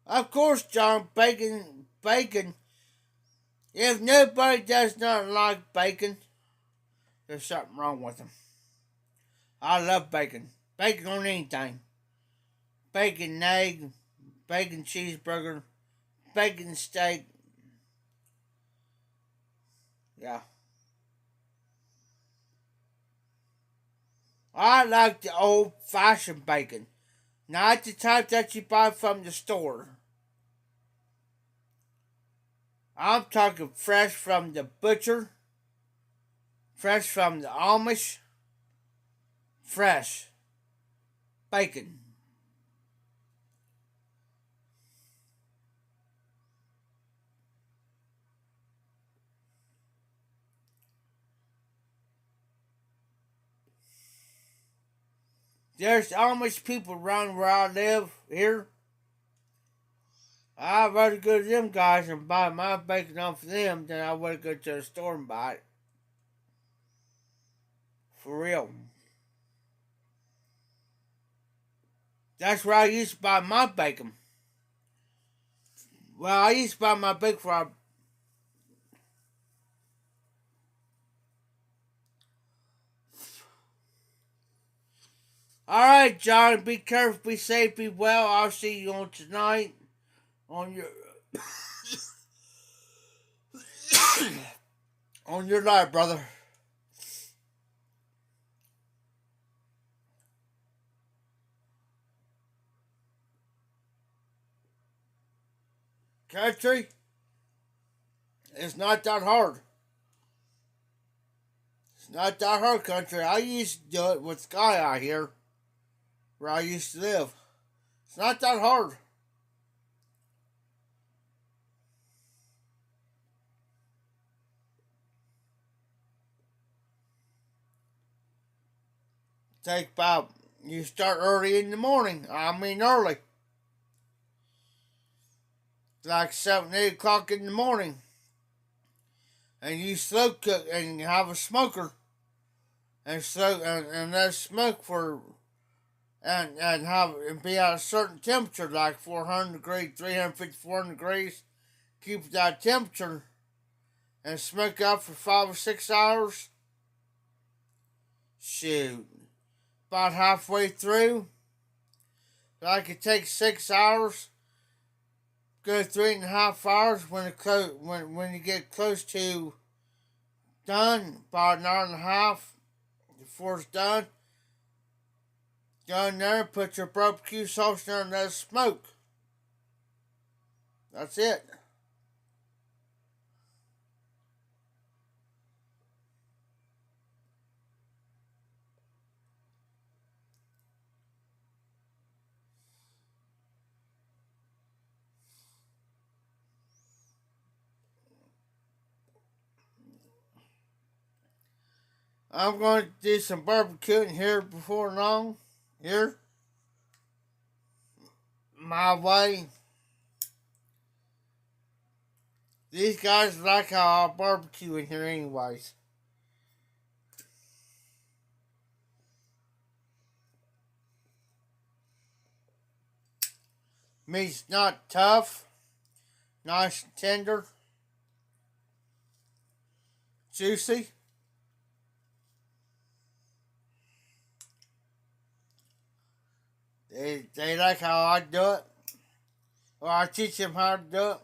Of course, John, bacon. If nobody does not like bacon, there's something wrong with them. I love bacon. Bacon on anything. Bacon egg, bacon cheeseburger, bacon steak. Yeah. I like the old fashioned bacon. Not the type that you buy from the store. I'm talking fresh from the butcher, fresh from the Amish, fresh bacon. There's Amish people around where I live here. I'd rather go to them guys and buy my bacon off of them than I would go to the store and buy it. For real. That's where I used to buy my bacon. Well, I used to buy my bacon for. Alright, John, be careful, be safe, be well. I'll see you on tonight on your on your live, brother. Country, it's not that hard. It's not that hard, country. I used to do it with Sky out here, where I used to live. It's not that hard. Take about, you start early in the morning. I mean early. Like 7, 8 o'clock in the morning. And you slow cook and you have a smoker. And let smoke for and have and be at a certain temperature, like 400 degrees, 350, 400 degrees. Keep that temperature and smoke out for 5 or 6 hours. Shoot, about halfway through, like it takes 6 hours. Go 3.5 hours when you get close to done, about an hour and a half before it's done. Go in there, put your barbecue sauce in there and let it smoke. That's it. I'm going to do some barbecuing here before long. Here. My way. These guys like how I barbecue in here anyways. Meat's not tough. Nice and tender. Juicy. They like how I do it. Or I teach them how to do it.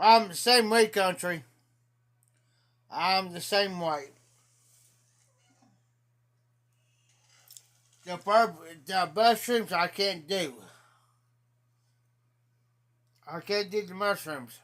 I'm the same way, country. I'm the same way. The mushrooms I can't do. I can't do the mushrooms.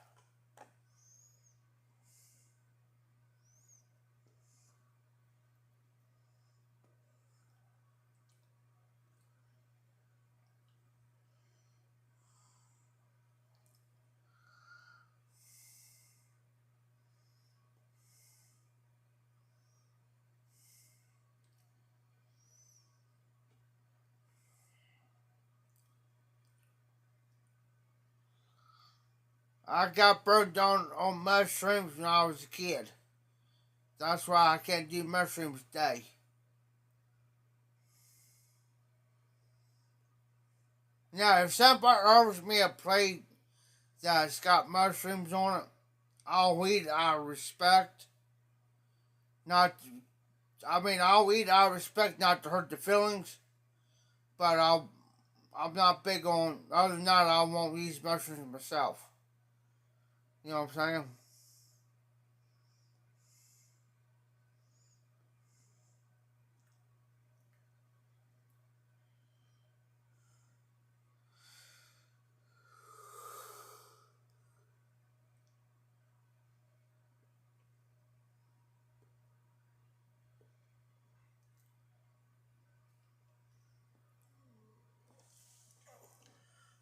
I got burned on mushrooms when I was a kid. That's why I can't do mushrooms today. Now, if somebody offers me a plate that's got mushrooms on it, I'll eat out of respect. Not, I'll eat out of respect, not to hurt the feelings. But I'm not big on. Other than that, I won't use mushrooms myself. You know what I'm saying?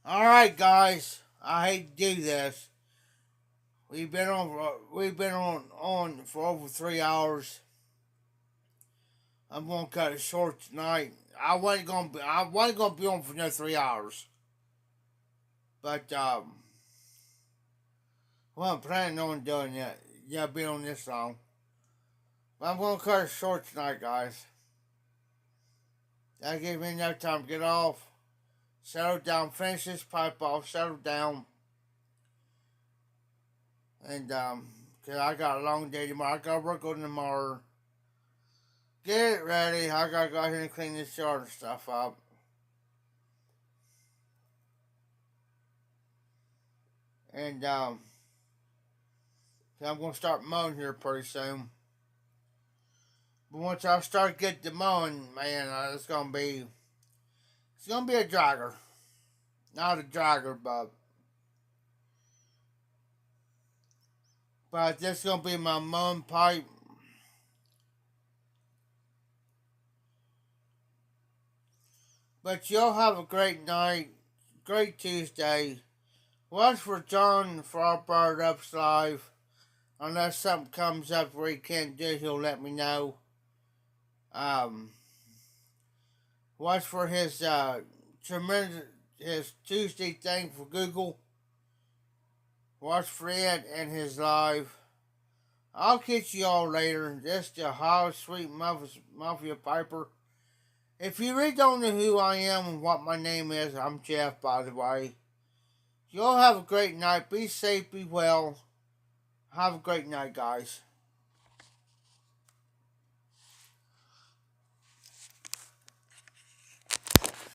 All right, guys. I hate to do this. We've been on for over 3 hours. I'm gonna cut it short tonight. I wasn't gonna be on for another 3 hours, but well, I'm planning on doing that. Yeah, being on this long. But I'm gonna cut it short tonight, guys. That gives me enough time to get off, settle down, finish this pipe off, settle down, and cause I got a long day tomorrow. I gotta work on tomorrow. Get it ready. I gotta go ahead and clean this yard and stuff up. And I'm gonna start mowing here pretty soon. But once I start getting to mowing, man, it's gonna be a dragger, not a dragger, but this is gonna be my mowing pipe. But y'all have a great night, great Tuesday. Watch for John for our Bird Ups Live. Unless something comes up where he can't do it, he'll let me know. Um, watch for his his Tuesday thing for Google. Watch for it and his live. I'll catch you all later. This is the Ohio Sweet Mafia Piper. If you really don't know who I am and what my name is, I'm Jeff, by the way. You all have a great night. Be safe, be well. Have a great night, guys.